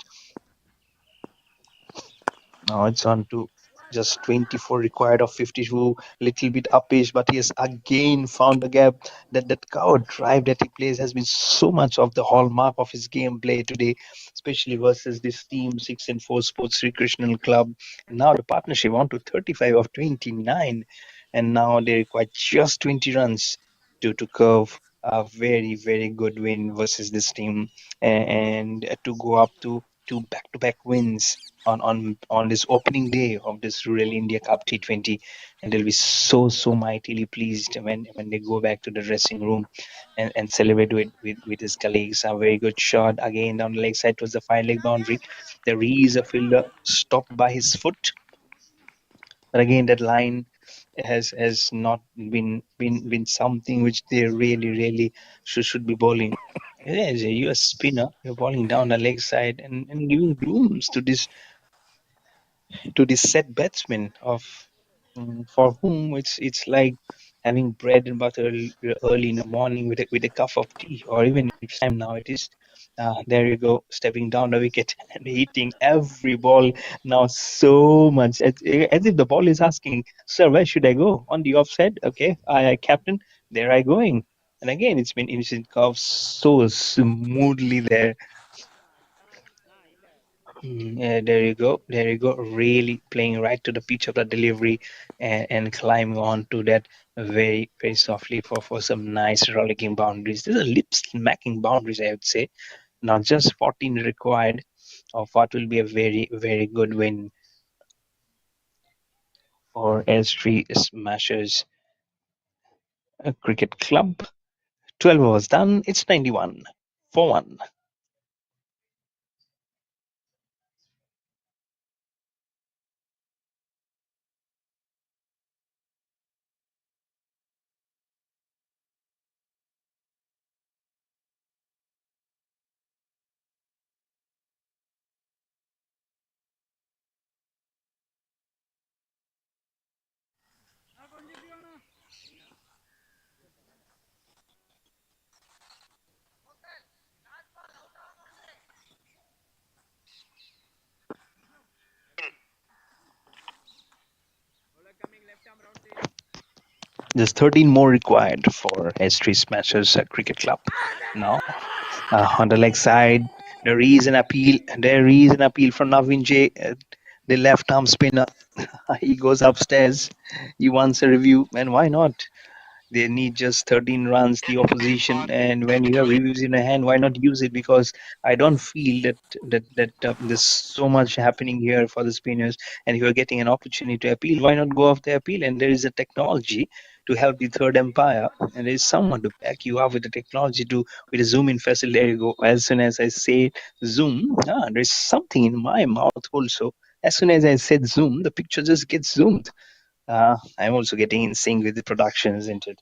D: Now it's on to just 24 required of 52, little bit uppish, but he has again found the gap. That cover drive that he plays has been so much of the hallmark of his gameplay today, especially versus this team 6 and 4 Sports Recreational Club. And now the partnership on to 35 of 29, and now they require just 20 runs to curve a very, very good win versus this team and to go up to two back-to-back wins on this opening day of this Rural India Cup T20, and they'll be so mightily pleased when they go back to the dressing room and celebrate with his colleagues. A very good shot again down the leg side towards the 5-leg boundary. There is a fielder stopped by his foot, but again that line has not been something which they really should be bowling. Yes, you're a spinner. You're bowling down the leg side and giving blooms to the set batsmen of for whom it's like having bread and butter early in the morning with a cup of tea, or even if time now it is. There you go, stepping down the wicket and hitting every ball now so much as if the ball is asking, sir, where should I go? On the offside? Okay, captain, there I going. And again, it's been curved so smoothly there. Yeah, there you go. There you go. Really playing right to the pitch of the delivery and climbing on to that very, very softly for some nice rollicking boundaries. These are lip smacking boundaries, I would say. Not just 14 required of what will be a very, very good win for S3 Smashers Cricket Club. 12 overs done. It's 91 for 1. Just 13 more required for S3 Smashers Cricket Club. Now, on the leg side, there is an appeal. There is an appeal from Navin J, the left arm spinner. He goes upstairs. He wants a review, and why not? They need just 13 runs, the opposition, and when you have reviews in a hand, why not use it? Because I don't feel that there's so much happening here for the spinners, and if you're getting an opportunity to appeal, why not go off the appeal? And there is a technology to help the third umpire, and there is someone to back you up with the technology to with a zoom in facility. There you go. As soon as I say zoom, there's something in my mouth also. As soon as I said zoom, the picture just gets zoomed. I'm also getting in sync with the production, isn't it?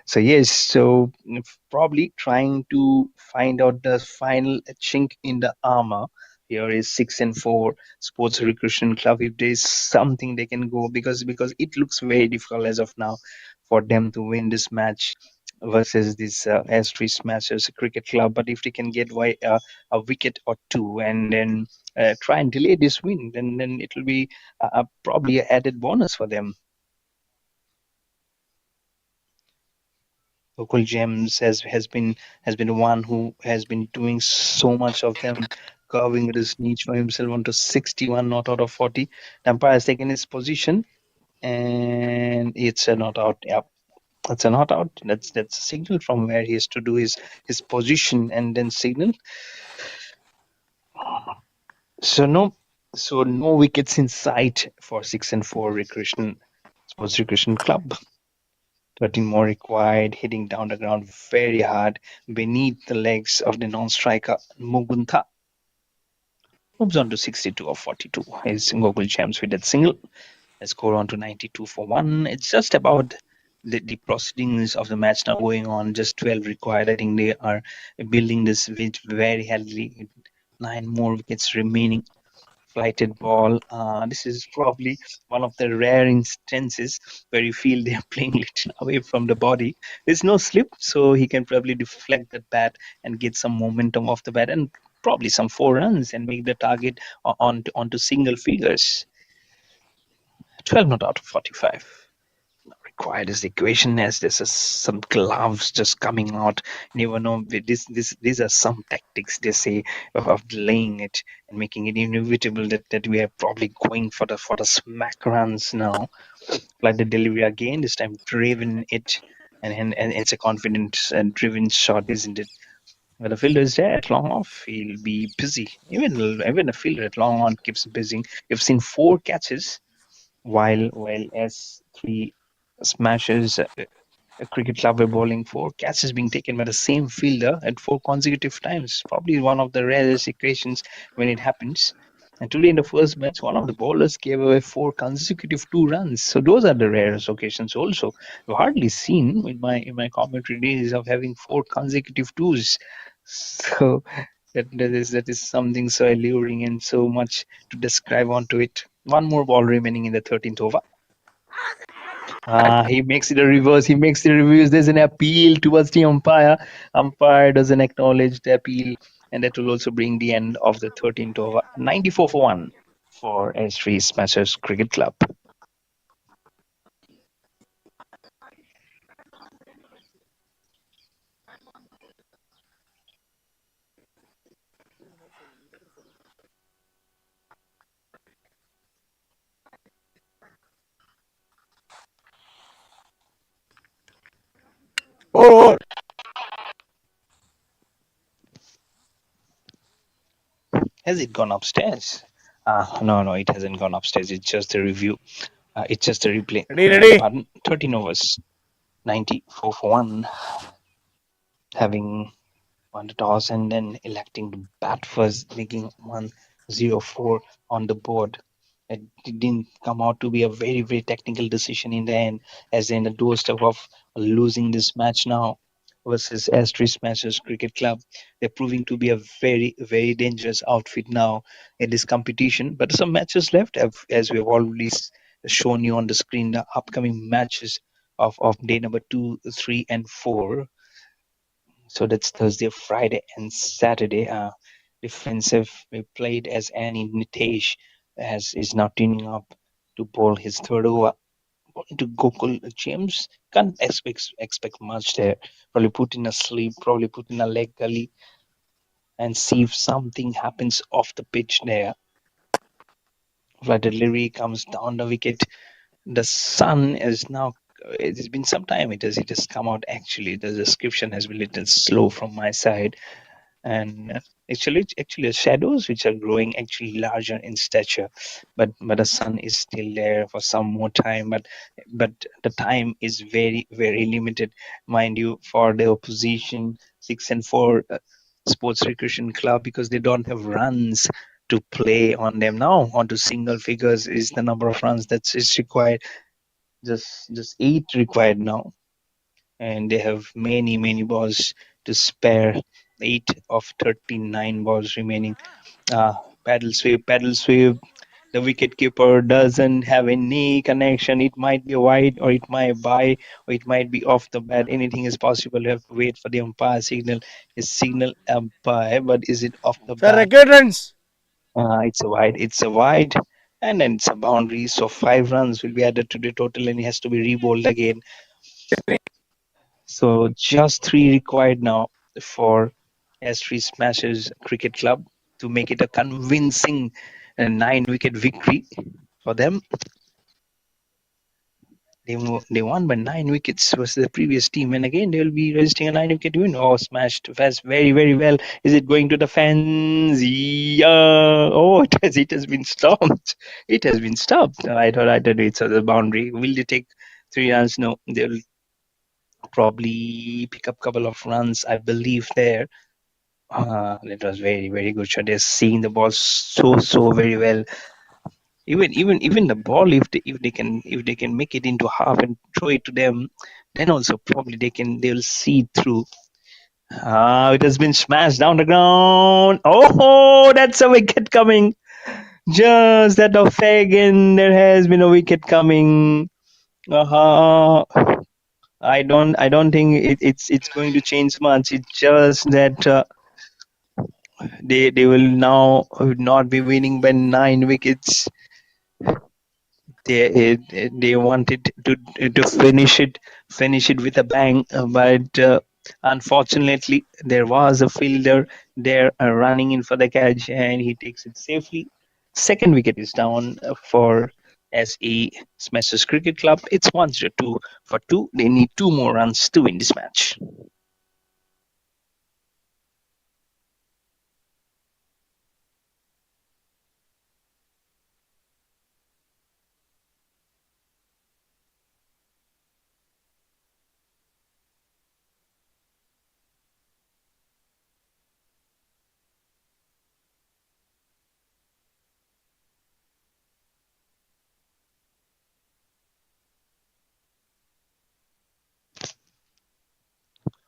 D: So yes, so probably trying to find out the final chink in the armor. Here is 6 and 4 Sports Recreation Club. If there is something they can go, because it looks very difficult as of now for them to win this match versus this S3 Smashers Cricket Club. But if they can get a wicket or two and then try and delay this win, then it will be probably an added bonus for them. Local Gems has been one who has been doing so much of them, carving this niche for himself onto 61 not out of 40. The umpire has taken his position, and it's a not out. Yep, that's a not out. That's a signal from where he has to do his position and then signal. So no wickets in sight for 6 and 4 Recreation Sports Recreation Club. 13 more required, hitting down the ground very hard beneath the legs of the non-striker Mugunta. Moves on to 62 of 42. His Gogol Champs with that single. A score on to 92 for 1. It's just about the proceedings of the match now going on. Just 12 required. I think they are building this very heavily. 9 more wickets remaining. Flighted ball. This is probably one of the rare instances where you feel they are playing little away from the body. There's no slip, so he can probably deflect that bat and get some momentum off the bat and probably some 4 runs and make the target onto single figures. 12 not out of 45. Required is the equation as there's some gloves just coming out. You never know. These are some tactics they say of delaying it and making it inevitable that we are probably going for the smack runs now. Like the delivery again, this time driven it, and it's a confident and driven shot, isn't it? When the fielder is there at long off, he'll be busy. Even a fielder at long on keeps busy. You've seen 4 catches while S3 smashes a cricket club were bowling 4 catches being taken by the same fielder at 4 consecutive times. Probably one of the rarest occasions when it happens. And today in the first match, one of the bowlers gave away 4 consecutive 2 runs. So those are the rarest occasions also. I've hardly seen in my commentary days of having 4 consecutive 2s. So that is something so alluring and so much to describe onto it. One more ball remaining in the 13th over. He makes it a reverse. He makes it a reverse. There's an appeal towards the umpire. Umpire doesn't acknowledge the appeal, and that will also bring the end of the 13th over. 94 for 1 for S3 Smashers Cricket Club.
A: Over.
D: Has it gone upstairs? No, it hasn't gone upstairs. It's just a review. It's just a replay.
A: Ready.
D: Pardon. 13 overs, 94 for 1. Having won the toss and then electing to bat first, making 104 on the board. It didn't come out to be a very, very technical decision in the end, as in the doorstep of losing this match now versus Astrid Smashers Cricket Club. They're proving to be a very, very dangerous outfit now in this competition. But some matches left, as we have already shown you on the screen, the upcoming matches of day number 2, 3, and 4. So that's Thursday, Friday, and Saturday. Defensive we played as Annie Nitesh as is now tuning up to bowl his third over. To Gokul James can't expect much there. Probably put in a sleep, probably put in a leg gully, and see if something happens off the pitch there. Vladimir comes down the wicket. The sun is now. It has been some time. It has come out actually. The description has been a little slow from my side. And actually the shadows which are growing actually larger in stature, but the sun is still there for some more time, but the time is very, very limited, mind you, for the opposition 6 and 4 sports recreation club, because they don't have runs to play on them now. Onto single figures is the number of runs that is required, just 8 required now, and they have many balls to spare. 8 of 39 balls remaining. Paddle sweep, paddle sweep. The wicket keeper doesn't have any connection. It might be wide, or it might by, or it might be off the bat. Anything is possible. You have to wait for the umpire signal. His signal umpire, but is it off the
A: Sir,
D: bat?
A: record runs.
D: It's a wide. It's a wide. And then it's a boundary. So 5 runs will be added to the total, and he has to be re-bowled again. So just 3 required now for S3 Smashers Cricket Club to make it a convincing 9-wicket victory for them. They won by 9 wickets versus the previous team, and again they will be registering a 9-wicket win. Oh, smashed fast, very, very well. Is it going to the fans? Yeah. Oh, it has been stopped. It has been stopped. I thought it's a boundary. Will they take 3 runs? No, they'll probably pick up a couple of runs, I believe, there. It was very, very good shot. They're seeing the ball so very well. Even the ball, if they can make it into half and throw it to them, then also probably they'll see through. It has been smashed down the ground. Oh, that's a wicket coming. Just that of Fagan, there has been a wicket coming. I don't think it's going to change much. It's just that they will now not be winning by 9 wickets. They wanted to finish it with a bang, but unfortunately there was a fielder there running in for the catch, and he takes it safely. Second wicket is down for SE Smashers Cricket Club. It's 102 for 2. They need 2 more runs to win this match.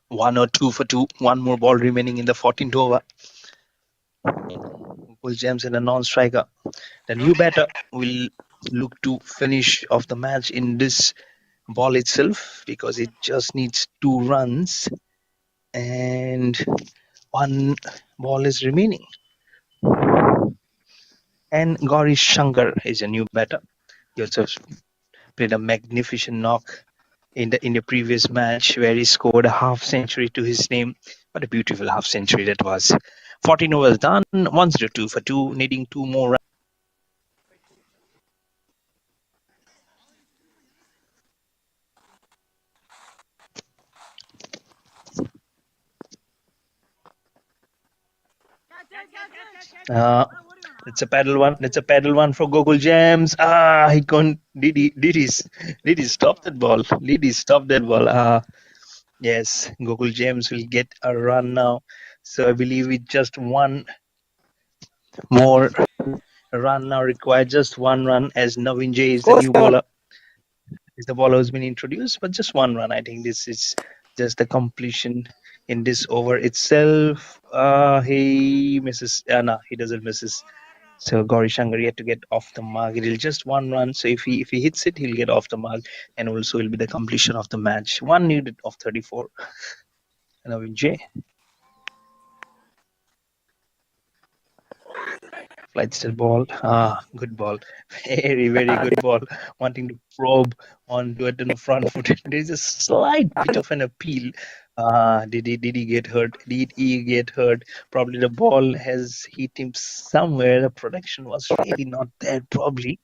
D: One or two for 2. One more ball remaining in the 14th over. Bull James and a non-striker. The new batter will look to finish off the match in this ball itself, because it just needs 2 runs and 1 ball is remaining. And Gauri Shankar is a new batter. He also played a magnificent knock in the previous match, where he scored a half century to his name. What a beautiful half century that was. 14 overs done, 102 for 2, needing 2 more runs. It's a paddle one. It's a paddle one for Gokul Gems. He couldn't. Did he stop that ball? Did he stop that ball? Yes, Gokul Gems will get a run now. So I believe with just one more run now required, just one run as Navin J is the
A: Score
D: new
A: seven.
D: bowler. Is the bowler who's been introduced, but just one run. I think this is just the completion in this over itself. He misses. No, he doesn't misses. So Gauri Shankar yet to get off the mark. It'll just one run. So if he hits it, he'll get off the mark, and also will be the completion of the match. One needed of 34. Navin J. Flight style ball. Good ball. Very, very good ball. Wanting to probe onto it in the front foot. There's a slight bit of an appeal. Did he get hurt? Did he get hurt? Probably the ball has hit him somewhere. The protection was really not there, probably.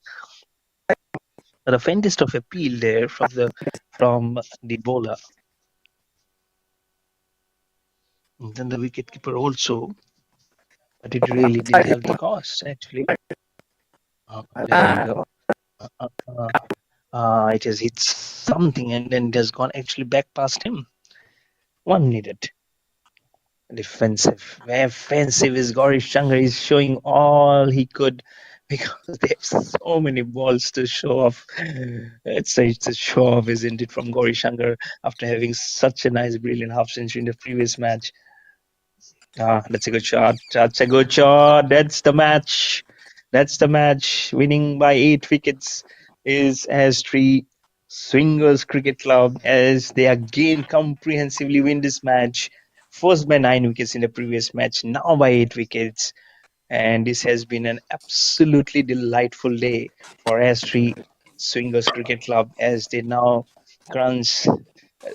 D: But a faintest of appeal there from the bowler. And then the wicketkeeper also, but it really didn't help the cause actually. There we go. Uh, uh, uh. It has hit something and then it has gone actually back past him. One needed. Defensive. Offensive is Gauri Shankar. He's showing all he could because they have so many balls to show off. It's a show off, isn't it, from Gauri Shankar after having such a nice, brilliant half century in the previous match. That's a good shot. That's a good shot. That's the match. That's the match. Winning by 8 wickets is Astri Swingers Cricket Club as they again comprehensively win this match. First by 9 wickets in the previous match, now by 8 wickets. And this has been an absolutely delightful day for Astri Swingers Cricket Club as they now crunch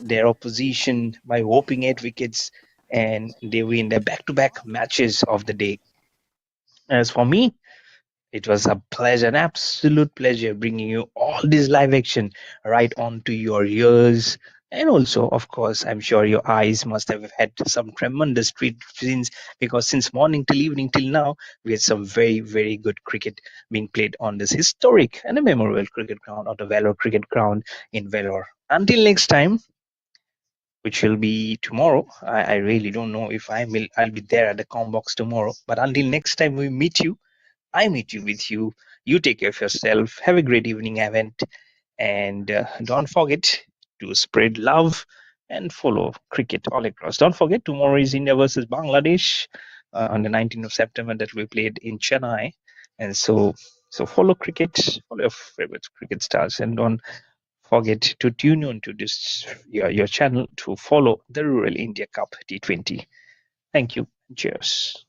D: their opposition by whopping 8 wickets and they win their back-to-back matches of the day. As for me, it was a pleasure, an absolute pleasure bringing you all this live action right onto your ears. And also, of course, I'm sure your eyes must have had some tremendous treat since because since morning till evening till now, we had some very, very good cricket being played on this historic and a memorable cricket ground or the Vellore cricket ground in Vellore. Until next time, which will be tomorrow. I really don't know if I'll be there at the com box tomorrow. But until next time we meet you, I meet you with you. You take care of yourself. Have a great evening, event, and don't forget to spread love and follow cricket all across. Don't forget tomorrow is India versus Bangladesh on the 19th of September that we played in Chennai, and so follow cricket, follow your favorite cricket stars, and don't forget to tune in to this your channel to follow the Rural India Cup T20. Thank you. Cheers.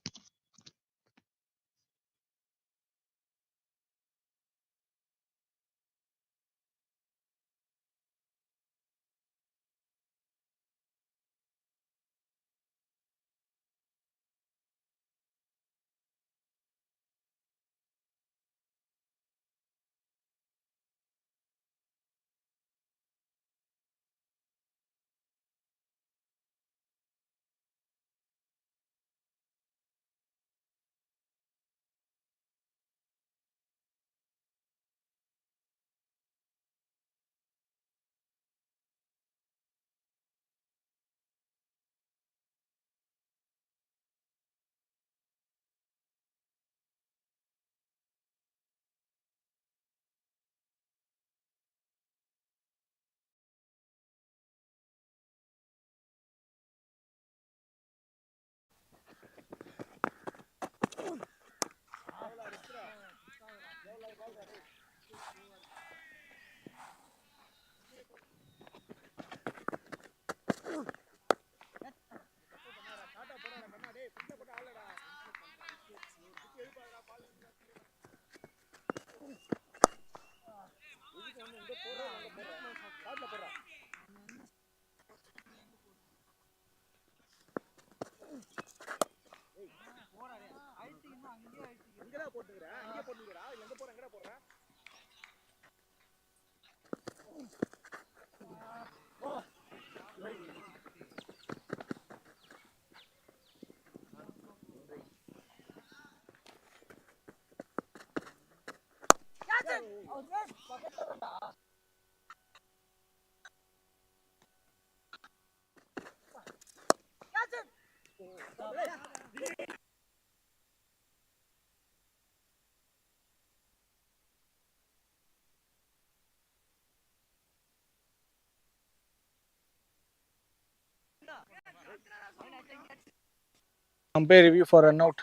A: Umpire review for run out.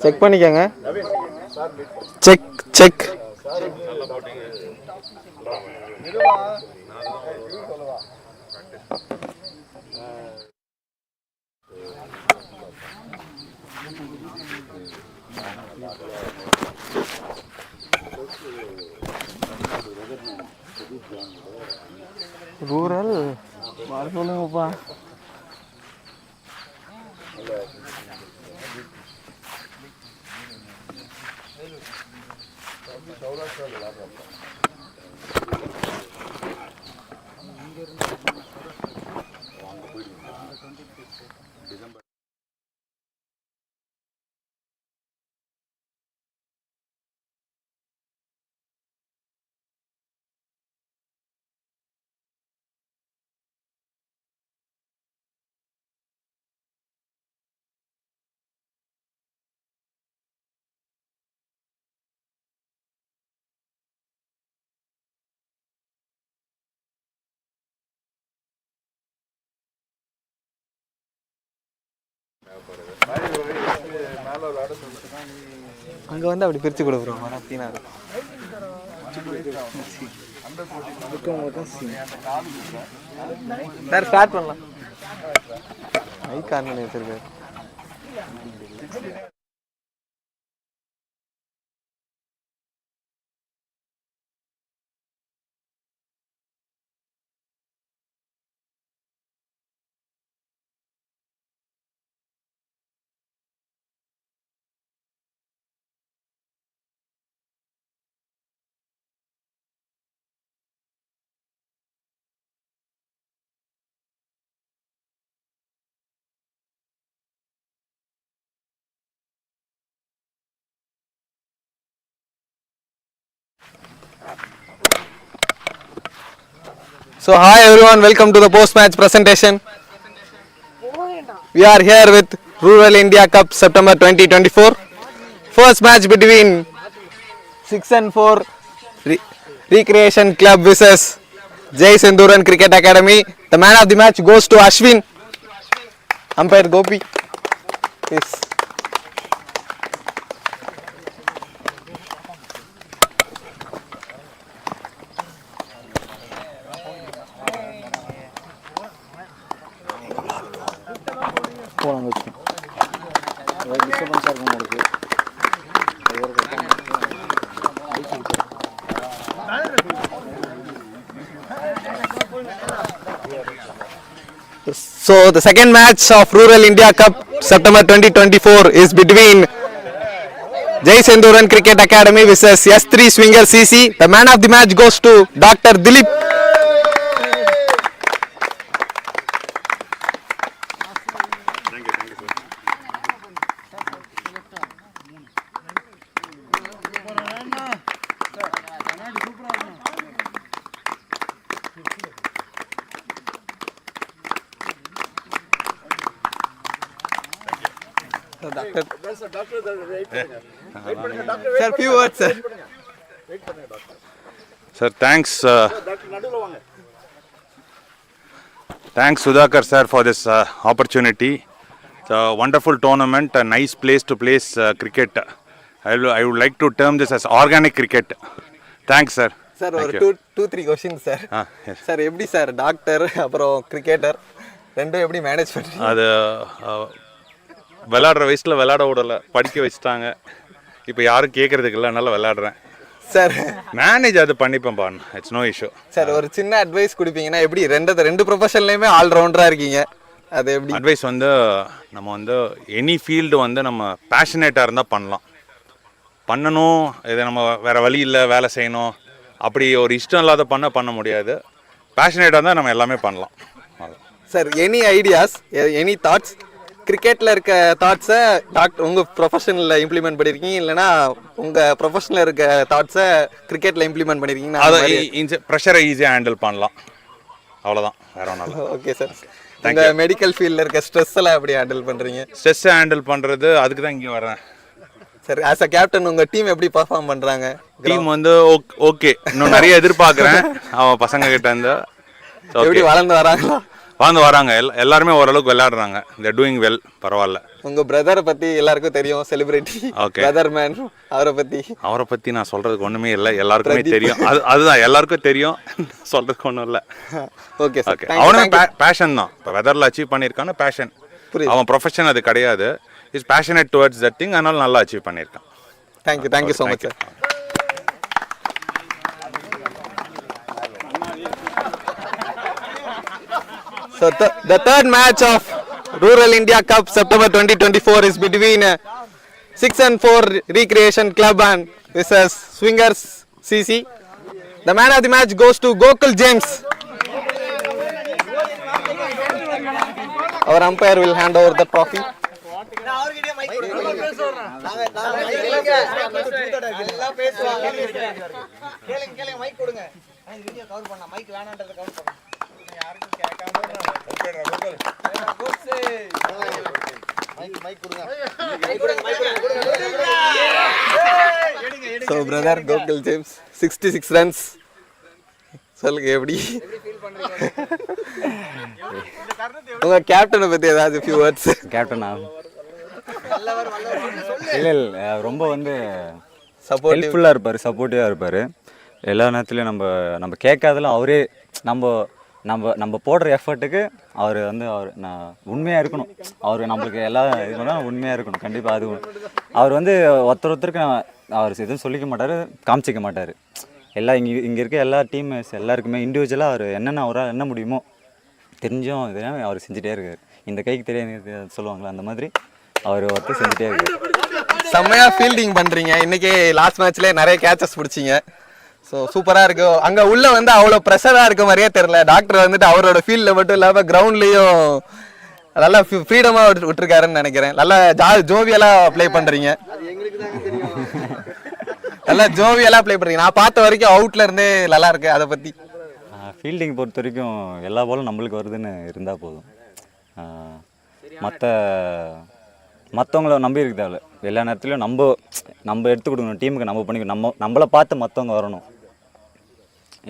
F: Check பண்ணிக்கங்க. Check. Rural வர சொல்லுங்கப்பா. அங்கே வந்து அப்படி பிரித்து கொடுக்குறோம். Sir start பண்ணலாம். Mic on பண்ணி வச்சிருக்காரு. So hi everyone, welcome to the post-match presentation. We are here with Rural India Cup September 2024. First match between 6 and 4 Recreation Club versus Jai Senduran Cricket Academy. The man of the match goes to Ashwin. Umpire Gopi. Yes. So the second match of Rural India Cup September 2024 is between Jai Senduran Cricket Academy versus S3 Swinger CC. The man of the match goes to Dr. Dilip. Sir, few words, sir.
G: Sir, thanks. Thanks, Sudhakar sir, for this opportunity. It's a wonderful tournament, a nice place to place cricket. I would like to term this as organic cricket. Thanks, sir.
F: Sir, ஒரு 2-3 questions, sir.
G: Yes.
F: Sir, எப்படி sir doctor அப்புறம் cricketer ரெண்டும் எப்படி manage பண்ணுறீங்க?
G: அது விளையாடுற வயசில் விளையாட விடலை, படிக்க வச்சுட்டாங்க. இப்போ யாரும் கேட்குறதுக்கு இல்லை, அதனால விளையாடுறேன்.
F: சார்
G: மேனேஜ் அது பண்ணிப்பேன் பான், இட்ஸ் நோ இஷ்யூ.
F: சார் ஒரு சின்ன அட்வைஸ் கொடுப்பீங்கன்னா எப்படி? ரெண்டு ப்ரொஃபஷன்லையுமே ஆல்ரவுண்டராக இருக்கீங்க, அது எப்படி?
G: அட்வைஸ் வந்து நம்ம வந்து எனி ஃபீல்டு வந்து நம்ம பேஷனேட்டாக இருந்தால் பண்ணணும். இதை நம்ம வேறு வழி இல்லை, வேலை செய்யணும், அப்படி ஒரு இஷ்டம் இல்லாத பண்ண முடியாது. பேஷனேட்டாக இருந்தால் நம்ம எல்லாமே பண்ணலாம்.
F: Sir any ideas, any thoughts, கிரிக்கெட்டில் இருக்க தாட்ஸை டாக்டர் உங்கள் ப்ரொஃபஷனில் இம்ப்ளிமெண்ட் பண்ணியிருக்கீங்க, இல்லைனா உங்கள் ப்ரொஃபஷனில் இருக்க தாட்ஸை கிரிக்கெட்டில் இம்ப்ளிமெண்ட் பண்ணியிருக்கீங்கன்னா
G: அதை ப்ரெஷரை ஈஸியாக ஹேண்டில் பண்ணலாம், அவ்வளோதான், வேறு ஒன்றும் இல்லை.
F: Okay sir. இந்த மெடிக்கல் ஃபீல்டில் இருக்க ஸ்ட்ரெஸ் எல்லாம் எப்படி ஹேண்டில் பண்ணுறீங்க?
G: ஸ்ட்ரெஸ்ஸை ஹேண்டில் பண்ணுறது, அதுக்கு தான் இங்கே வரேன்.
F: சார் ஆஸ் அ கேப்டன் உங்கள் டீம் எப்படி பர்ஃபார்ம் பண்ணுறாங்க?
G: டீம் வந்து ஓகே, இன்னும் நிறைய எதிர்பார்க்குறேன் அவன் பசங்க கிட்ட இருந்து.
F: எப்படி வளர்ந்து வராங்களா?
G: வராங்க. எல்லாருமே ஓரளவுக்கு விளையாடுறாங்க. They doing well. பரவாயில்ல.
F: உங்க பிரதரை பத்தி எல்லாருக்கும் தெரியும், செலிபிரிட்டி.
G: ஓகே.
F: Brother man. அவரை பத்தி
G: நான் சொல்றதுக்கு ஒண்ணுமே இல்லை, எல்லாருக்குமே தெரியும். அதுதான் எல்லாருக்கும் தெரியும், சொல்றதுக்கு ஒன்றும் இல்லை.
F: Okay sir.
G: அவனும் பேஷன் தான். இப்போ வெதரில் அச்சீவ் பண்ணியிருக்கான்னு பேஷன். அவன் ப்ரொஃபஷன் அது கிடையாது. Is passionate towards that thing. அதனால நல்லா அச்சீவ் பண்ணியிருக்கான்.
F: Thank you so much sir. So the third match of Rural India Cup September 2024 is between 6-4 Recreation Club and versus Swingers CC. The man of the match goes to Gokul James. Our umpire will hand over the trophy. So brother Gokul James 66 runs. சொல்லுங்க எப்படி உங்க கேப்டனை பத்தி ஏதாவது few words.
H: கேப்டனா இல்லை ரொம்ப வந்து ஹெல்ப்ஃபுல்லாக இருப்பார், சப்போர்ட்டிவாக இருப்பார். எல்லா நேரத்துலையும் நம்ம கேட்காதெல்லாம் அவரே நம்ம போடுற எஃபர்ட்டுக்கு அவர் வந்து நான் உண்மையாக இருக்கணும். அவர் நம்மளுக்கு எல்லா இது பண்ணால் உண்மையாக இருக்கணும் கண்டிப்பாக. அது அவர் வந்து ஒருத்தருக்கு அவர் எதுவும் சொல்லிக்க மாட்டார், காமிச்சிக்க மாட்டார். இங்கே இருக்க எல்லா டீம்மேட்ஸ் எல்லாருக்குமே இண்டிவிஜுவலாக அவர் அவரால் என்ன முடியுமோ தெரிஞ்சும் இதெல்லாம் அவர் செஞ்சுட்டே இருக்கார். இந்த கைக்கு தெரியாது சொல்லுவாங்களா, அந்த மாதிரி அவர் ஒருத்தர் செஞ்சுட்டே இருக்கார்.
F: செம்மையாக ஃபீல்டிங் பண்ணுறீங்க. இன்றைக்கி லாஸ்ட் மேட்ச்லேயே நிறைய கேச்சஸ் பிடிச்சிங்க. ஸோ சூப்பராக இருக்குது. அங்கே உள்ளே வந்து அவ்வளோ ப்ரெஷராக இருக்க மாதிரியே தெரில. டாக்டர் வந்துட்டு அவரோட ஃபீல்டில் மட்டும் இல்லாமல் கிரவுண்ட்லேயும் நல்லா ஃப்ரீடமாக விட்டுருக்காருன்னு நினைக்கிறேன். நல்லா ஜோவியலாக ப்ளே பண்ணுறீங்க. நல்லா ஜோவியலாக ப்ளே பண்ணுறீங்க. நான் பார்த்த வரைக்கும் அவுட்டில் இருந்தே நல்லா இருக்கு. அதை பற்றி
H: ஃபீல்டிங் பொறுத்த வரைக்கும் எல்லா பாலும் நம்மளுக்கு வருதுன்னு இருந்தால் போதும். மற்றவங்கள நம்பி இருக்க தேவை. எல்லா நேரத்துலையும் நம்ம எடுத்து கொடுக்கணும் டீமுக்கு. நம்ம பண்ணிக்கணும். நம்மளை பார்த்து மற்றவங்க வரணும்.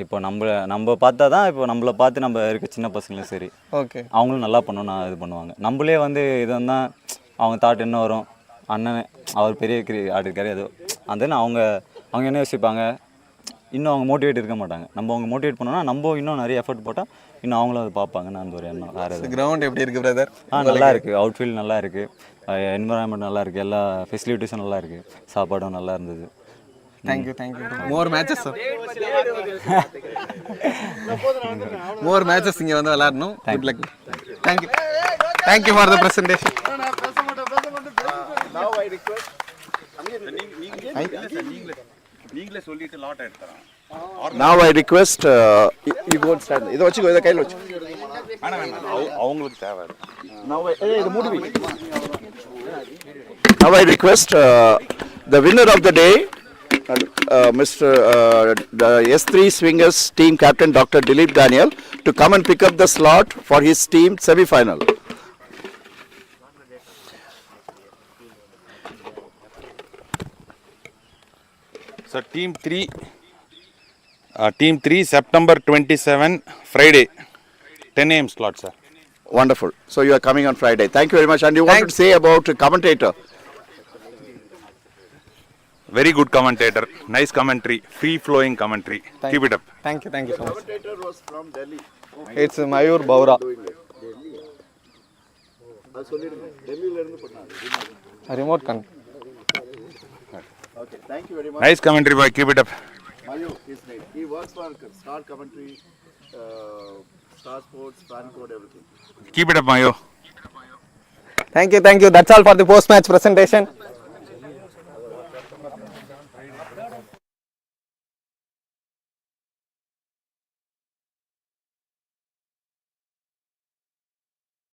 H: இப்போ நம்ம பார்த்தா தான் இப்போ நம்மளை பார்த்து நம்ம இருக்க சின்ன பசங்களும் சரி,
F: ஓகே,
H: அவங்களும் நல்லா பண்ணணும் இது பண்ணுவாங்க. நம்மளே வந்து இது தான் அவங்க தாட் என்ன வரும், அண்ணன் அவர் பெரிய ஆடிருக்காரு அது அந்த அவங்க என்ன யோசிப்பாங்க, இன்னும் அவங்க மோட்டிவேட் இருக்க மாட்டாங்க. நம்ம அவங்க மோட்டிவேட் பண்ணோம்னா நம்ம இன்னும் நிறைய எஃபர்ட் போட்டால் இன்னும் அவங்களும் அதை பார்ப்பாங்கன்னு அந்த ஒரு எண்ணம். வேறு
F: கிரவுண்ட் எப்படி இருக்குது பிரதர்?
H: நல்லா இருக்குது. அவுட்ஃபீல்ட் நல்லா இருக்குது, என்விரான்மெண்ட் நல்லா இருக்குது, எல்லா ஃபெசிலிட்டிஸும் நல்லா இருக்குது, சாப்பாடும் நல்லா இருந்தது.
F: தேங்க்யூ. மோர் மேட்சஸ் இங்கே வந்து விளையாடணும். Good luck. Thank you for the presentation.
G: நீங்களே சொல்லிட்டு லாட் எடுத்துறேன்.
I: Now I request you go and stand. இத வச்சுக்கோ, இத கையில வச்சு.
G: அவங்களுக்கு தேவை.
I: Now I request the winner of the day, Mr. The S3 Swingers team captain Dr. Dilip Daniel, to come and pick up the slot for his team semi-final.
G: So team 3 September 27 Friday 10 AM slot, sir.
I: Wonderful. So you are coming on Friday. Thank you very much. And you want to say about commentator?
G: Very good commentator. Nice commentary. Free flowing commentary. Keep it up.
F: Thank you so much.
I: Commentator was from Delhi.
F: It's Mayur Baura. Remote control.
I: Okay, thank you very much.
G: Nice commentary, boy. Keep it up.
I: Mayu, his name. He works for Star Commentary, Star Sports, Fan Code, everything.
G: Keep it up, Mayo.
F: Thank you. That's all for the post-match presentation.